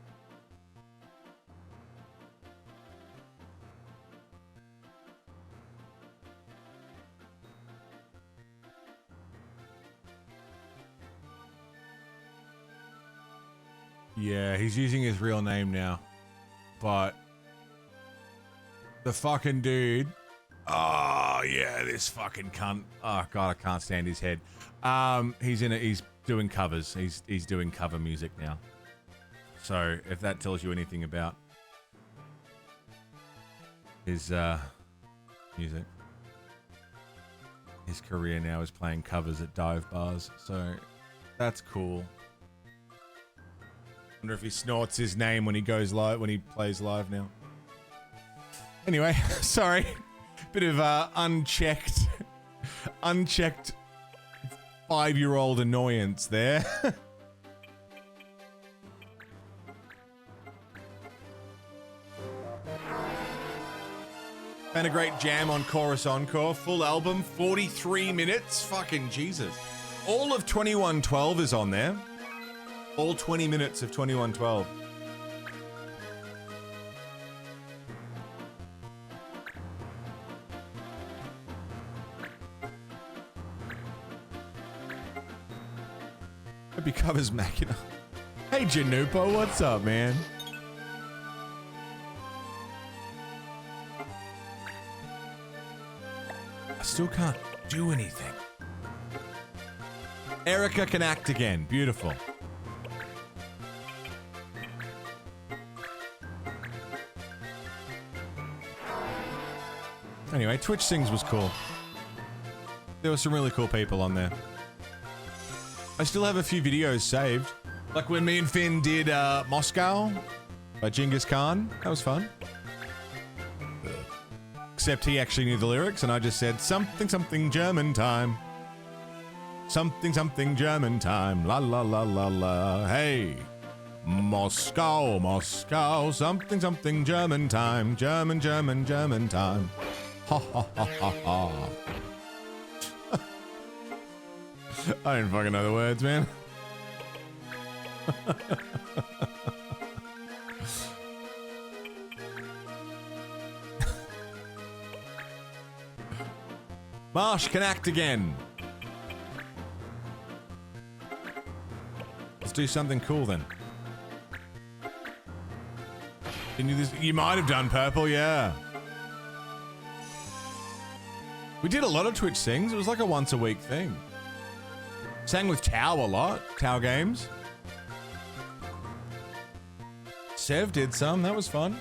Yeah, he's using his real name now. But the fucking dude. Oh, yeah, this fucking cunt. Oh, God, I can't stand his head. He's doing covers. He's doing cover music now. So, if that tells you anything about his music. His career now is playing covers at dive bars. So, that's cool. Wonder if he snorts his name when he goes live, when he plays live now. Anyway, sorry. Bit of unchecked 5-year-old annoyance there. Found a great jam on Chorus Encore. Full album, 43 minutes. Fucking Jesus. All of 2112 is on there. All 20 minutes of 2112. Hope he covers Machina. Hey Janupo, what's up, man? I still can't do anything. Erica can act again. Beautiful. Anyway, Twitch Sings was cool. There were some really cool people on there. I still have a few videos saved. Like when me and Finn did Moscow by Genghis Khan. That was fun. Except he actually knew the lyrics and I just said something something German time. Something something German time. La la la la la. Hey. Moscow, Moscow. Something something German time. German, German, German time. Ha ha ha ha ha. I don't fucking know the words, man. Marsh can act again. Let's do something cool then. Can you, you might have done purple, yeah. We did a lot of Twitch Sings. It was like a once a week thing. Sang with Tao a lot. Tao Games. Sev did some. That was fun.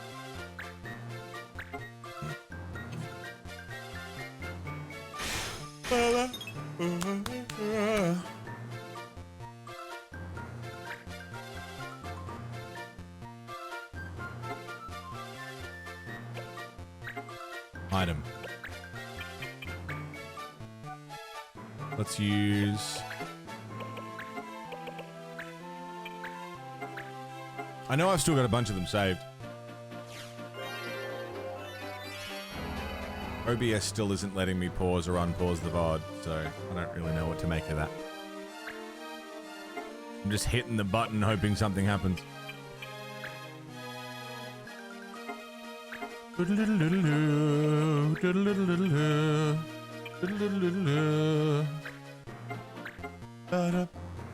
Item. Let's use... I know I've still got a bunch of them saved. OBS still isn't letting me pause or unpause the VOD, so I don't really know what to make of that. I'm just hitting the button hoping something happens.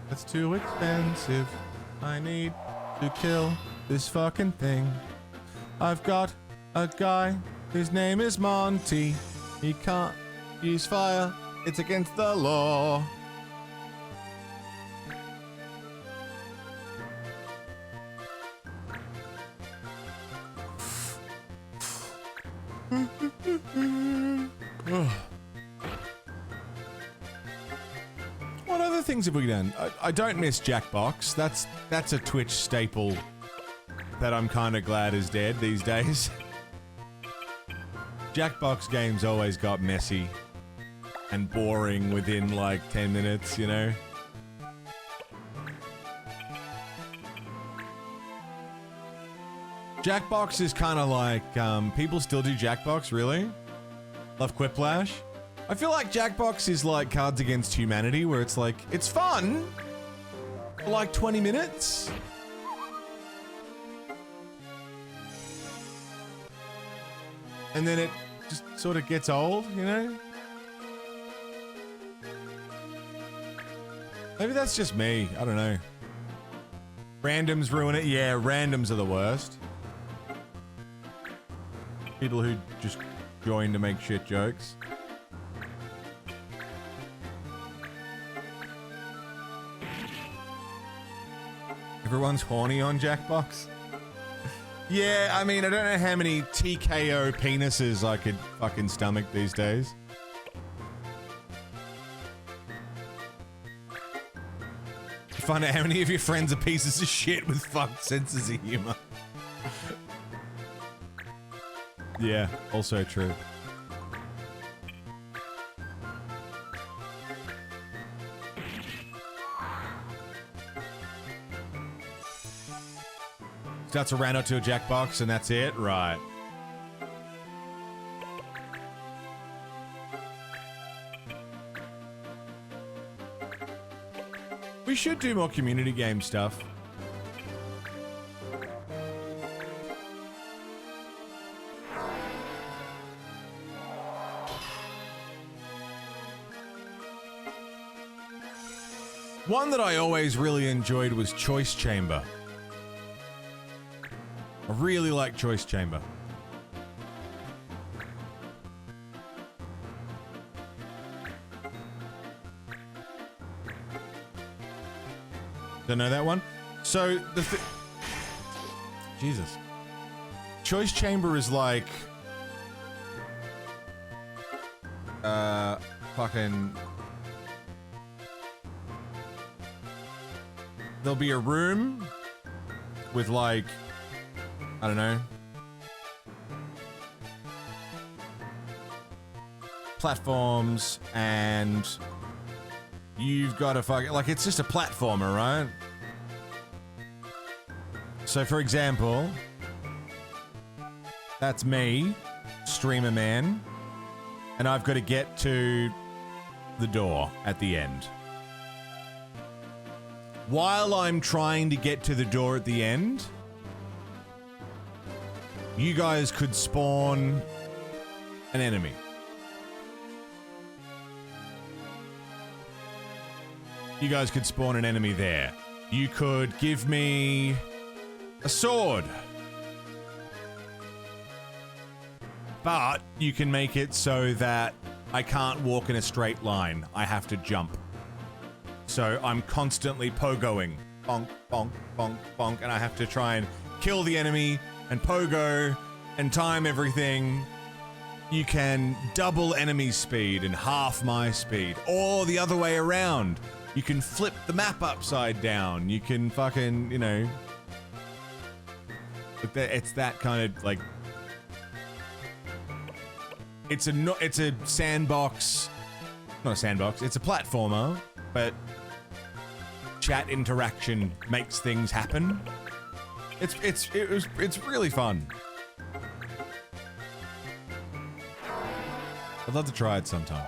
That's too expensive. I need to kill this fucking thing. I've got a guy, his name is Monty. He can't use fire, it's against the law. What other things have we done? I don't miss Jackbox. That's a Twitch staple that I'm kind of glad is dead these days. Jackbox games always got messy and boring within like 10 minutes, you know? Jackbox is kind of like, people still do Jackbox, really? Love Quiplash? I feel like Jackbox is like Cards Against Humanity, where it's like, it's fun for like 20 minutes. And then it just sort of gets old, you know? Maybe that's just me, I don't know. Randoms ruin it. Yeah, randoms are the worst. People who just join to make shit jokes. Everyone's horny on Jackbox. Yeah, I mean, I don't know how many TKO penises I could fucking stomach these days. Find out how many of your friends are pieces of shit with fucked senses of humor. Yeah, also true. Starts a round or two of Jackbox and that's it? Right. We should do more community game stuff. One that I always really enjoyed was Choice Chamber. I really like Choice Chamber. Don't know that one? So, Jesus. Choice Chamber is like... fucking... There'll be a room with like... I don't know. Platforms, and you've got to fucking... Like, it's just a platformer, right? So, for example, that's me, streamer man, and I've got to get to the door at the end. While I'm trying to get to the door at the end, you guys could spawn an enemy. You guys could spawn an enemy there. You could give me a sword. But you can make it so that I can't walk in a straight line. I have to jump. So I'm constantly pogoing. Bonk, bonk, bonk, bonk. And I have to try and kill the enemy and pogo and time everything. You can double enemy speed and half my speed. Or the other way around. You can flip the map upside down. You can fucking, you know... It's that kind of, like... It's a sandbox... Not a sandbox. It's a platformer, but... Chat interaction makes things happen. It's really fun. I'd love to try it sometime.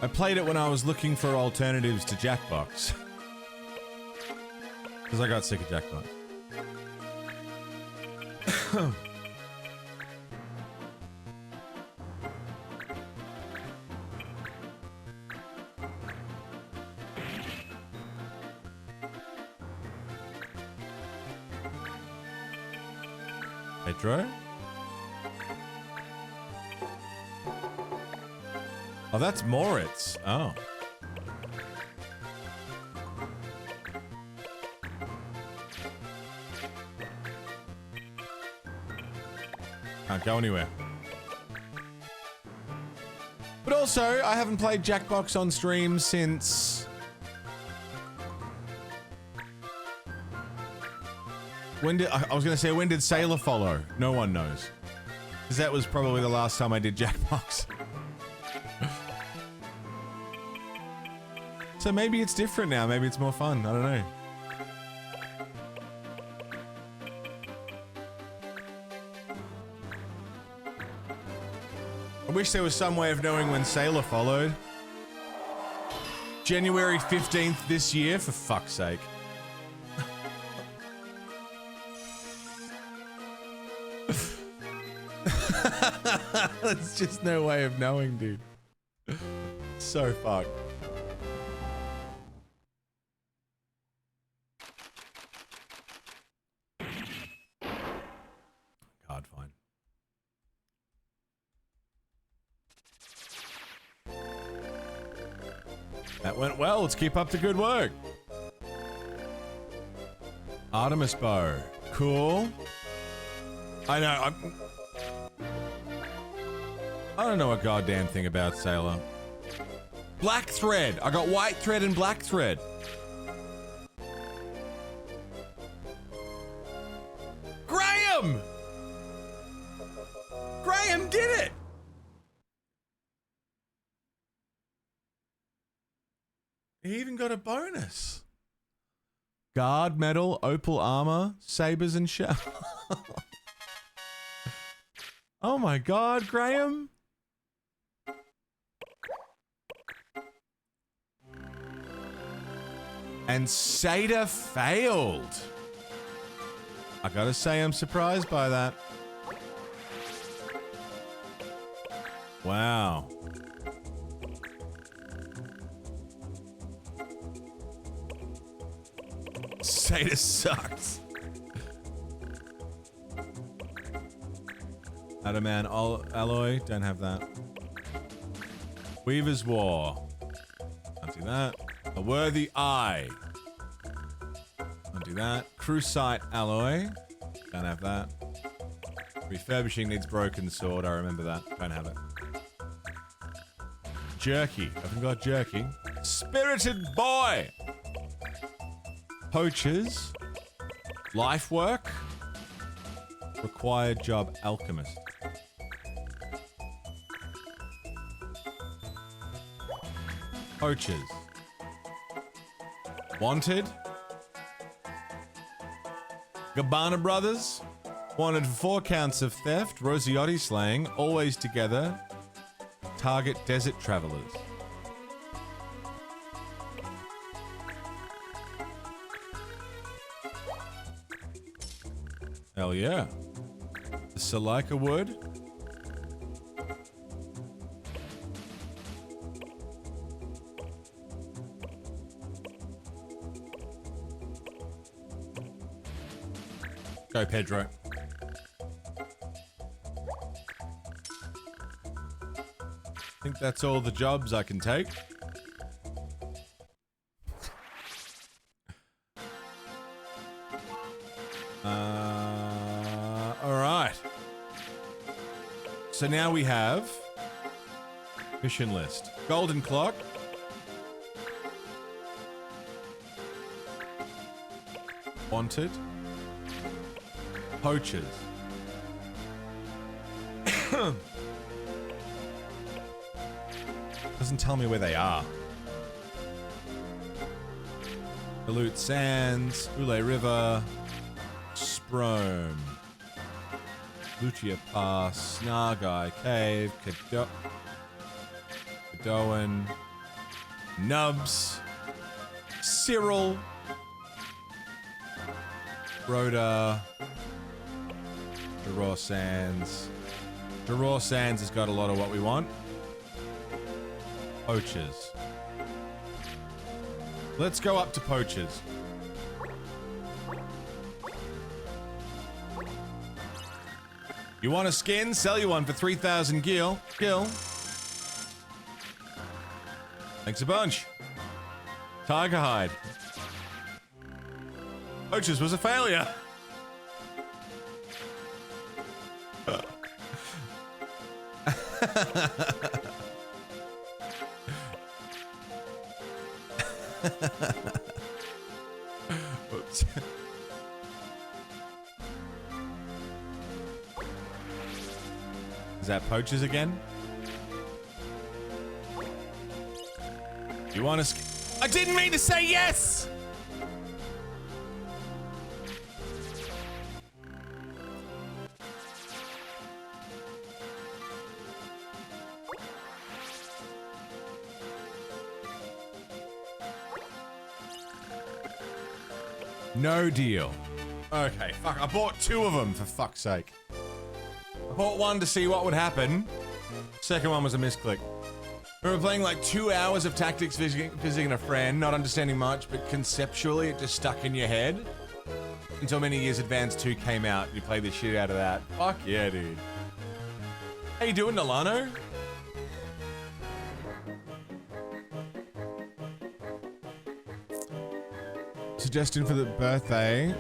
I played it when I was looking for alternatives to Jackbox. Because I got sick of Jackbox. Petro? Oh, that's Moritz. Oh. Can't go anywhere. But also, I haven't played Jackbox on stream since... When did... I was gonna say, when did Sailor follow? No one knows. Because that was probably the last time I did Jackbox. So maybe it's different now. Maybe it's more fun. I don't know. I wish there was some way of knowing when Sailor followed. January 15th this year, for fuck's sake. There's just no way of knowing, dude. So fucked. Card fine. That went well. Let's keep up the good work. Artemis bow. Cool. I know. I don't know a goddamn thing about Sailor. Black thread. I got white thread and black thread. Graham! Graham did it! He even got a bonus. Guard medal, opal armor, sabers and shell. Oh my god, Graham. And Sada failed. I gotta say I'm surprised by that. Wow. Sada sucks. Adaman alloy, don't have that. Weaver's War. Can't do that. A Worthy Eye. Can't do that. Crucite alloy. Don't have that. Refurbishing needs broken sword. I remember that. Don't have it. Jerky. I haven't got jerky. Spirited Boy. Poachers. Life work. Required job alchemist. Poachers. Wanted. Gabbana Brothers. Wanted for 4 counts of theft. Rosiotti slaying. Always together. Target desert travelers. Hell yeah. The Salika wood. Go, Pedro. I think that's all the jobs I can take. All right. So now we have mission list. Golden clock. Wanted. Poachers. Doesn't tell me where they are. Dilute Sands, Ule River, Sprome, Lucia Pass, Snargai Cave, Cadoan, Nubs, Cyril, Rhoda, Raw Sands. Raw Sands has got a lot of what we want. Poachers. Let's go up to Poachers. You want a skin? Sell you one for 3,000 gil. Thanks a bunch. Tiger hide. Poachers was a failure. Oops. Is that Poachers again? You want to? I didn't mean to say yes. No deal. Okay, fuck. I bought 2 of them, for fuck's sake. I bought one to see what would happen. Second one was a misclick. We were playing like 2 hours of tactics visiting a friend, not understanding much, but conceptually it just stuck in your head. Until Many Years Advanced 2 came out, and you played the shit out of that. Fuck yeah, dude. How you doing, Delano? Suggestion for the birthday.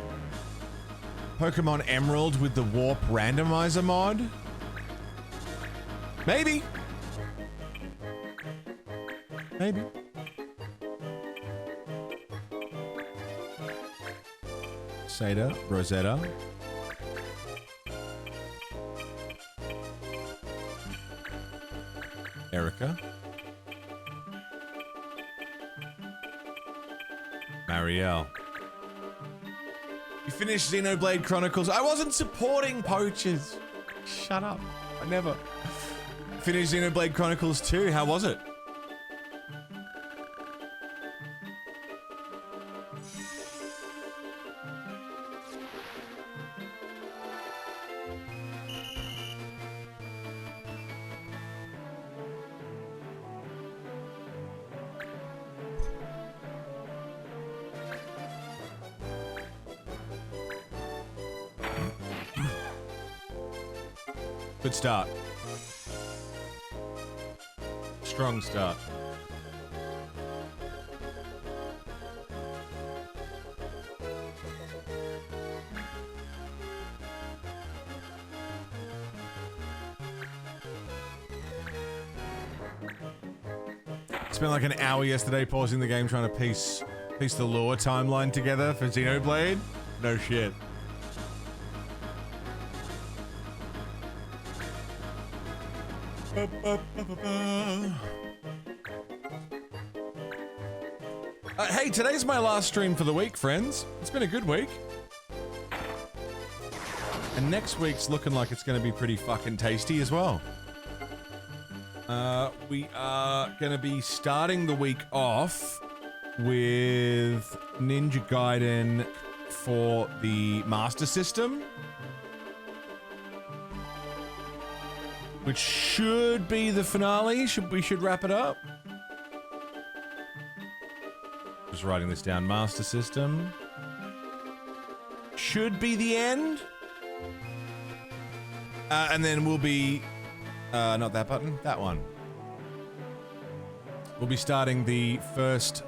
Pokemon Emerald with the Warp Randomizer mod? Maybe. Maybe. Seda, Rosetta. Erica. Marielle. You finished Xenoblade Chronicles. I wasn't supporting poachers. Shut up. I never. Finished Xenoblade Chronicles 2. How was it? Good start. Strong start. Spent like an hour yesterday pausing the game trying to piece the lore timeline together for Xenoblade. No shit. Hey, today's my last stream for the week, friends. It's been a good week. And next week's looking like it's going to be pretty fucking tasty as well. We are going to be starting the week off with Ninja Gaiden for the Master System. Which should be the finale. We should wrap it up. Just writing this down. Master System. Should be the end. And then we'll be... not that button. That one. We'll be starting the first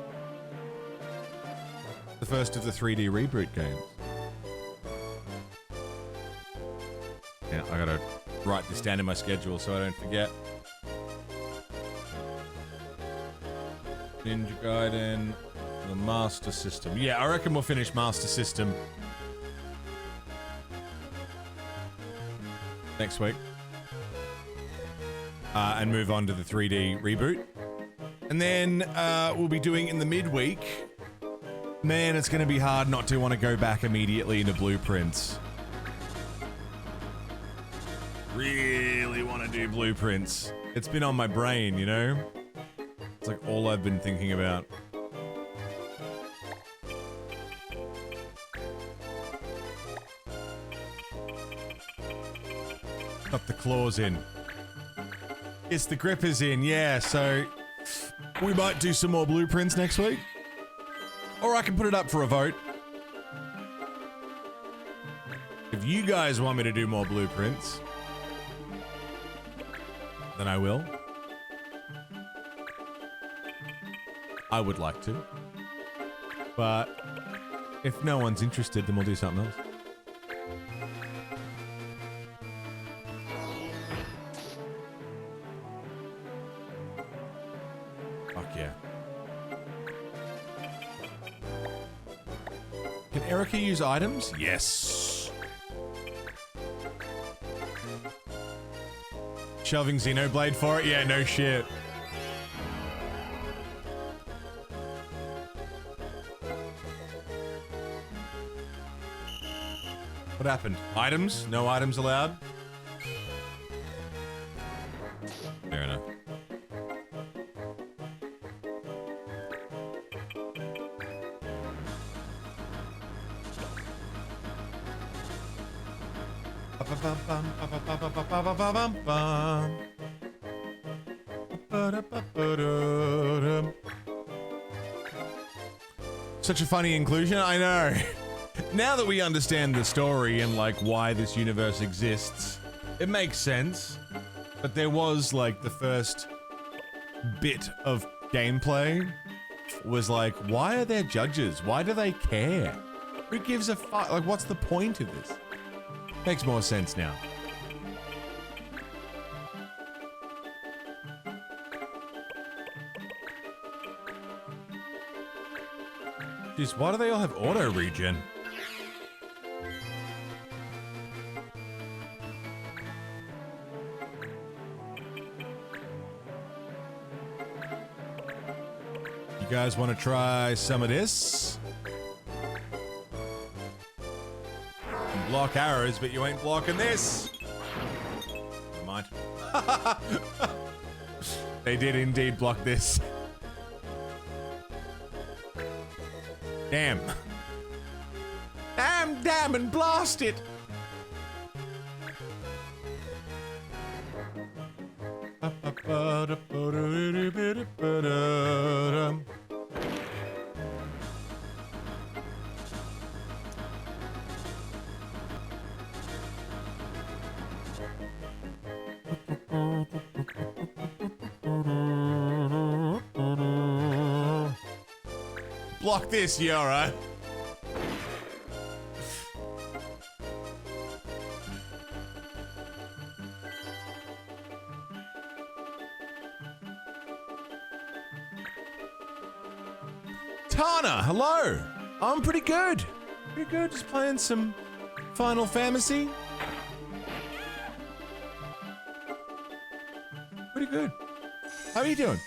of the 3D reboot games. Yeah, I gotta write this down in my schedule so I don't forget. Ninja Gaiden, the Master System. Yeah, I reckon we'll finish Master System next week. And move on to the 3D reboot. And then we'll be doing in the midweek. Man, it's going to be hard not to want to go back immediately into Blueprints. Really want to do Blueprints. It's been on my brain, you know? It's like all I've been thinking about. Got the claws in. It's the grippers in, yeah, so we might do some more Blueprints next week. Or I can put it up for a vote. If you guys want me to do more Blueprints, then I will. I would like to. But if no one's interested, then we'll do something else. Fuck yeah. Can Erica use items? Yes. Shelving Xenoblade for it? Yeah, no shit. What happened? Items? No items allowed? Fair enough. Such a funny inclusion, I know. Now that we understand the story and like why this universe exists, it makes sense. But there was like the first bit of gameplay was like, why are there judges? Why do they care? Who gives a fuck? Like, what's the point of this? Makes more sense now. Jeez, why do they all have auto regen? You guys want to try some of this? You can block arrows, but you ain't blocking this. Never mind. They did indeed block this. Damn. Damn, and blast it! Block this, you alright? Tana, hello. I'm pretty good. Pretty good, just playing some Final Fantasy. Pretty good. How are you doing?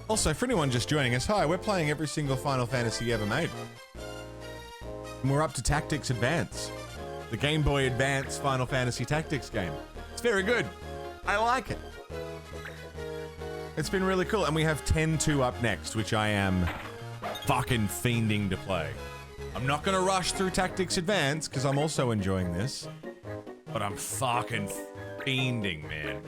Also, for anyone just joining us, hi, we're playing every single Final Fantasy ever made. And we're up to Tactics Advance. The Game Boy Advance Final Fantasy Tactics game. It's very good. I like it. It's been really cool. And we have 10-2 up next, which I am fucking fiending to play. I'm not gonna rush through Tactics Advance, because I'm also enjoying this. But I'm fucking fiending, man.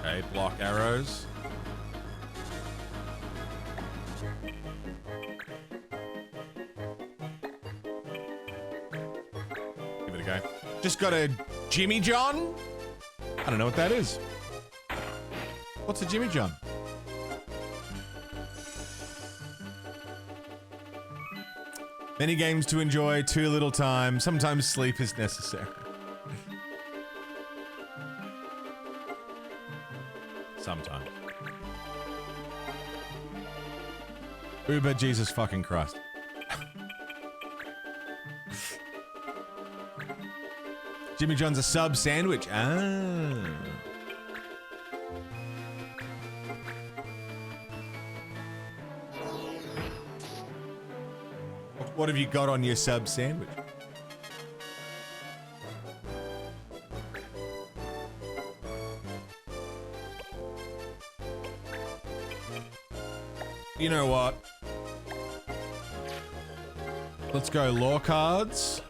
Okay, block arrows. Give it a go. Just got a Jimmy John? I don't know what that is. What's a Jimmy John? Many games to enjoy, too little time. Sometimes sleep is necessary. Sometimes. Uber Jesus fucking Christ. Jimmy John's a sub sandwich. Ah. What have you got on your sub sandwich? You know what? Let's go lore cards.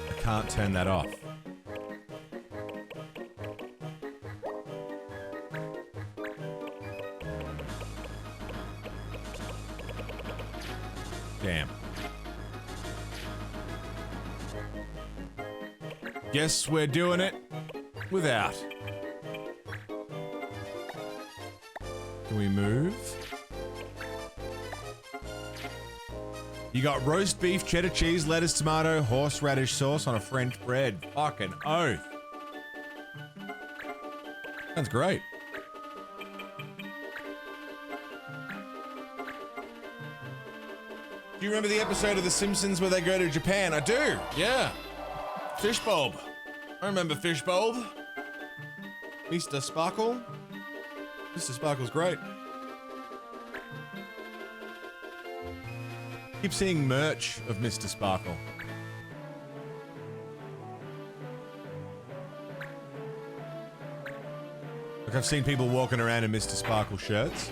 I can't turn that off. Damn. Guess we're doing it without. Can we move? You got roast beef, cheddar cheese, lettuce, tomato, horseradish sauce on a French bread. Fucking oath. Sounds great. Do you remember the episode of The Simpsons where they go to Japan? I do, yeah. Fishbulb. I remember Fishbulb. Mr. Sparkle. Mr. Sparkle's great. Keep seeing merch of Mr. Sparkle. Like I've seen people walking around in Mr. Sparkle shirts.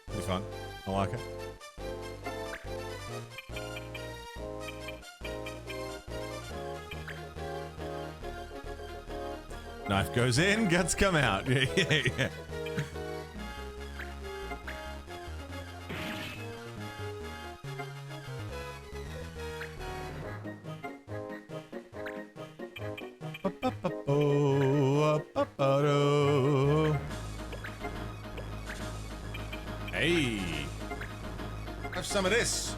Pretty fun. I like it. Knife goes in, guts come out. Yeah, yeah, yeah. Hey, have some of this.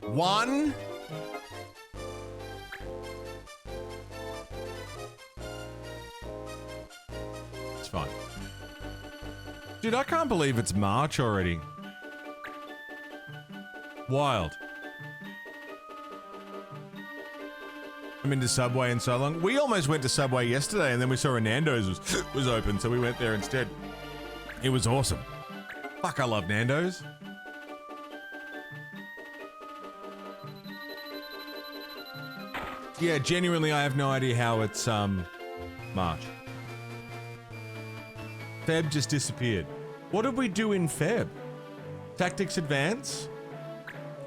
One. It's fine. Dude, I can't believe it's March already. Wild. I'm into Subway in so long. We almost went to Subway yesterday and then we saw a Nando's was open, so we went there instead. It was awesome. Fuck, I love Nando's. Yeah, genuinely, I have no idea how it's, March. Feb just disappeared. What did we do in Feb? Tactics Advance?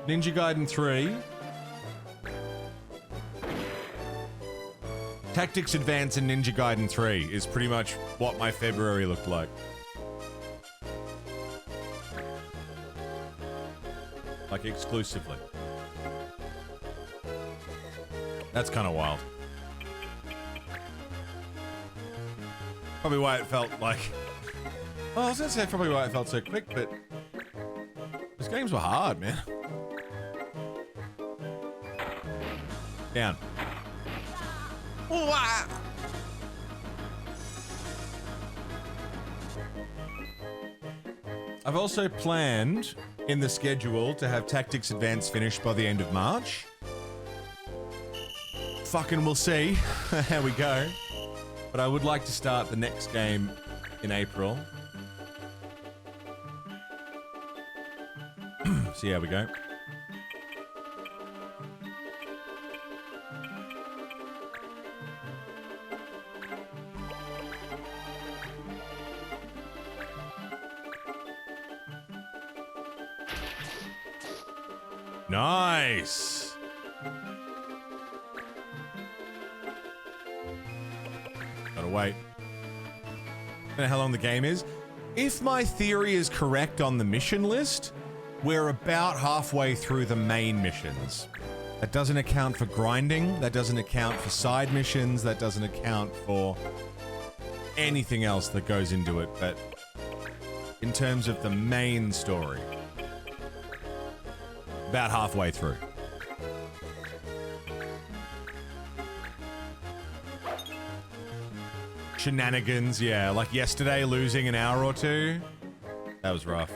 Ninja Gaiden 3? Tactics Advance and Ninja Gaiden 3 is pretty much what my February looked like. Like, exclusively. That's kind of wild. Probably why it felt like... Well, I was gonna say probably why it felt so quick, but... Those games were hard, man. Down. I've also planned in the schedule to have Tactics Advance finished by the end of March. Fucking we'll see how we go. But I would like to start the next game in April. See how we go. Nice. Gotta wait. I don't know how long the game is. If my theory is correct on the mission list, we're about halfway through the main missions. That doesn't account for grinding. That doesn't account for side missions. That doesn't account for anything else that goes into it. But in terms of the main story, about halfway through. Shenanigans, yeah. Like yesterday, losing an hour or two. That was rough.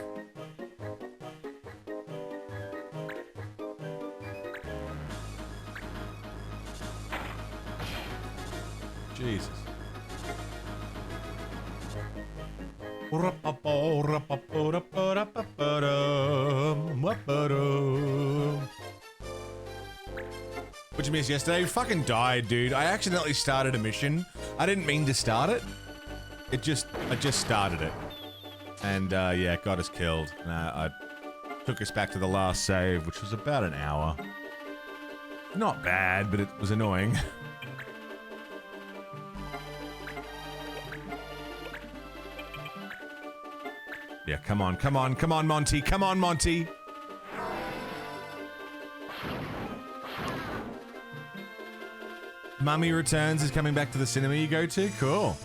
Jesus. What'd you miss yesterday? You fucking died, dude. I accidentally started a mission. I didn't mean to start it. I just started it. And, yeah, it got us killed. And I took us back to the last save, which was about an hour. Not bad, but it was annoying. Yeah, come on, come on, come on, Monty, come on, Monty. Mummy Returns is coming back to the cinema you go to? Cool.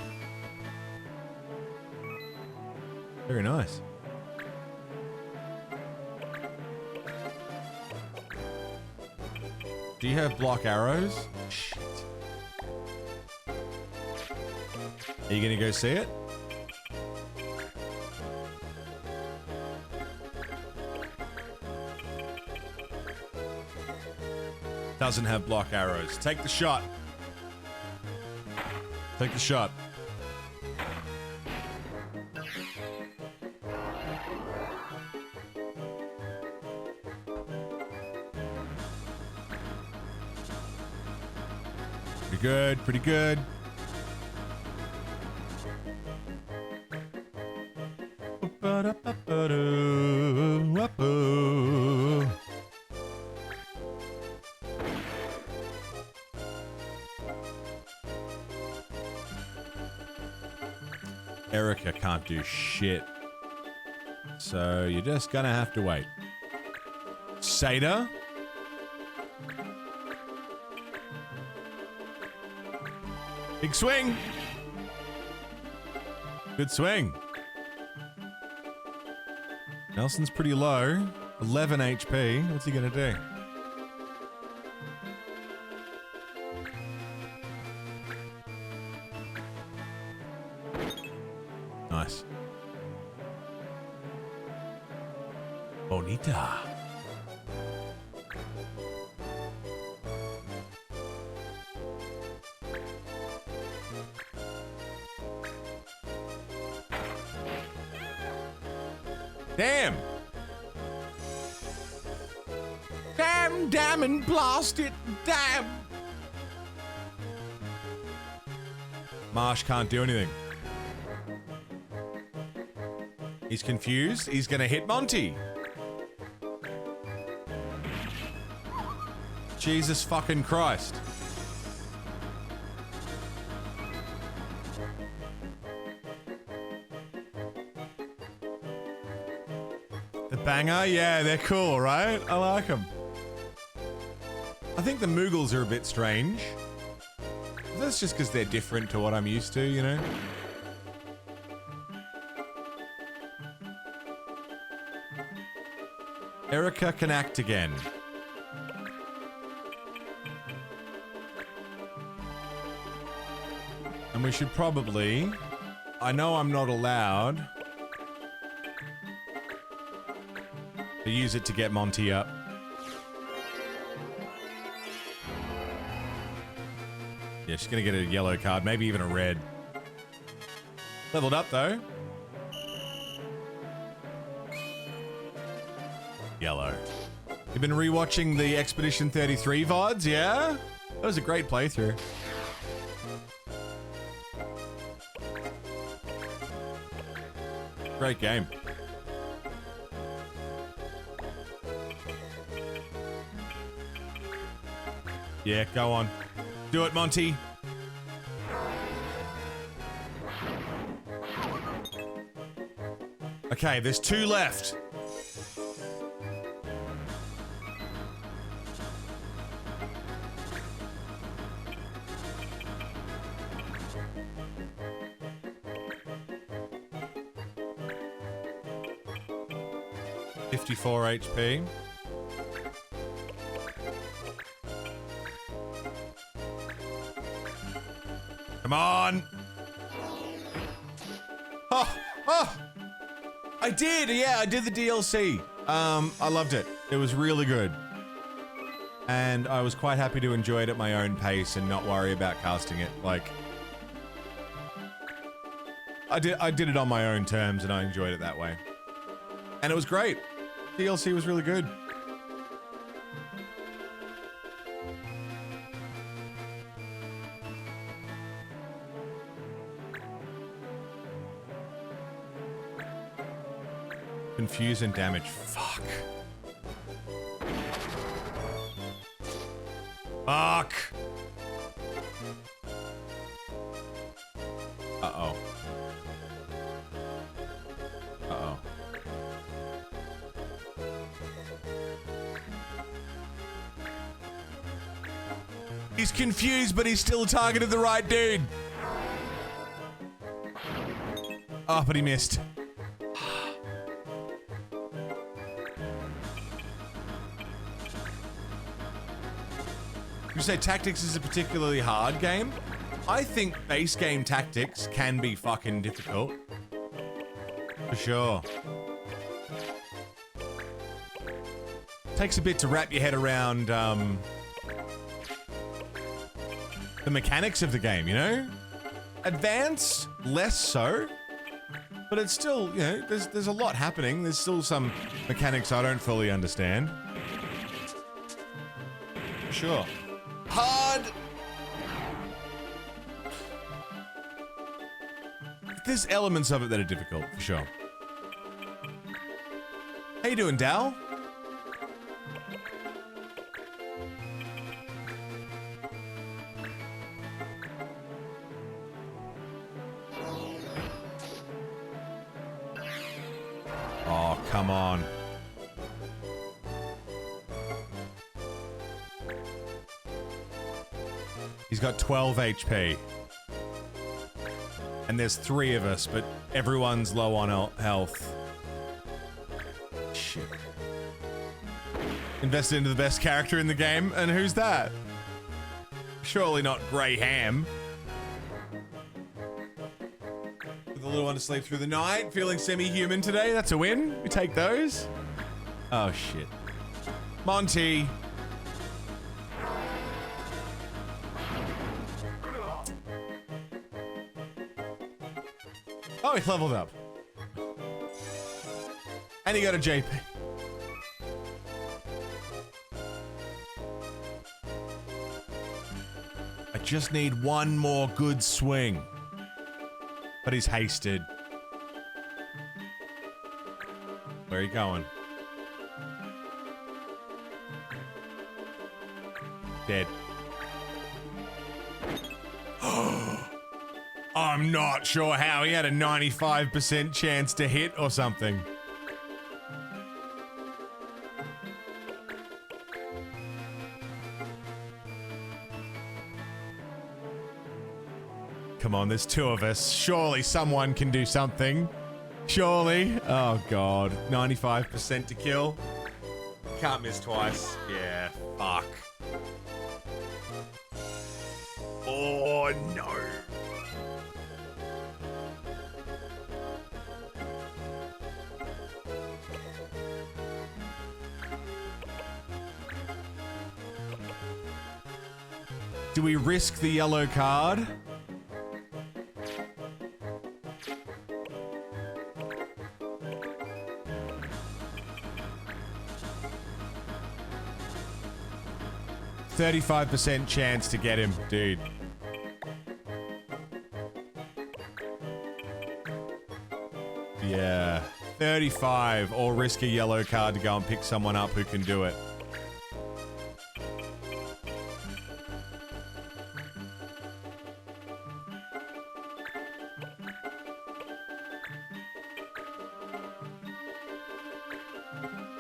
Very nice. Do you have block arrows? Shit. Are you gonna go see it? Doesn't have block arrows. Take the shot. Take the shot. Pretty good, pretty good. Erica can't do shit. So you're just gonna have to wait. Seder? Big swing! Good swing. Nelson's pretty low. 11 HP. What's he gonna do? Nice. Bonita. Damn! Damn and blast it, damn! Marsh can't do anything. He's confused. He's gonna hit Monty. Jesus fucking Christ. The banger? Yeah, they're cool, right? I like them. I think the Moogles are a bit strange. That's just because they're different to what I'm used to, you know? Erica can act again. And we should probably... I know I'm not allowed to use it to get Monty up. Yeah, she's gonna get a yellow card, maybe even a red. Leveled up though. Yellow. You've been rewatching the Expedition 33 VODs, yeah? That was a great playthrough. Great game. Yeah, go on. Do it, Monty. Okay, there's 2 left. $54 HP. Come on! Oh! I did! Yeah, I did the DLC. I loved it. It was really good. And I was quite happy to enjoy it at my own pace and not worry about casting it. Like... I did it on my own terms and I enjoyed it that way. And it was great. DLC was really good. Confuse and damage. Fuck. Fuck. Uh-oh. Uh-oh. He's confused, but he's still targeted the right dude. Oh, but he missed. You say Tactics is a particularly hard game? I think base game Tactics can be fucking difficult. For sure. Takes a bit to wrap your head around, the mechanics of the game, you know? Advance, less so. But it's still, you know, there's a lot happening. There's still some mechanics I don't fully understand. Sure. Hard! There's elements of it that are difficult, for sure. How you doing, Dal? Oh, come on. He's got 12 HP. And there's 3 of us, but everyone's low on health. Shit. Invested into the best character in the game, and who's that? Surely not Grey Ham. With a little one to sleep through the night, feeling semi-human today. That's a win. We take those. Oh, shit. Monty. Oh, he leveled up. And he got a JP. I just need one more good swing. But he's hasted. Where are you going? Dead. I'm not sure how. He had a 95% chance to hit or something. Come on, there's 2 of us. Surely someone can do something. Surely. Oh, God. 95% to kill. Can't miss twice. Yeah, fuck. Oh, no. Do we risk the yellow card? %35 chance to get him, dude. Yeah. 35 or risk a yellow card to go and pick someone up who can do it.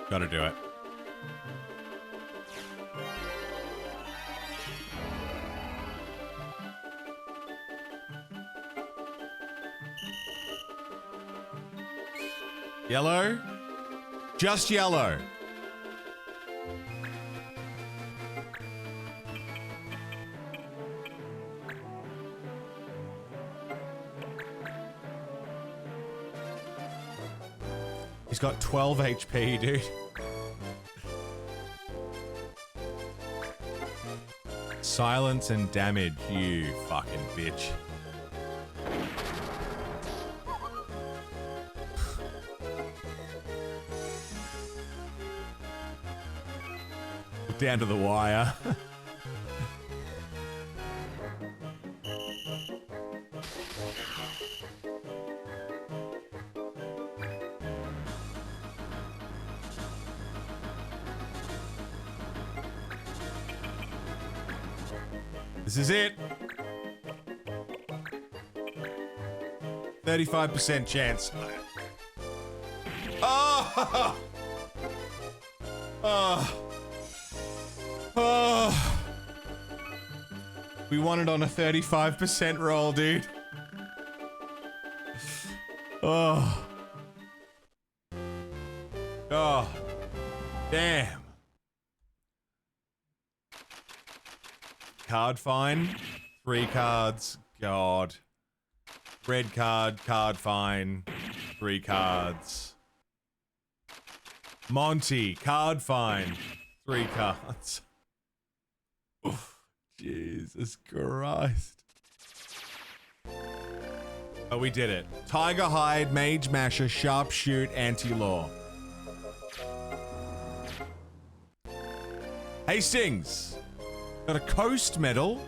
Gotta do it. Yellow? Just yellow. He's got 12 HP, dude. Silence and damage, you fucking bitch. Down to the wire. This is it. 35% chance. Oh! Oh! Oh! We won it on a 35% roll, dude. Oh. Oh. Damn. Card fine. 3 cards. God. Red card, card fine. 3 cards. Monty, card fine. 3 cards. Oof. Jesus Christ. Oh, we did it. Tiger Hide, Mage Masher, Sharpshoot, Anti-Law. Hastings. Got a Coast Medal.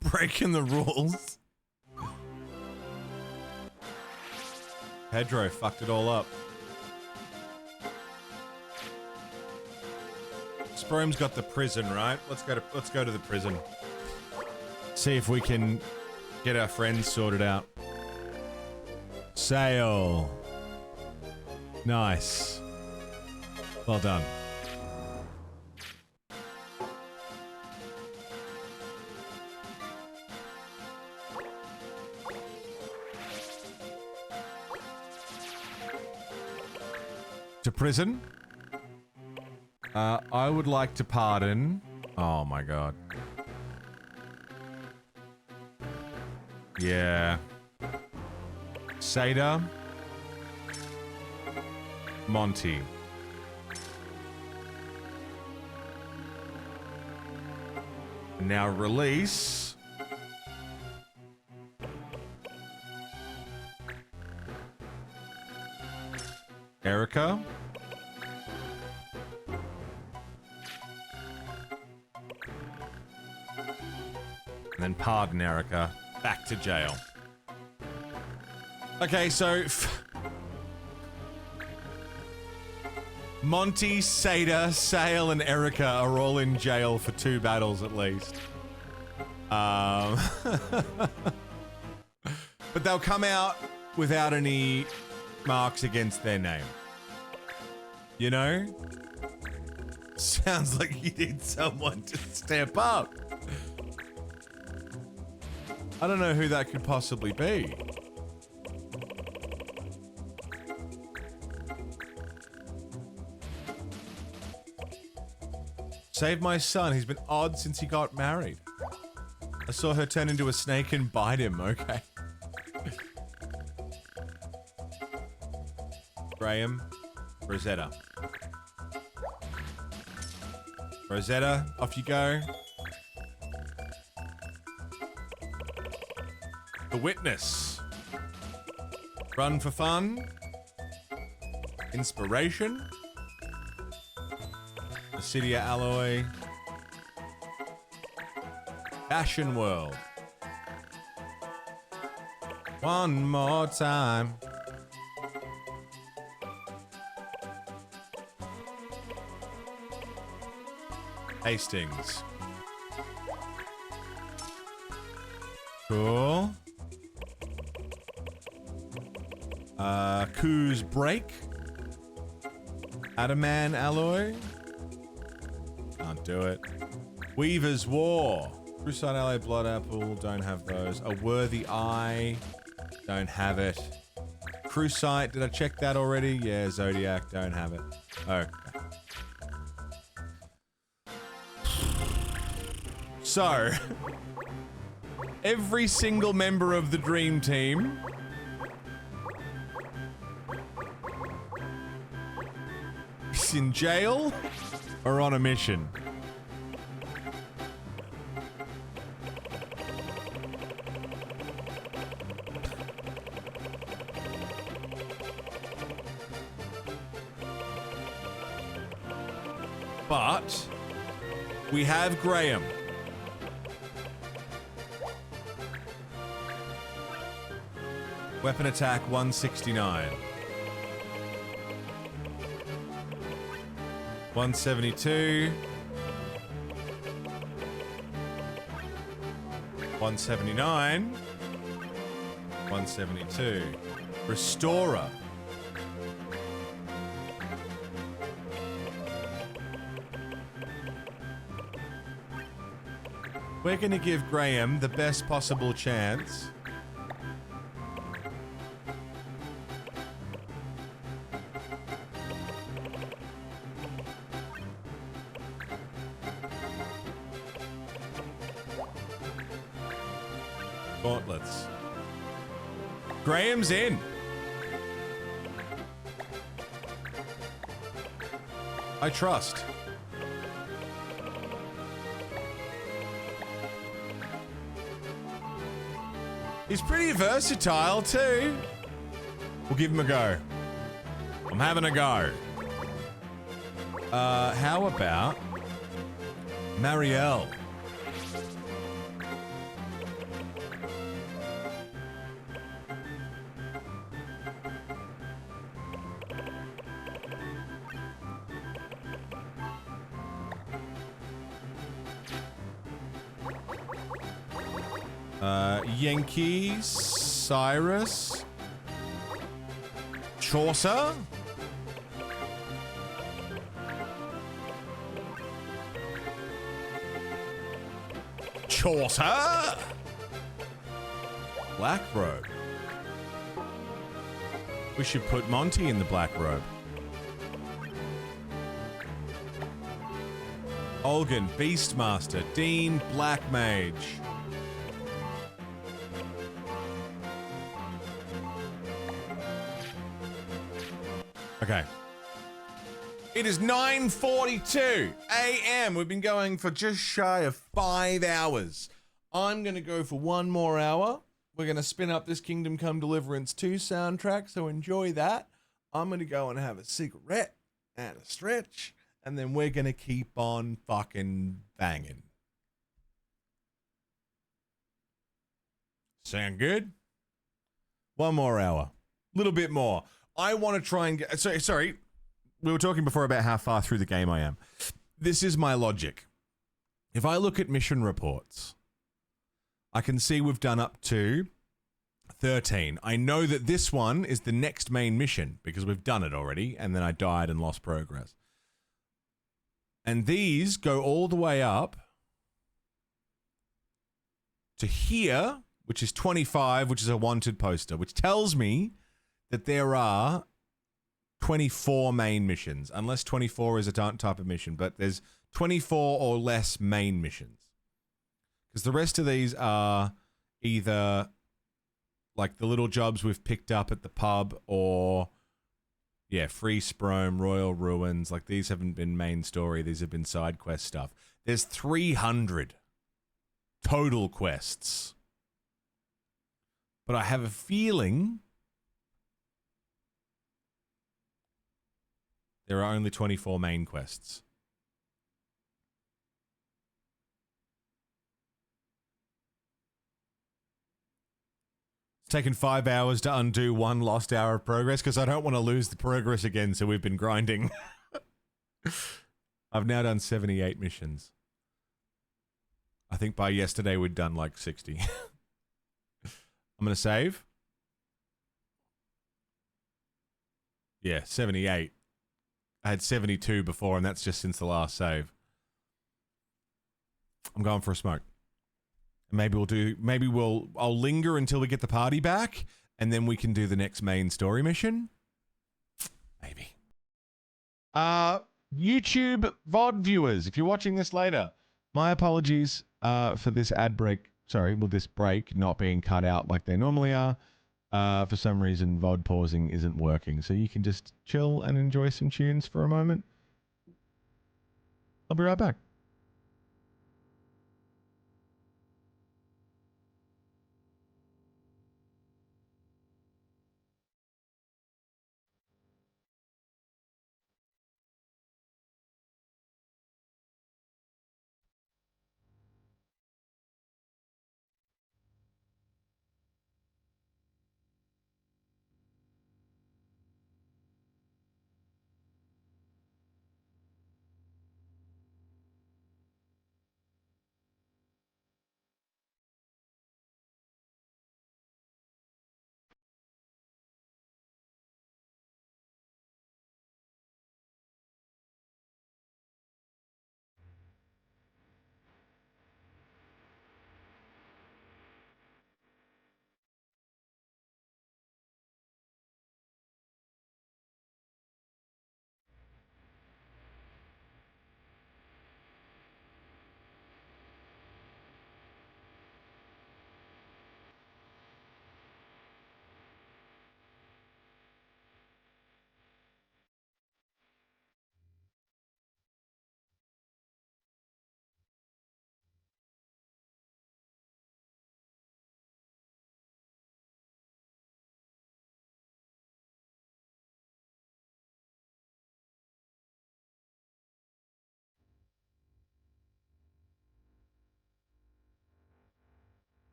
Breaking the rules. Pedro fucked it all up. Sprome's got the prison, right? Let's go to the prison. See if we can get our friends sorted out. Sail. Nice. Well done. To prison. I would like to pardon. Oh my god. Yeah. Seda. Monty. Now release. Erica. And then pardon Erica. Back to jail. Okay, so... Monty, Seda, Sale, and Erica are all in jail for 2 battles at least. But they'll come out without any marks against their name. You know? Sounds like you need someone to step up. I don't know who that could possibly be. Save my son. He's been odd since he got married. I saw her turn into a snake and bite him. Okay. Graham. Rosetta. Rosetta, off you go. The Witness. Run for fun. Inspiration. Cydia Alloy. Fashion World. One more time. Hastings. Cool. Koo's Break. Adaman Alloy. Can't do it. Weaver's War. Crusade Ally Blood Apple. Don't have those. A Worthy Eye. Don't have it. Crusade. Did I check that already? Yeah, Zodiac. Don't have it. Okay. So, every single member of the Dream Team is in jail or on a mission. But we have Graham. Weapon attack 169. 172. 179. 172. Restorer. We're gonna give Graham the best possible chance. Gauntlets. Graham's in. I trust. He's pretty versatile too. We'll give him a go. I'm having a go. How about Marielle? Yankee, Cyrus, Chaucer, Black Robe. We should put Monty in the Black Robe. Olgan, Beastmaster, Dean, Black Mage. Okay. It is 9:42 a.m. We've been going for just shy of 5 hours. I'm going to go for one more hour. We're going to spin up this Kingdom Come Deliverance 2 soundtrack, so enjoy that. I'm going to go and have a cigarette and a stretch, and then we're going to keep on fucking banging. Sound good? One more hour. A little bit more. I want to try and get... Sorry. We were talking before about how far through the game I am. This is my logic. If I look at mission reports, I can see we've done up to 13. I know that this one is the next main mission because we've done it already, and then I died and lost progress. And these go all the way up to here, which is 25, which is a wanted poster, which tells me that there are 24 main missions, unless 24 is a type of mission, but there's 24 or less main missions. Because the rest of these are either like the little jobs we've picked up at the pub or, yeah, Free Sprome, Royal Ruins. Like these haven't been main story. These have been side quest stuff. There's 300 total quests. But I have a feeling there are only 24 main quests. It's taken 5 hours to undo one lost hour of progress because I don't want to lose the progress again, so we've been grinding. I've now done 78 missions. I think by yesterday we'd done like 60. I'm going to save. Yeah, 78. I had 72 before, and that's just since the last save. I'm going for a smoke. Maybe I'll linger until we get the party back, and then we can do the next main story mission. Maybe. YouTube VOD viewers, if you're watching this later, my apologies for this ad break. Sorry, well, this break not being cut out like they normally are. For some reason, VOD pausing isn't working, so you can just chill and enjoy some tunes for a moment. I'll be right back.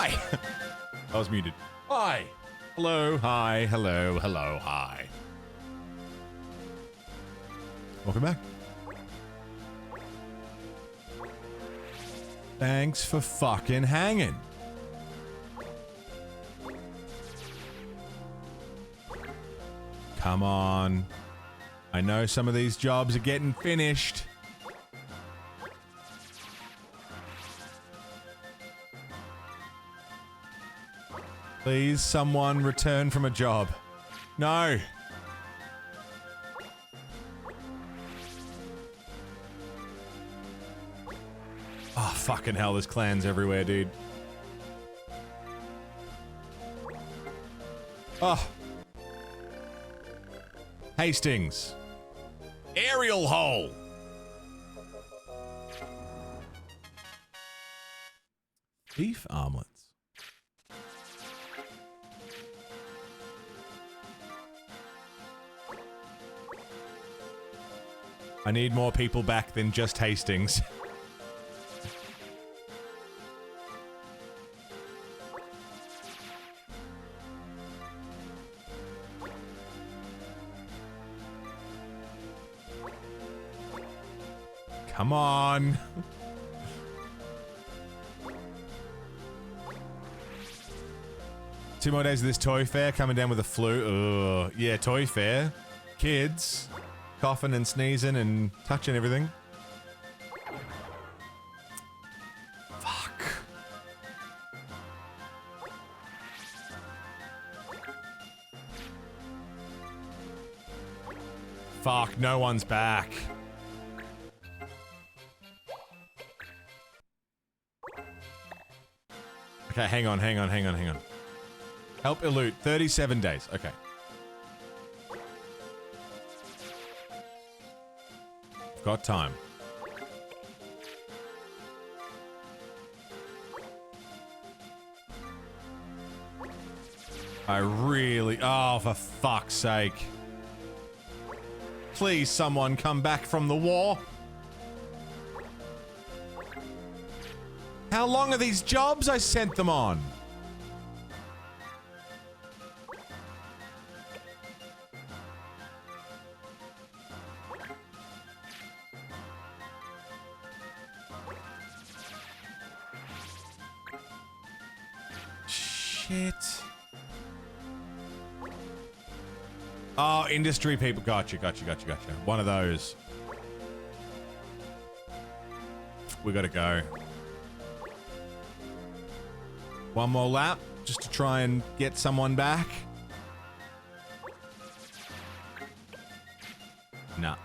Hi! I was muted. Hi! Hello, hi, hello, hello, hi. Welcome back. Thanks for fucking hanging. Come on. I know some of these jobs are getting finished. Please, someone return from a job. No. Oh, fucking hell, there's clans everywhere, dude. Oh. Hastings. Aerial hole. Beef omelets. I need more people back than just Hastings. Come on. 2 more days of this toy fair, coming down with a flu. Ugh. Yeah, toy fair. Kids. Coughing and sneezing and touching everything. Fuck. Fuck, no one's back. Okay, hang on. Help elude, 37 days, okay. Got time. I really... Oh, for fuck's sake. Please, someone come back from the war. How long are these jobs I sent them on? Shit. Oh, industry people. Gotcha. One of those. We gotta go. One more lap, just to try and get someone back. Nah.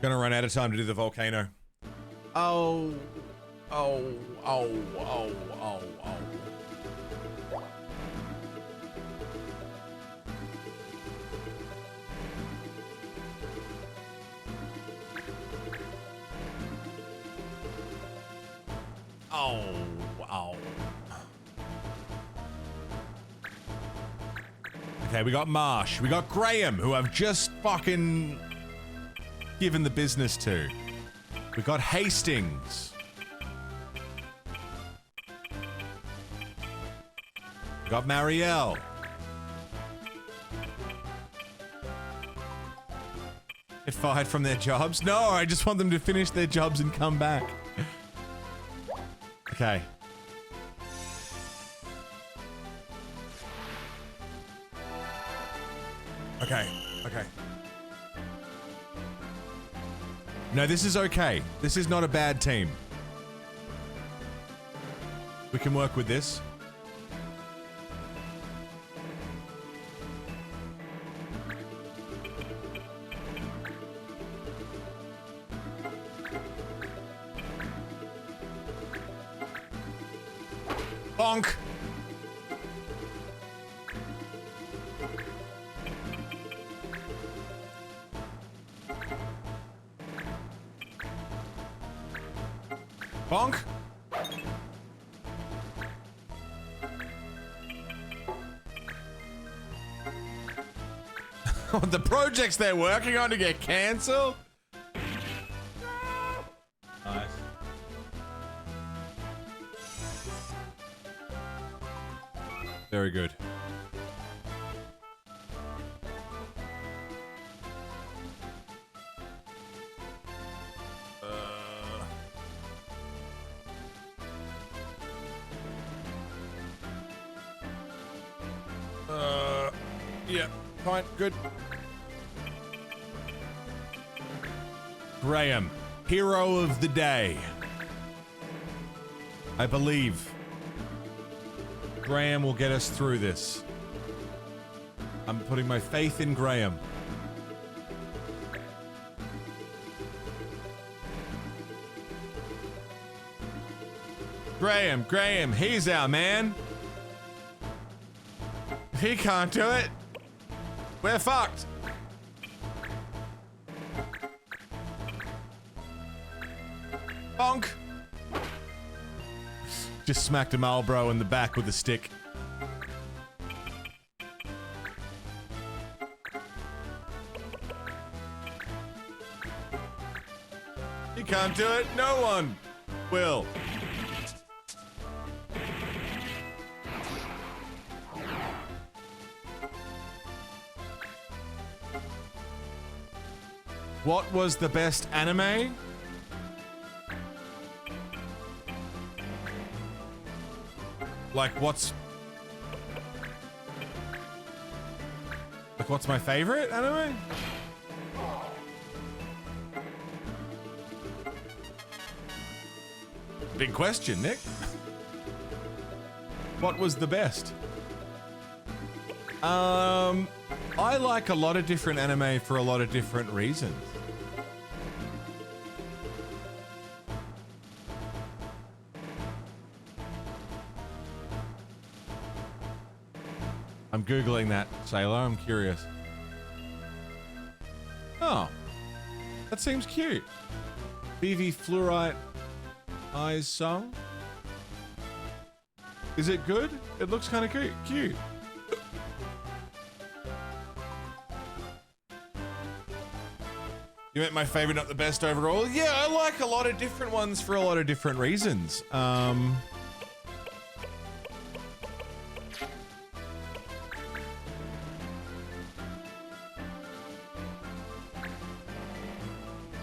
Gonna run out of time to do the volcano. Oh. Okay, we got Marsh. We got Graham, who I've just fucking given the business to. We got Hastings. We got Marielle. Get fired from their jobs? No, I just want them to finish their jobs and come back. Okay. Okay. No, this is okay. This is not a bad team. We can work with this. Bonk! Bonk! The projects they're working on to get cancelled? Very good. Yeah, fine, good. Graham, hero of the day. I believe Graham will get us through this. I'm putting my faith in Graham. Graham, he's our man. If he can't do it, we're fucked. Bonk. Just smacked a Marlboro in the back with a stick. You can't do it. No one will. What was the best anime? Like, what's my favorite anime? Big question, Nick. What was the best? I like a lot of different anime for a lot of different reasons. I'm Googling that, Sailor. I'm curious. Oh. That seems cute. BV Fluorite Eyes song. Is it good? It looks kind of cute. You meant my favorite, not the best overall? Yeah, I like a lot of different ones for a lot of different reasons.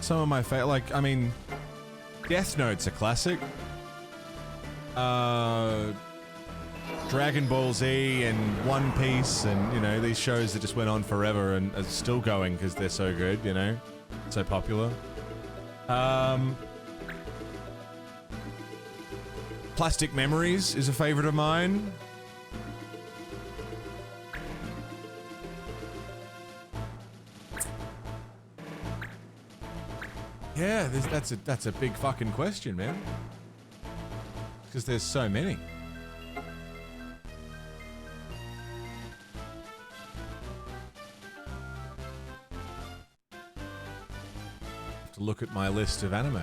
Some of my favorite, like, I mean, Death Note's a classic. Dragon Ball Z and One Piece and, you know, these shows that just went on forever and are still going because they're so good, you know? So popular. Plastic Memories is a favorite of mine. Yeah, that's a big fucking question, man. Because there's so many. Have to look at my list of anime.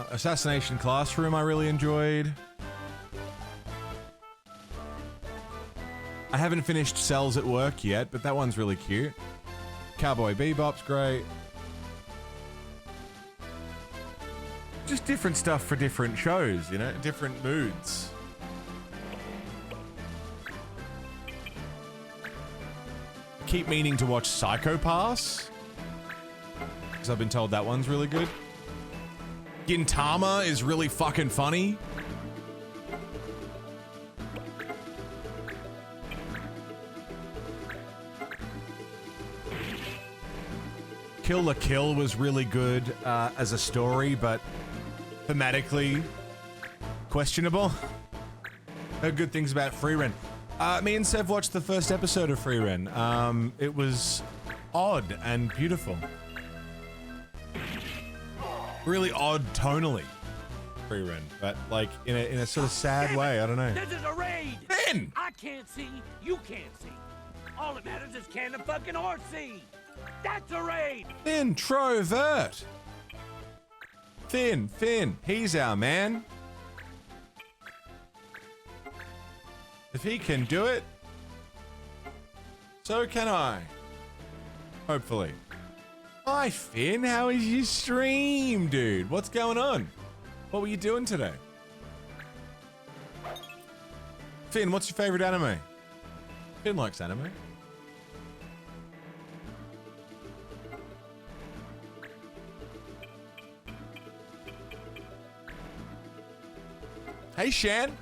Assassination Classroom I really enjoyed. I haven't finished Cells at Work yet, but that one's really cute. Cowboy Bebop's great. Just different stuff for different shows, you know? Different moods. Keep meaning to watch Psycho Pass, because I've been told that one's really good. Gintama is really fucking funny. Kill la Kill was really good as a story, but thematically questionable. Heard good things about Free Ren. Me and Sev watched the first episode of Free Ren. It was odd and beautiful. Really odd tonally, Free Ren, but like in a sort of sad way. I don't know. This is a raid. Ben! I can't see. You can't see. All that matters is can the fucking horse see? That's a raid. Introvert. Finn, he's our man. If he can do it, so can I. Hopefully. Hi, Finn. How is your stream, dude? What's going on? What were you doing today? Finn, what's your favorite anime? Finn likes anime. Hey, Shan.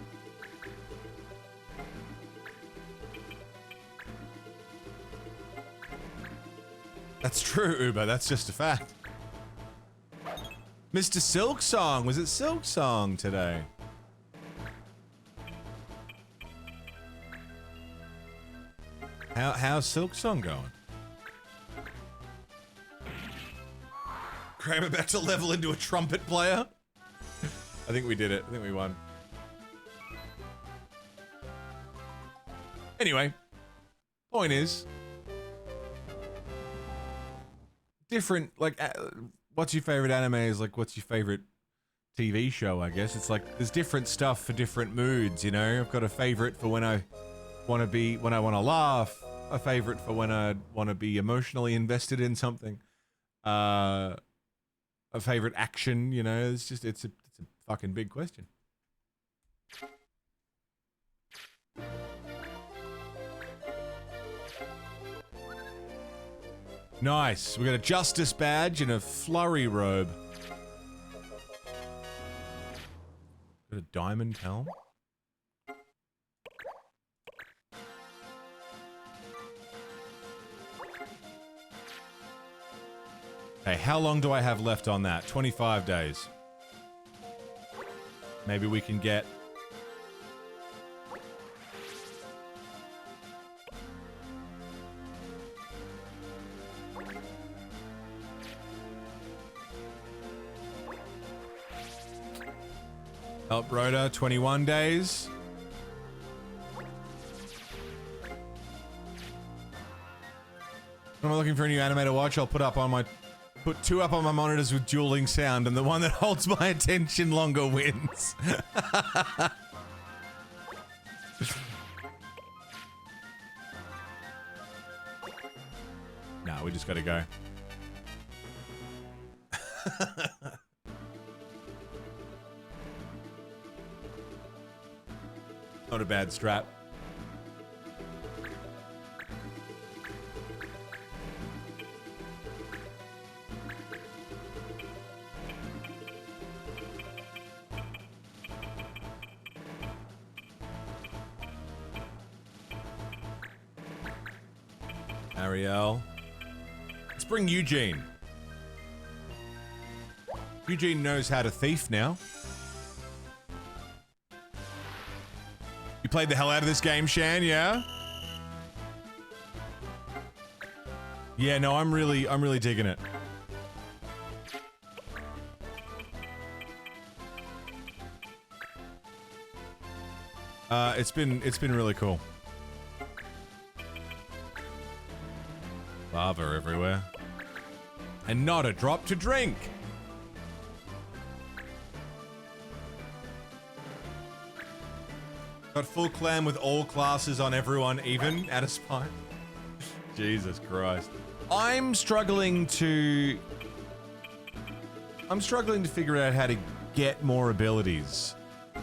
That's true, Uber. That's just a fact. Mr. Silksong. Was it Silksong today? How's Silksong going? Kramer about to level into a trumpet player? I think we did it. I think we won. Anyway, point is, different, like, what's your favorite anime is like, what's your favorite TV show, I guess. It's like, there's different stuff for different moods, you know? I've got a favorite for when I want to laugh, a favorite for when I want to be emotionally invested in something, a favorite action, you know? It's a fucking big question. Nice. We got a justice badge and a flurry robe. Got a diamond helm. Hey, how long do I have left on that? 25 days. Maybe we can get... Help Rhoda, 21 days. When I'm looking for a new anime to watch, I'll put two up on my monitors with dueling sound, and the one that holds my attention longer wins. Nah, we just gotta go. Not a bad strap. Ariel. Let's bring Eugene. Eugene knows how to thief now. You played the hell out of this game, Shan, yeah? Yeah, no, I'm really digging it. It's been really cool. Lava everywhere. And not a drop to drink. Got full clan with all classes on everyone even at a spine. Jesus Christ. I'm struggling to figure out how to get more abilities.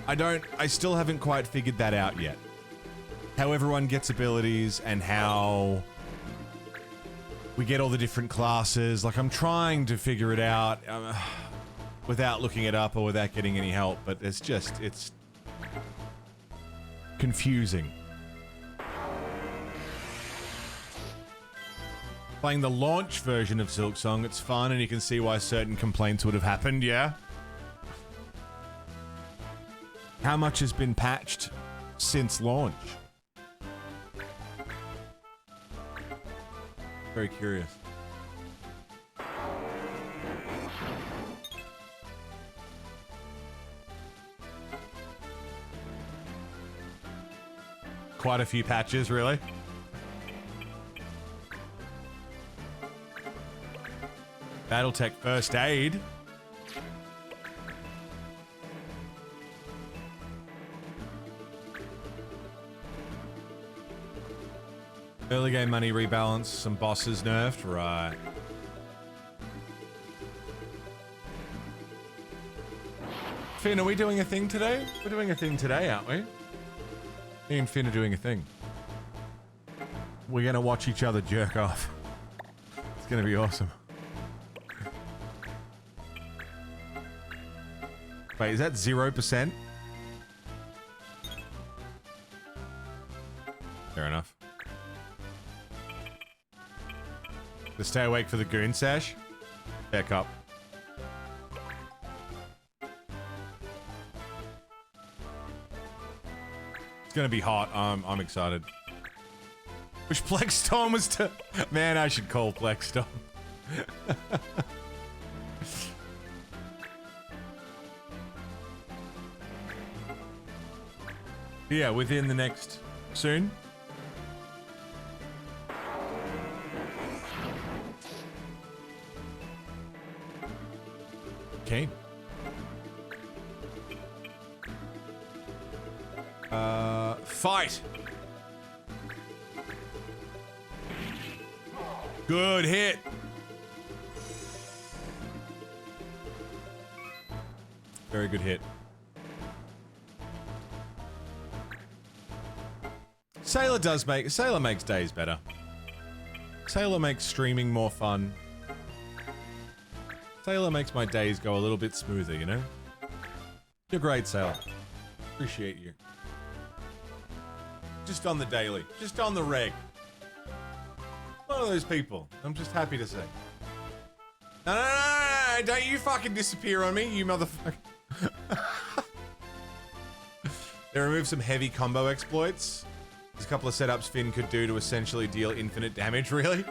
I still haven't quite figured that out yet. How everyone gets abilities and how we get all the different classes. Like, I'm trying to figure it out without looking it up or without getting any help, but it's confusing. Playing the launch version of Silksong, it's fun and you can see why certain complaints would have happened, yeah? How much has been patched since launch? Very curious. Quite a few patches, really. Battletech First Aid. Early game money rebalance, some bosses nerfed, right. Finn, are we doing a thing today? We're doing a thing today, aren't we? Me and Finn are doing a thing. We're gonna watch each other jerk off. It's gonna be awesome. Wait, is that 0%? Fair enough. To stay awake for the goon sash? Fair cop. It's gonna be hot. I'm excited. Wish Plex Storm was to... Man, I should call Plex Storm. Yeah, within the next... Soon. Okay. Fight! Good hit! Very good hit. Sailor makes days better. Sailor makes streaming more fun. Sailor makes my days go a little bit smoother, you know? You're great, Sailor. Appreciate you. Just on the daily. Just on the reg. One of those people. I'm just happy to say. No, don't you fucking disappear on me, you motherfucker. They removed some heavy combo exploits. There's a couple of setups Finn could do to essentially deal infinite damage, really.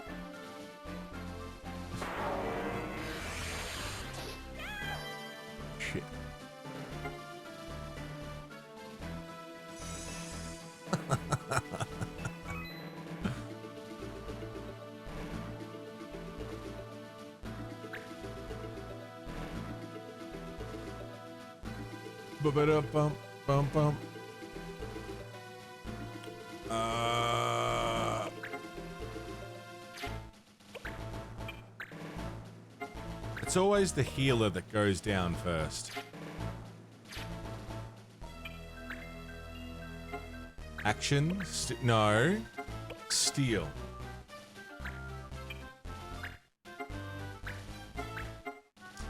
Shit. Bum bum bum. It's always the healer that goes down first. Action? No. Steal.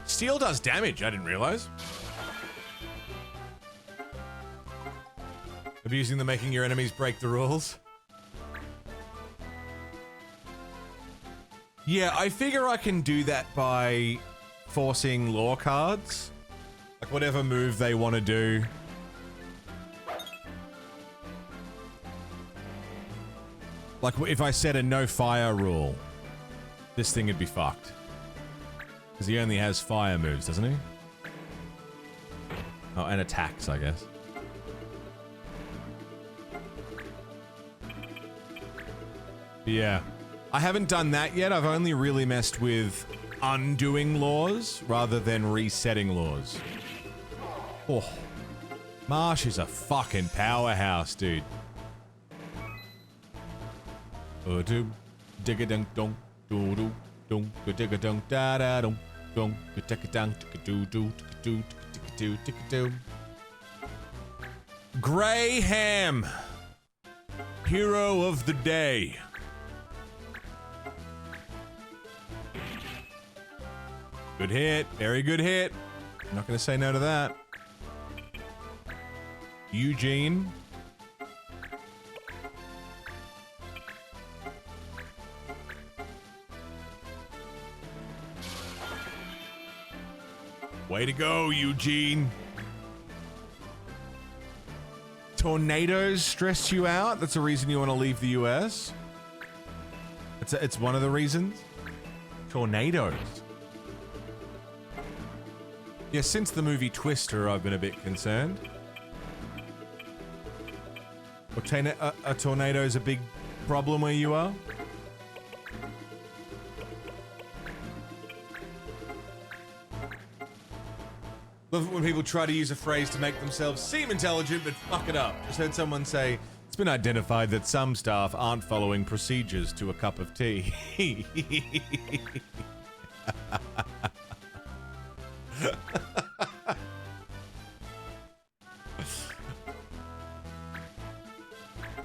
Steal does damage, I didn't realize. Abusing the making your enemies break the rules. Yeah, I figure I can do that by forcing lore cards. Like whatever move they want to do. Like if I set a no fire rule, this thing would be fucked. Because he only has fire moves, doesn't he? Oh, and attacks, I guess. Yeah. I haven't done that yet. I've only really messed with undoing laws rather than resetting laws. Oh. Marsh is a fucking powerhouse, dude. Do digga dunk dunk do do dunk digga dunk da da dunk dunk digga dunk do do do do do. Graham, hero of the day. Good hit. Very good hit. I'm not going to say no to that. Eugene. Way to go, Eugene. Tornadoes stress you out? That's a reason you want to leave the US? It's one of the reasons? Tornadoes. Yeah, since the movie Twister, I've been a bit concerned. A tornado is a big problem where you are? Love it when people try to use a phrase to make themselves seem intelligent but fuck it up. Just heard someone say, it's been identified that some staff aren't following procedures to a cup of tea.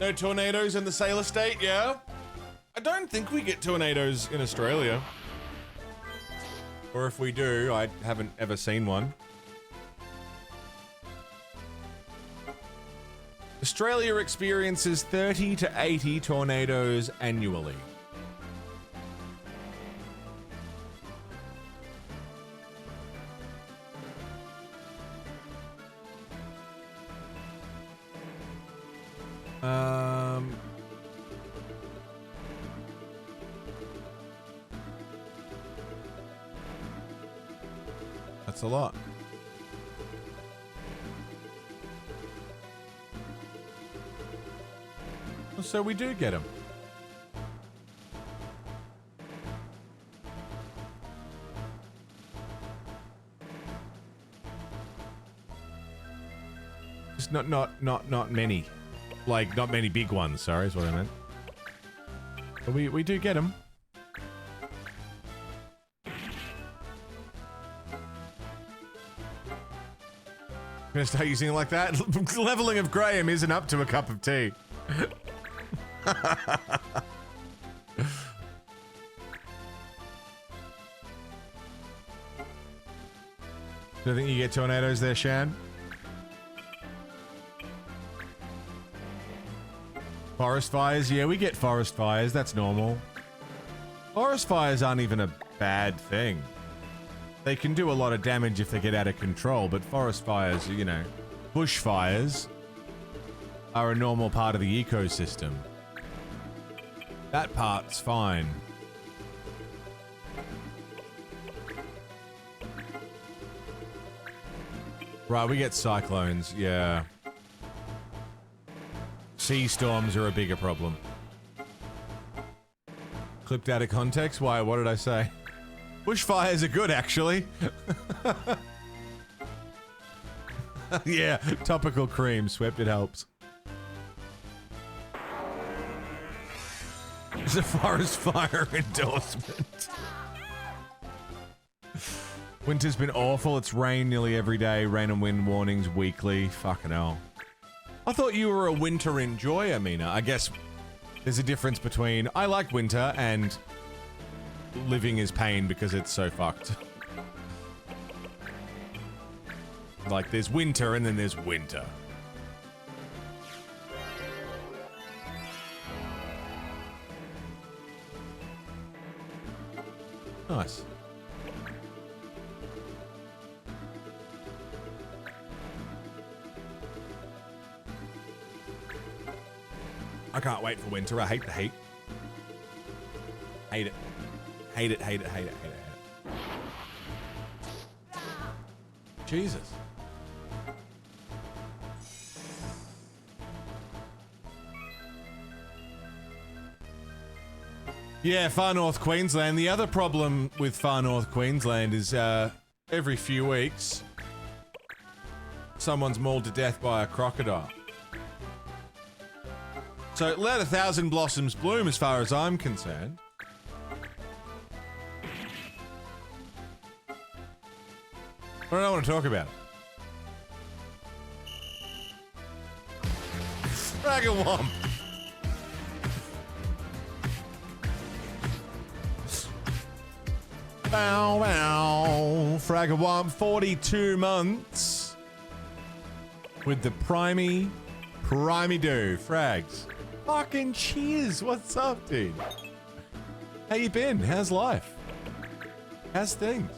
No tornadoes in the Sailor State, yeah? I don't think we get tornadoes in Australia. Or if we do, I haven't ever seen one. Australia experiences 30 to 80 tornadoes annually. That's a lot. So we do get them. Just not many. Like, not many big ones, sorry, is what I meant. But we do get them. Gonna start using it like that? Leveling of Graham isn't up to a cup of tea. Do you think you get tornadoes there, Shan? Forest fires? Yeah, we get forest fires. That's normal. Forest fires aren't even a bad thing. They can do a lot of damage if they get out of control, but forest fires, you know, bushfires are a normal part of the ecosystem. That part's fine. Right, we get cyclones, yeah. Sea storms are a bigger problem. Clipped out of context? Why, what did I say? Bushfires are good, actually. Yeah, topical cream, swept, it helps. It's a forest fire endorsement. Winter's been awful. It's rain nearly every day. Rain and wind warnings weekly. Fucking hell. I thought you were a winter enjoyer, Mina. I guess there's a difference between I like winter and living is pain because it's so fucked. Like, there's winter and then there's winter. Nice. I can't wait for winter. I hate the heat. Hate it. Hate it, hate it, hate it, hate it, hate it. Jesus. Yeah, far north Queensland. The other problem with far north Queensland is every few weeks someone's mauled to death by a crocodile. So let 1,000 blossoms bloom as far as I'm concerned. But I don't want to talk about it. Fragawomp. Bow, bow. Fragawomp, 42 months. With the primey do. Frags. Fucking cheers. What's up, dude? How you been? How's life? How's things?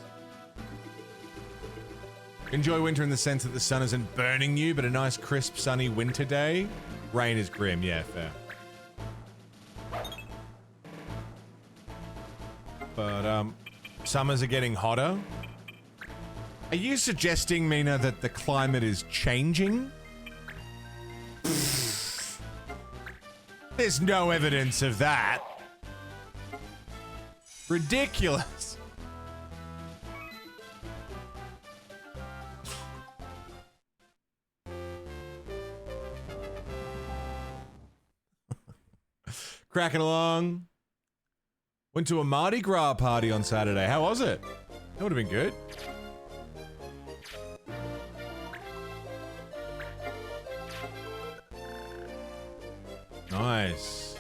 Enjoy winter in the sense that the sun isn't burning you, but a nice crisp sunny winter day. Rain is grim, yeah, fair. But summers are getting hotter. Are you suggesting, Mina, that the climate is changing? There's no evidence of that. Ridiculous. Cracking along. Went to a Mardi Gras party on Saturday. How was it? That would have been good. Nice.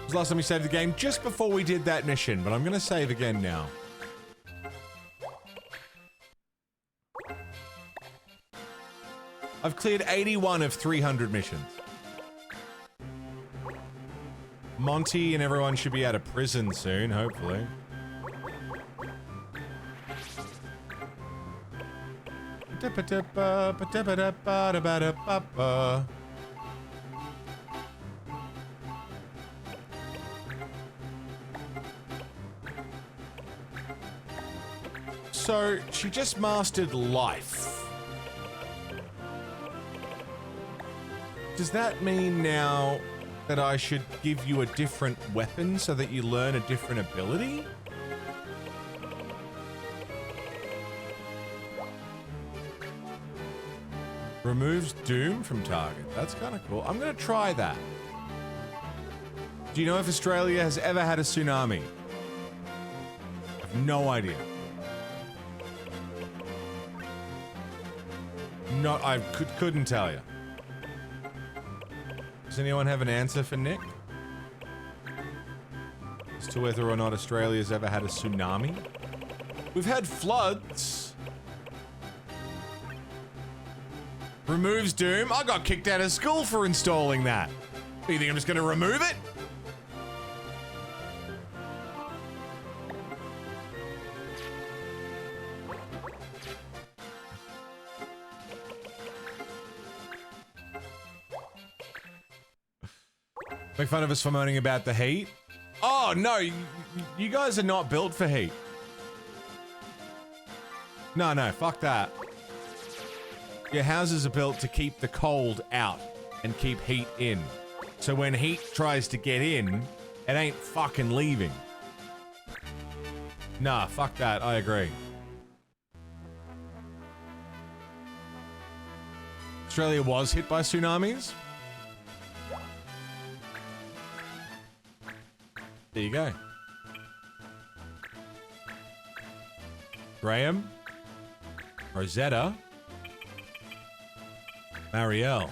Was the last time we saved the game? Just before we did that mission, but I'm gonna save again now. I've cleared 81 of 300 missions. Monty and everyone should be out of prison soon, hopefully. So, she just mastered life. Does that mean now that I should give you a different weapon so that you learn a different ability? Removes doom from target. That's kind of cool. I'm going to try that. Do you know if Australia has ever had a tsunami? I have no idea. I couldn't tell you. Does anyone have an answer for Nick? As to whether or not Australia's ever had a tsunami? We've had floods. Removes doom. I got kicked out of school for installing that. You think I'm just going to remove it? Make fun of us for moaning about the heat. Oh, no, you guys are not built for heat. No, fuck that. Your houses are built to keep the cold out and keep heat in. So when heat tries to get in, it ain't fucking leaving. Nah, fuck that, I agree. Australia was hit by tsunamis. There you go. Graham. Rosetta. Marielle.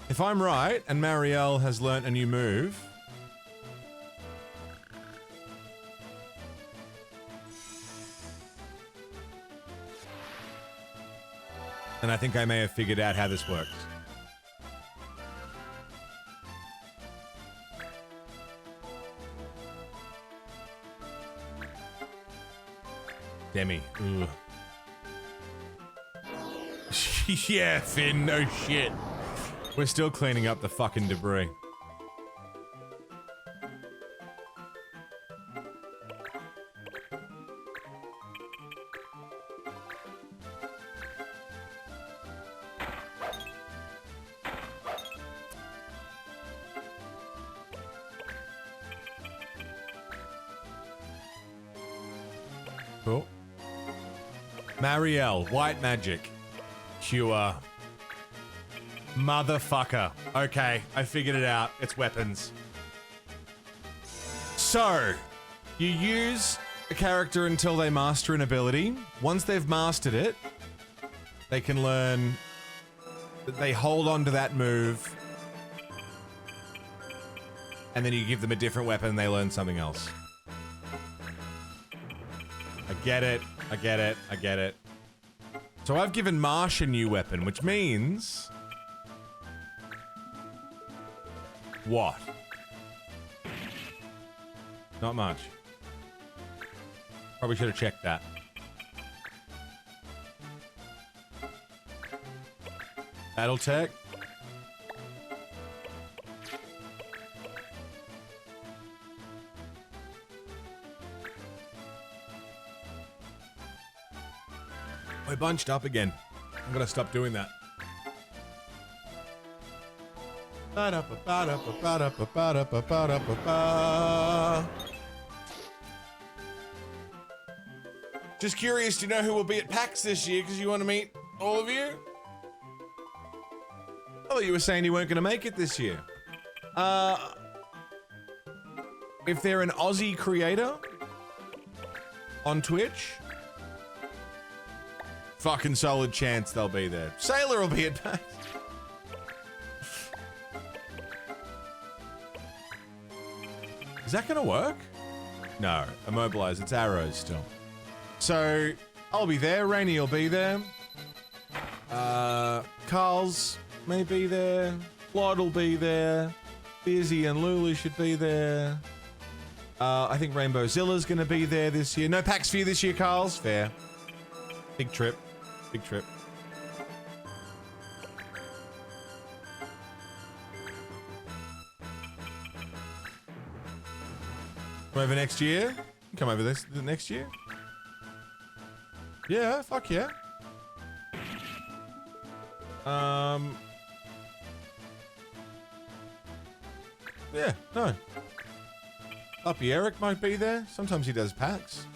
If I'm right, and Marielle has learnt a new move... then I think I may have figured out how this works. Demi. Ugh. Yeah, Finn, no shit. We're still cleaning up the fucking debris. Cool. Marielle, white magic. Cure. Motherfucker. Okay, I figured it out. It's weapons. So, you use a character until they master an ability. Once they've mastered it, they can learn... they hold on to that move. And then you give them a different weapon and they learn something else. I get it. I get it. I get it. So I've given Marsh a new weapon, which means... what? Not much. Probably should have checked that. Battletech. We're bunched up again. I'm gonna stop doing that. Just curious to know who will be at PAX this year, because you want to meet all of you? I thought you were saying you weren't going to make it this year. If they're an Aussie creator, on Twitch, fucking solid chance they'll be there. Sailor will be at PAX. Is that gonna work? No, immobilize, it's arrows still. So, I'll be there, Rainy will be there. Carl's may be there. Claude will be there. Bizzy and Lulu should be there. I think Rainbow Zilla's gonna be there this year. No PAX for you this year, Carl's. Fair. Big trip. Big trip. Come over next year? Come over this the next year? Yeah, fuck yeah. Yeah, no. Uppy Eric might be there. Sometimes he does PAX.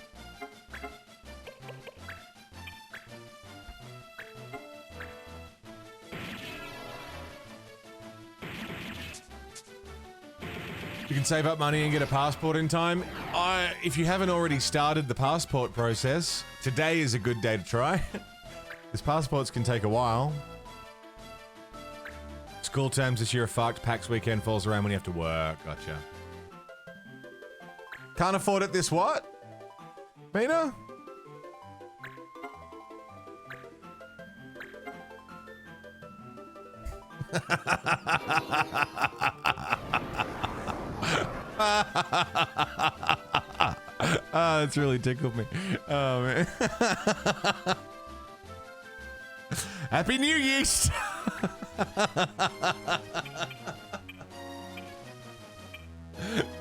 You can save up money and get a passport in time. If you haven't already started the passport process, today is a good day to try. Because passports can take a while. School terms this year are fucked. PAX weekend falls around when you have to work. Gotcha. Can't afford it this what? Mina? That's really tickled me. Oh, man. Happy New Yeast!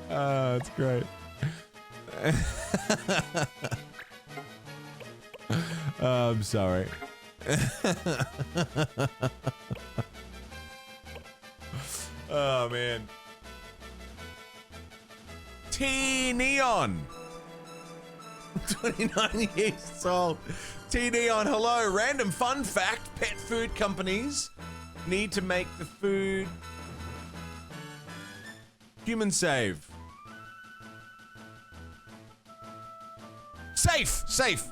That's great. I'm sorry. Oh, man. T-Neon. 29 years old. T-Neon, hello. Random fun fact. Pet food companies need to make the food human safe. Safe.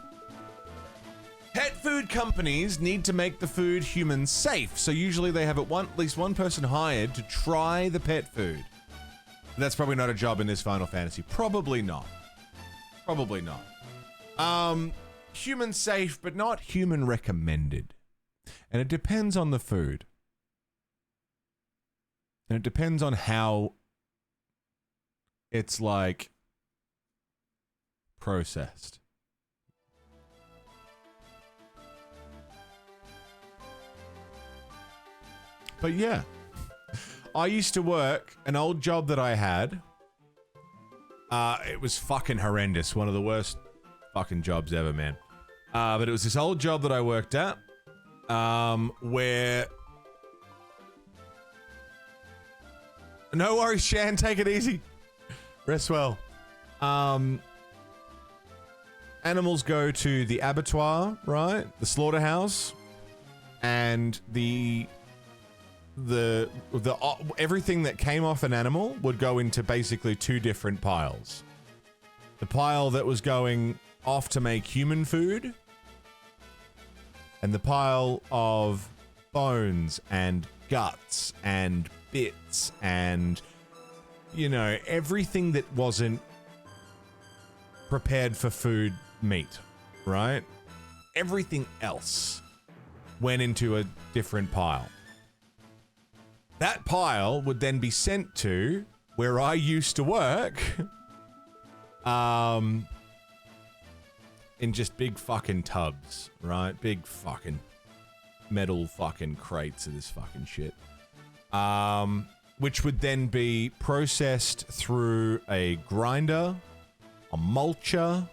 Pet food companies need to make the food human safe. So usually they have at least one person hired to try the pet food. That's probably not a job in this Final Fantasy. Probably not. Probably not. Human safe, but not human recommended. And it depends on the food. And it depends on how it's like processed. But yeah, I used to work an old job that I had. It was fucking horrendous. One of the worst fucking jobs ever, man. But it was this old job that I worked at, where... No worries, Shan, take it easy. Rest well. Animals go to the abattoir, right? The slaughterhouse. And the everything that came off an animal would go into basically two different piles. The pile that was going off to make human food, and the pile of bones and guts and bits and, you know, everything that wasn't prepared for food meat, right? Everything else went into a different pile. That pile would then be sent to where I used to work, in just big fucking tubs, right? Big fucking metal fucking crates of this fucking shit. Which would then be processed through a grinder, a mulcher,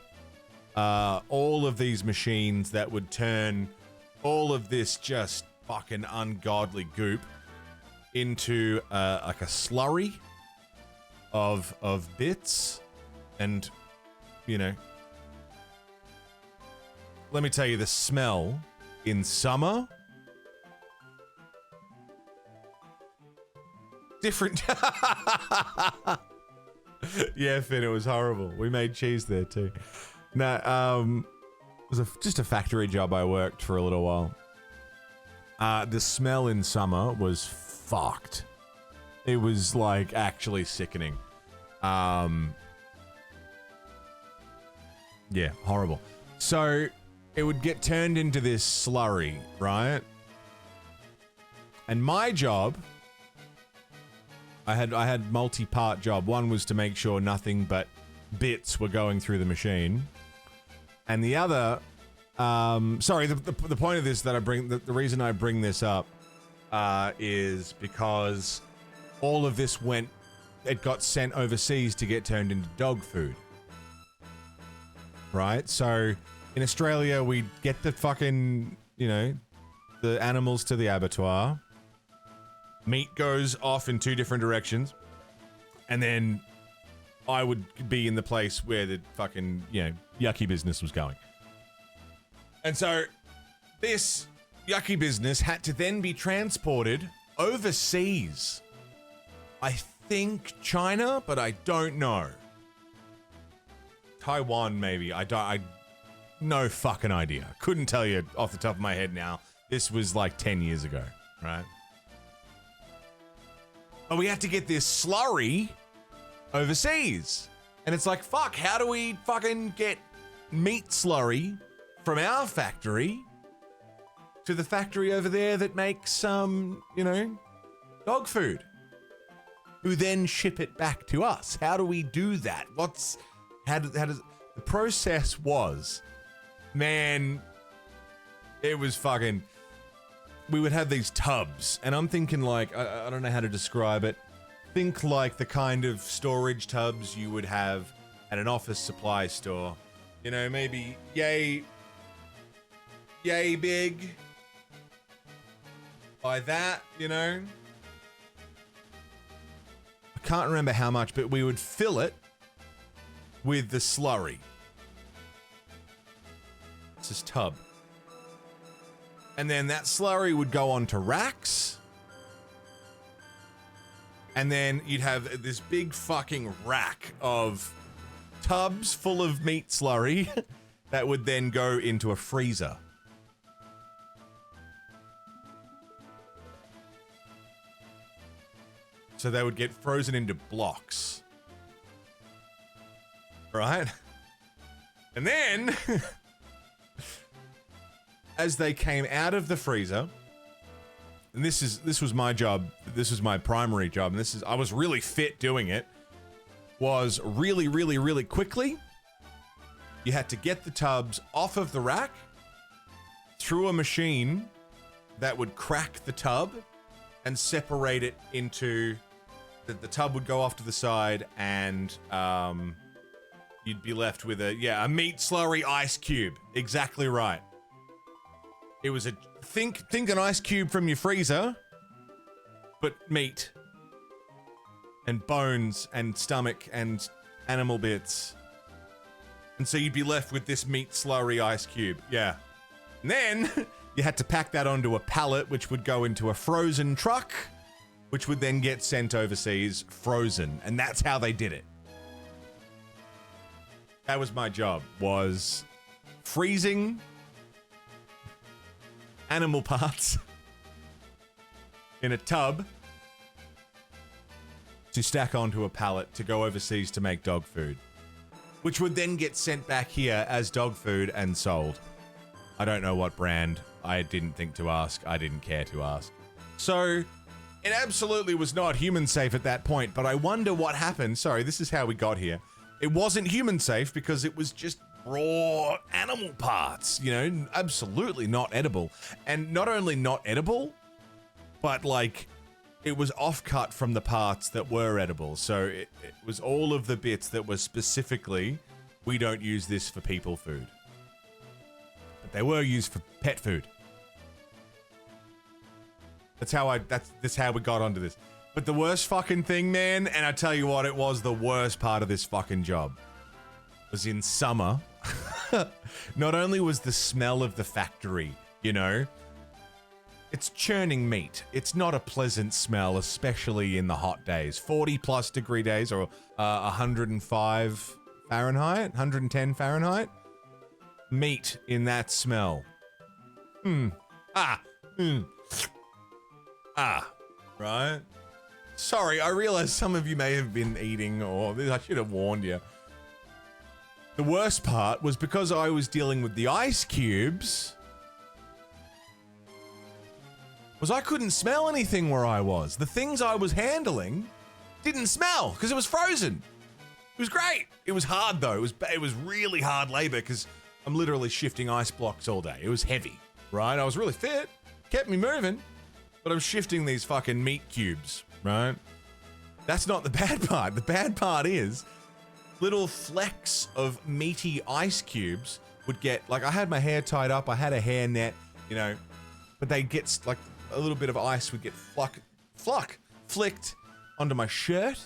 all of these machines that would turn all of this just fucking ungodly goop into like a slurry of bits. And, you know, let me tell you, the smell in summer, different. Yeah, Finn, it was horrible. We made cheese there too. No, it was just a factory job I worked for a little while. The smell in summer was fucked. It was like actually sickening. Yeah, horrible. So it would get turned into this slurry, right? And my job, I had multi-part job. One was to make sure nothing but bits were going through the machine, and the other, sorry, the point of this that I bring, the reason I bring this up, is because all of this it got sent overseas to get turned into dog food. Right? So in Australia, we get the fucking, you know, the animals to the abattoir. Meat goes off in 2 different directions. And then I would be in the place where the fucking, you know, yucky business was going. And so this yucky business had to then be transported overseas. I think China, but I don't know. Taiwan, maybe. No fucking idea. Couldn't tell you off the top of my head now. This was like 10 years ago, right? But we had to get this slurry overseas. And it's like, fuck, how do we fucking get meat slurry from our factory to the factory over there that makes some, you know, dog food? Who then ship it back to us? How do we do that? How does the process was, man, it was fucking, we would have these tubs, and I'm thinking like, I don't know how to describe it. Think like the kind of storage tubs you would have at an office supply store. You know, maybe yay big. By that, you know. I can't remember how much, but we would fill it with the slurry. It's this tub. And then that slurry would go onto racks. And then you'd have this big fucking rack of tubs full of meat slurry that would then go into a freezer. So they would get frozen into blocks. Right? And then, as they came out of the freezer, and this was my job, this was my primary job, and I was really fit doing it, was really, really, really quickly, you had to get the tubs off of the rack, through a machine that would crack the tub, and separate it into, the tub would go off to the side, and, you'd be left with a meat slurry ice cube. Exactly right. It was think an ice cube from your freezer, but meat. And bones and stomach and animal bits. And so you'd be left with this meat slurry ice cube. Yeah. And then you had to pack that onto a pallet, which would go into a frozen truck, which would then get sent overseas frozen. And that's how they did it. That was my job, was freezing animal parts in a tub to stack onto a pallet to go overseas to make dog food, which would then get sent back here as dog food and sold. I don't know what brand. I didn't think to ask. I didn't care to ask. So it absolutely was not human safe at that point, but I wonder what happened. Sorry, this is how we got here. It wasn't human safe because it was just raw animal parts, you know, absolutely not edible. And not only not edible, but like it was offcut from the parts that were edible. So it was all of the bits that were specifically, we don't use this for people food. But they were used for pet food. That's how we got onto this. But the worst fucking thing, man, and I tell you what, it was the worst part of this fucking job, was in summer. Not only was the smell of the factory, you know, it's churning meat. It's not a pleasant smell, especially in the hot days. 40 plus degree days, or 105 Fahrenheit, 110 Fahrenheit. meat in that smell. Right? Sorry, I realize some of you may have been eating, or I should have warned you. The worst part was because I was dealing with the ice cubes, was I couldn't smell anything where I was. The things I was handling didn't smell because it was frozen. It was great. It was hard though. It was really hard labor because I'm literally shifting ice blocks all day. It was heavy, right? I was really fit, kept me moving, but I'm shifting these fucking meat cubes, right? That's not the bad part. The bad part is little flecks of meaty ice cubes would get, like I had my hair tied up, I had a hair net, you know, but they'd get like a little bit of ice would get flicked onto my shirt,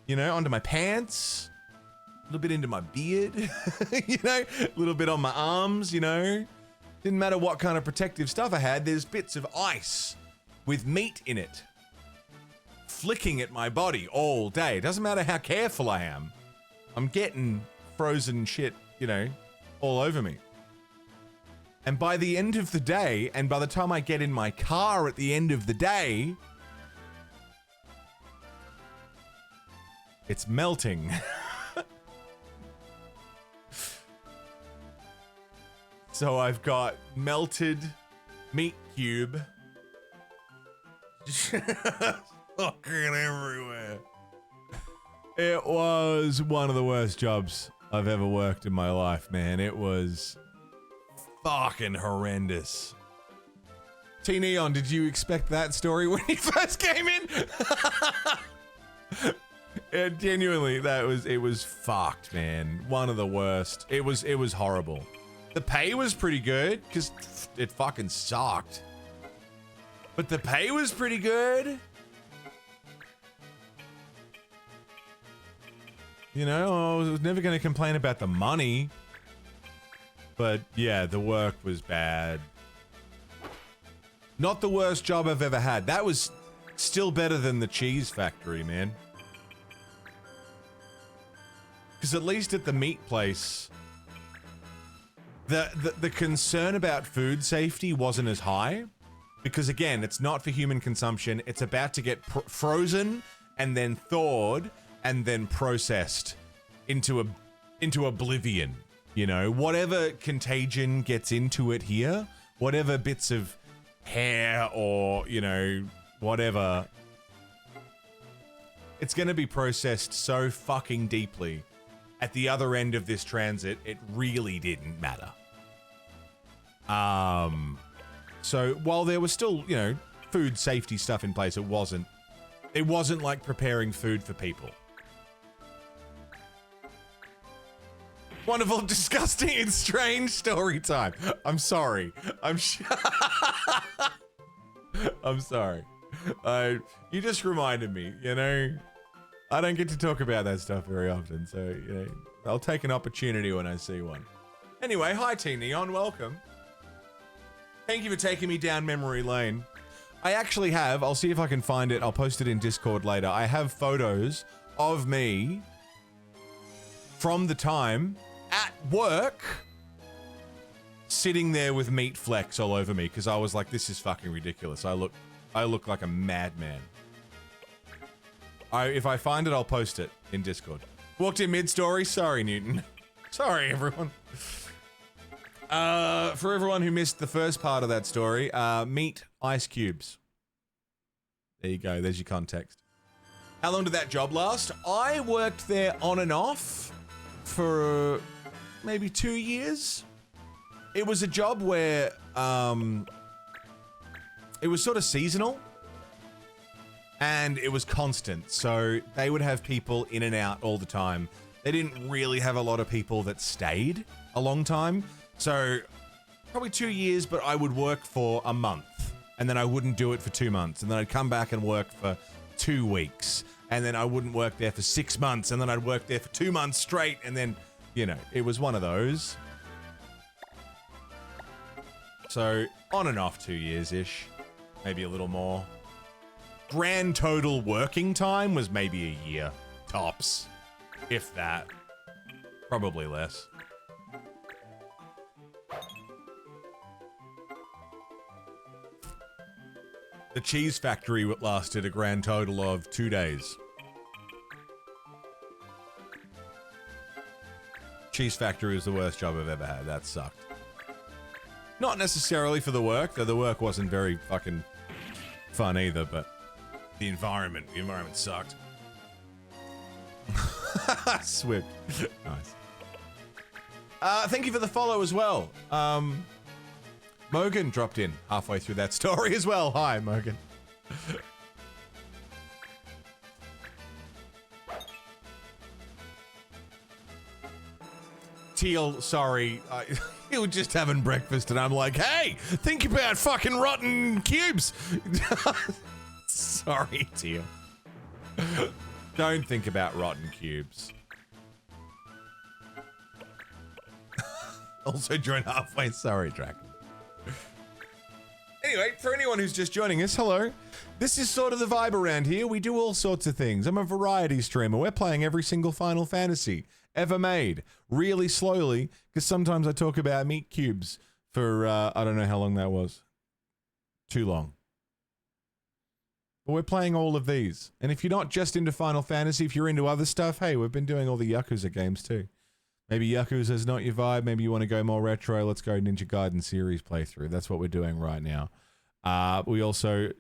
you know, onto my pants, a little bit into my beard, you know, a little bit on my arms, you know. Didn't matter what kind of protective stuff I had, there's bits of ice with meat in it flicking at my body all day. Doesn't matter how careful I am, I'm getting frozen shit, you know, all over me. And by the end of the day, and by the time I get in my car at the end of the day, it's melting. So I've got melted meat cube fucking everywhere. It was one of the worst jobs I've ever worked in my life, man. It was fucking horrendous. T Neon, did you expect that story when you first came in? Genuinely, it was fucked, man. One of the worst. It was horrible. The pay was pretty good because it fucking sucked. But the pay was pretty good. You know, I was never going to complain about the money. But yeah, the work was bad. Not the worst job I've ever had. That was still better than the cheese factory, man. Because at least at the meat place, the concern about food safety wasn't as high. Because again, it's not for human consumption. It's about to get frozen and then thawed and then processed into oblivion. You know, whatever contagion gets into it here, whatever bits of hair or, you know, whatever, it's going to be processed so fucking deeply. At the other end of this transit, it really didn't matter. So while there was still, you know, food safety stuff in place, it wasn't like preparing food for people. Wonderful, disgusting, and strange story time. I'm sorry. I'm sorry. You just reminded me, you know, I don't get to talk about that stuff very often, so, you know, I'll take an opportunity when I see one. Anyway, hi T Neon, welcome. Thank you for taking me down memory lane. I actually have, I'll see if I can find it, I'll post it in Discord later. I have photos of me from the time at work sitting there with meat flecks all over me because I was like, this is fucking ridiculous. I look like a madman. If I find it, I'll post it in Discord. Walked in mid-story. Sorry, Newton. Sorry, everyone. For everyone who missed the first part of that story, meat ice cubes. There you go. There's your context. How long did that job last? I worked there on and off for maybe 2 years. It was a job where it was sort of seasonal and it was constant. So they would have people in and out all the time. They didn't really have a lot of people that stayed a long time. So probably 2 years, but I would work for a month and then I wouldn't do it for 2 months. And then I'd come back and work for 2 weeks and then I wouldn't work there for 6 months and then I'd work there for 2 months straight. And then, you know, it was one of those. So on and off 2 years-ish, maybe a little more. Grand total working time was maybe a year, tops, if that, probably less. The cheese factory lasted a grand total of 2 days. Cheese factory was the worst job I've ever had. That sucked. Not necessarily for the work, though the work wasn't very fucking fun either, but the environment sucked. Swift. Nice. Thank you for the follow as well. Mogan dropped in halfway through that story as well. Hi, Mogan. Teal, sorry, you were just having breakfast and I'm like, hey, think about fucking rotten cubes. Sorry, Teal. Don't think about rotten cubes. Also join halfway, sorry, Draken. Anyway, for anyone who's just joining us, hello. This is sort of the vibe around here. We do all sorts of things. I'm a variety streamer. We're playing every single Final Fantasy ever made, really slowly, because sometimes I talk about meat cubes for, I don't know how long that was. Too long. But we're playing all of these. And if you're not just into Final Fantasy, if you're into other stuff, hey, we've been doing all the Yakuza games too. Maybe Yakuza's not your vibe, maybe you want to go more retro, let's go Ninja Gaiden series playthrough. That's what we're doing right now. We also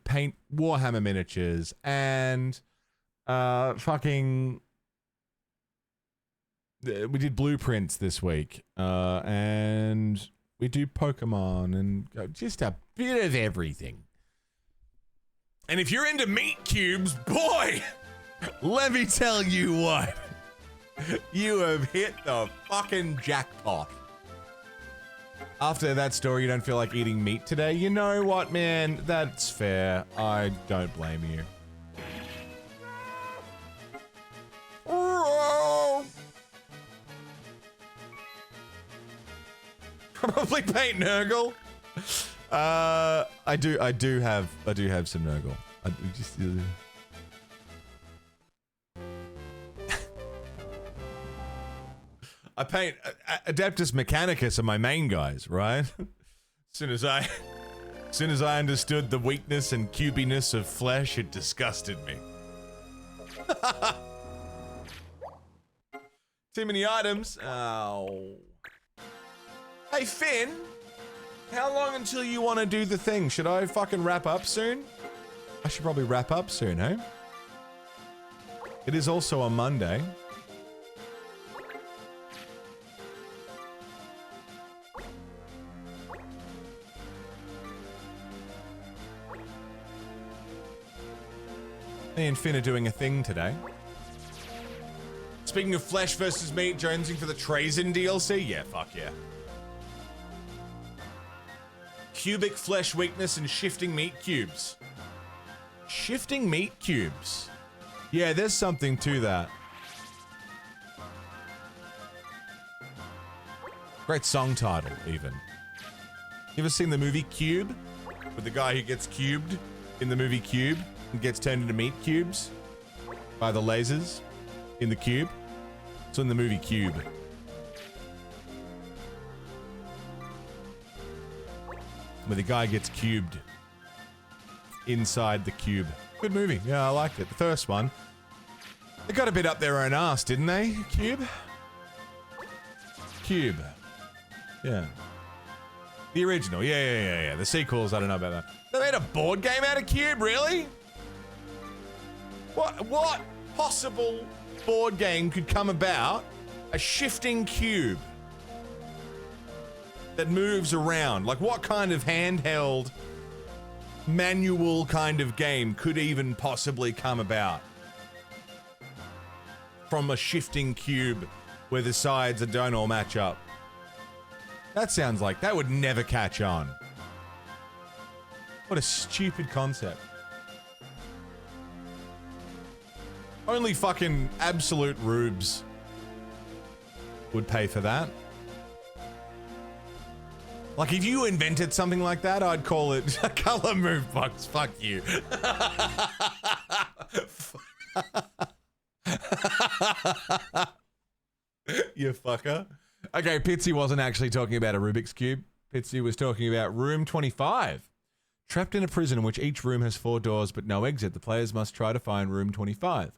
paint Warhammer miniatures and we did blueprints this week, and we do Pokemon and just a bit of everything. And if you're into meat cubes, boy, let me tell you what, you have hit the fucking jackpot. After that story, you don't feel like eating meat today? You know what, man? That's fair. I don't blame you. Probably paint Nurgle. I do have some Nurgle. I paint Adeptus Mechanicus are my main guys, right? Soon as I understood the weakness and cubiness of flesh, it disgusted me. Too many items. Oh. Hey, Finn, how long until you want to do the thing? Should I fucking wrap up soon? I should probably wrap up soon, eh? It is also a Monday. Me and Finn are doing a thing today. Speaking of flesh versus meat, jonesing for the Trazen DLC? Yeah, fuck yeah. Cubic flesh weakness and shifting meat cubes. Shifting meat cubes. Yeah, there's something to that. Great song title, even. You ever seen the movie Cube? With the guy who gets cubed in the movie Cube and gets turned into meat cubes by the lasers in the cube? It's in the movie Cube. Where the guy gets cubed inside the cube. Good movie. Yeah, I liked it. The first one. They got a bit up their own ass, didn't they? Cube? Cube. Yeah. The original. Yeah. The sequels, I don't know about that. They made a board game out of Cube? Really? What possible board game could come about? A shifting cube that moves around. Like, what kind of handheld manual kind of game could even possibly come about from a shifting cube where the sides don't all match up? That sounds like that would never catch on. What a stupid concept. Only fucking absolute rubes would pay for that. Like, if you invented something like that, I'd call it a color move box. Fuck you. You fucker. Okay, Pitsy wasn't actually talking about a Rubik's Cube. Pitsy was talking about Room 25. Trapped in a prison in which each room has 4 doors but no exit, the players must try to find room 25,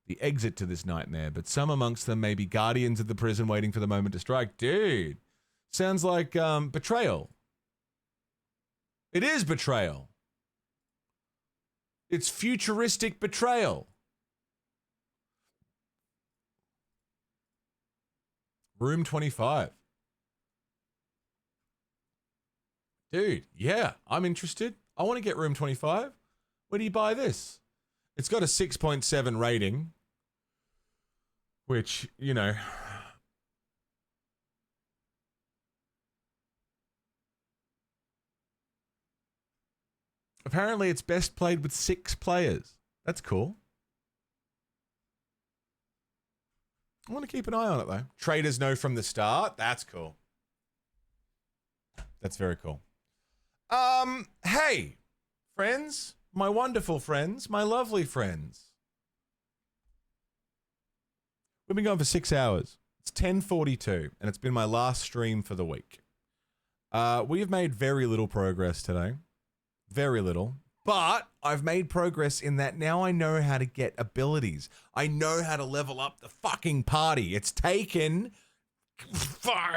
the exit to this nightmare. But some amongst them may be guardians of the prison waiting for the moment to strike. Dude, sounds like Betrayal. It is Betrayal. It's futuristic Betrayal. Room 25. Dude, yeah, I'm interested. I want to get room 25. Where do you buy this? It's got a 6.7 rating, which, you know, apparently it's best played with 6 players. That's cool. I want to keep an eye on it, though. Traders know from the start. That's cool. That's very cool. Hey, friends, my wonderful friends, my lovely friends. We've been going for 6 hours. It's 10:42, and it's been my last stream for the week. We have made very little progress today. Very little. But I've made progress in that now I know how to get abilities. I know how to level up the fucking party. It's taken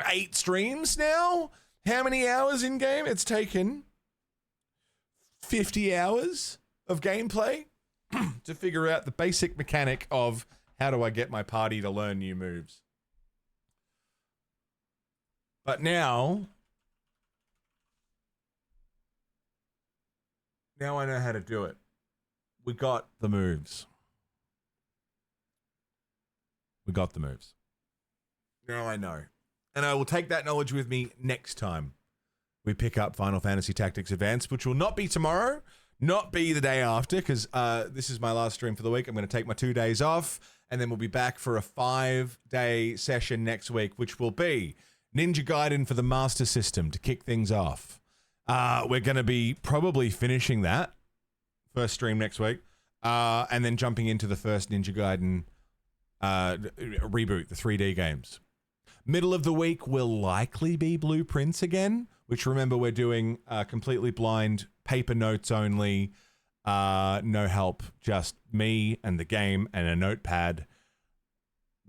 8 streams now. How many hours in game? It's taken 50 hours of gameplay to figure out the basic mechanic of how do I get my party to learn new moves. But now I know how to do it. We got the moves. We got the moves. Now I know. And I will take that knowledge with me next time we pick up Final Fantasy Tactics Advance, which will not be tomorrow, not be the day after, because this is my last stream for the week. I'm going to take my 2 days off, and then we'll be back for a 5-day session next week, which will be Ninja Gaiden for the Master System to kick things off. We're going to be probably finishing that first stream next week, and then jumping into the first Ninja Gaiden reboot, the 3D games. Middle of the week will likely be Blueprints again, which remember we're doing completely blind, paper notes only, no help, just me and the game and a notepad.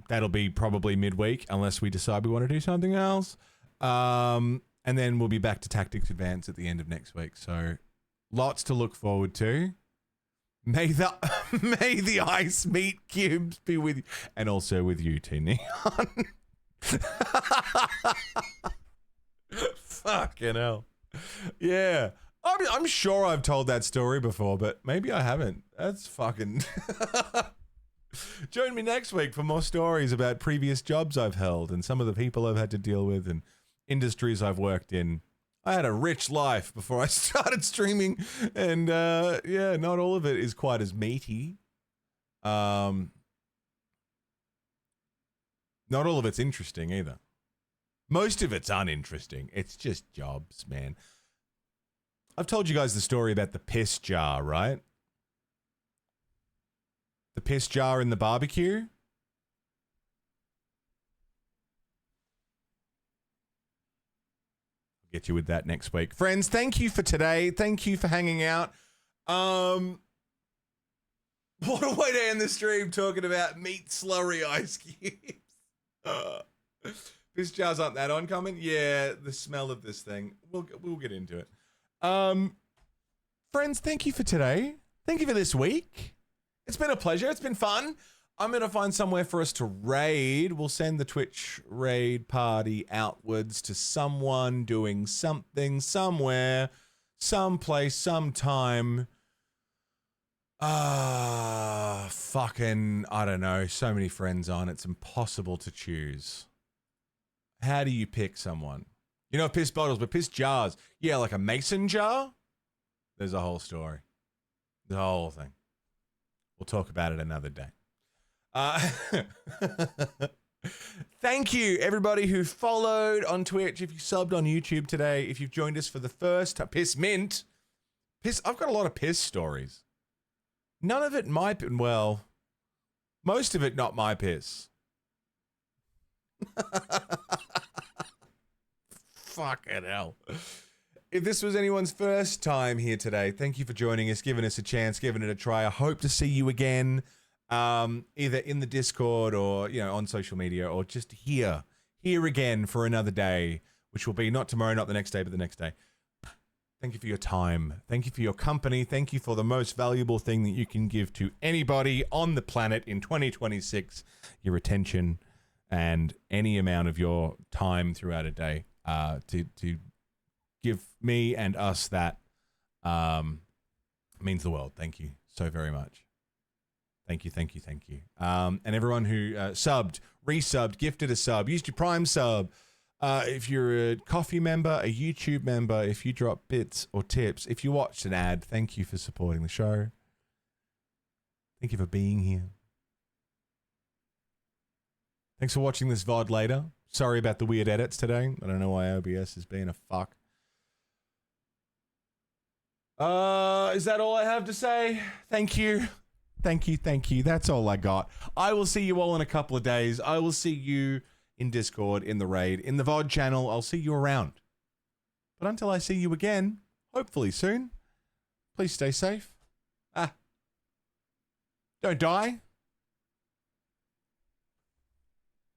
That'll be probably midweek unless we decide we want to do something else. And then we'll be back to Tactics Advance at the end of next week. So lots to look forward to. May the ice meat cubes be with you. And also with you, T Neon. Fucking hell. Yeah. I'm sure I've told that story before, but maybe I haven't. That's fucking... Join me next week for more stories about previous jobs I've held and some of the people I've had to deal with and industries I've worked in. I had a rich life before I started streaming, and yeah, not all of it is quite as meaty. Not all of it's interesting either. Most of it's uninteresting. It's just jobs, man. I've told you guys the story about the piss jar, right? The piss jar in the barbecue. I'll get you with that next week. Friends, thank you for today. Thank you for hanging out. What a way to end the stream talking about meat slurry ice cubes. Piss jars aren't that uncommon. Yeah, the smell of this thing. We'll get into it. Friends, thank you for today. Thank you for this week. It's been a pleasure. It's been fun. I'm going to find somewhere for us to raid. We'll send the Twitch raid party outwards to someone doing something, somewhere, someplace, sometime. Fucking, I don't know. So many friends on. It's impossible to choose. How do you pick someone? You know, piss bottles, but piss jars. Yeah, like a mason jar. There's a whole story. The whole thing. We'll talk about it another day. Thank you, everybody who followed on Twitch. If you subbed on YouTube today, if you've joined us for the first time, Piss Mint. Piss. I've got a lot of piss stories. None of it my, well, most of it not my piss. Fucking hell. If this was anyone's first time here today, thank you for joining us, giving us a chance, giving it a try. I hope to see you again, either in the Discord or, you know, on social media, or just here again for another day, which will be not tomorrow, not the next day, but the next day. Thank you for your time. Thank you for your company. Thank you for the most valuable thing that you can give to anybody on the planet in 2026, your attention and any amount of your time throughout a day, to give me and us that means the world. Thank you so very much. Thank you, thank you, thank you. And everyone who subbed, resubbed, gifted a sub, used your Prime sub. If you're a coffee member, a YouTube member, if you drop bits or tips, if you watched an ad, thank you for supporting the show. Thank you for being here. Thanks for watching this VOD later. Sorry about the weird edits today. I don't know why OBS is being a fuck. Is that all I have to say? Thank you. Thank you, thank you. That's all I got. I will see you all in a couple of days. I will see you in Discord, in the raid, in the VOD channel. I'll see you around. But until I see you again, hopefully soon, please stay safe. Don't die.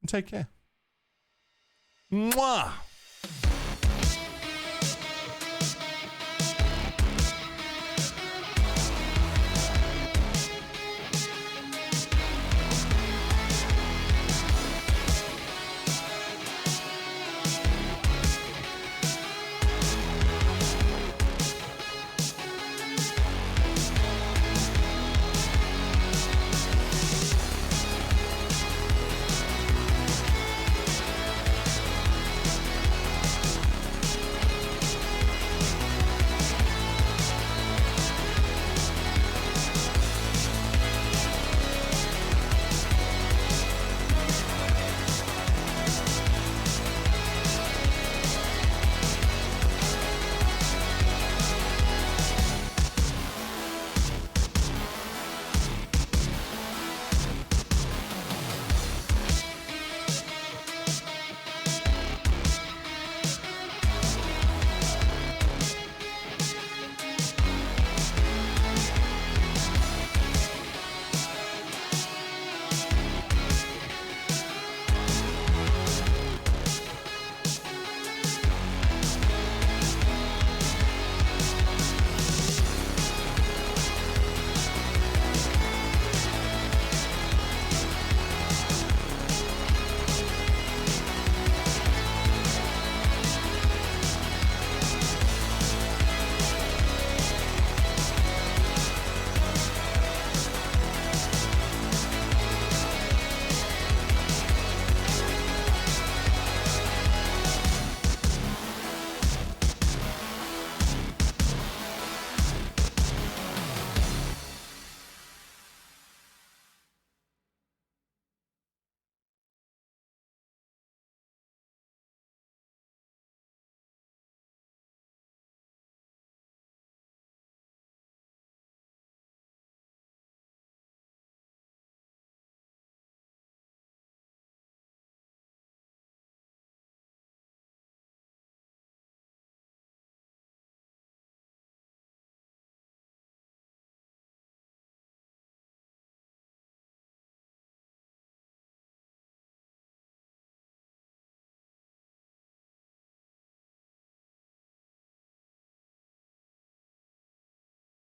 And take care. Mwah!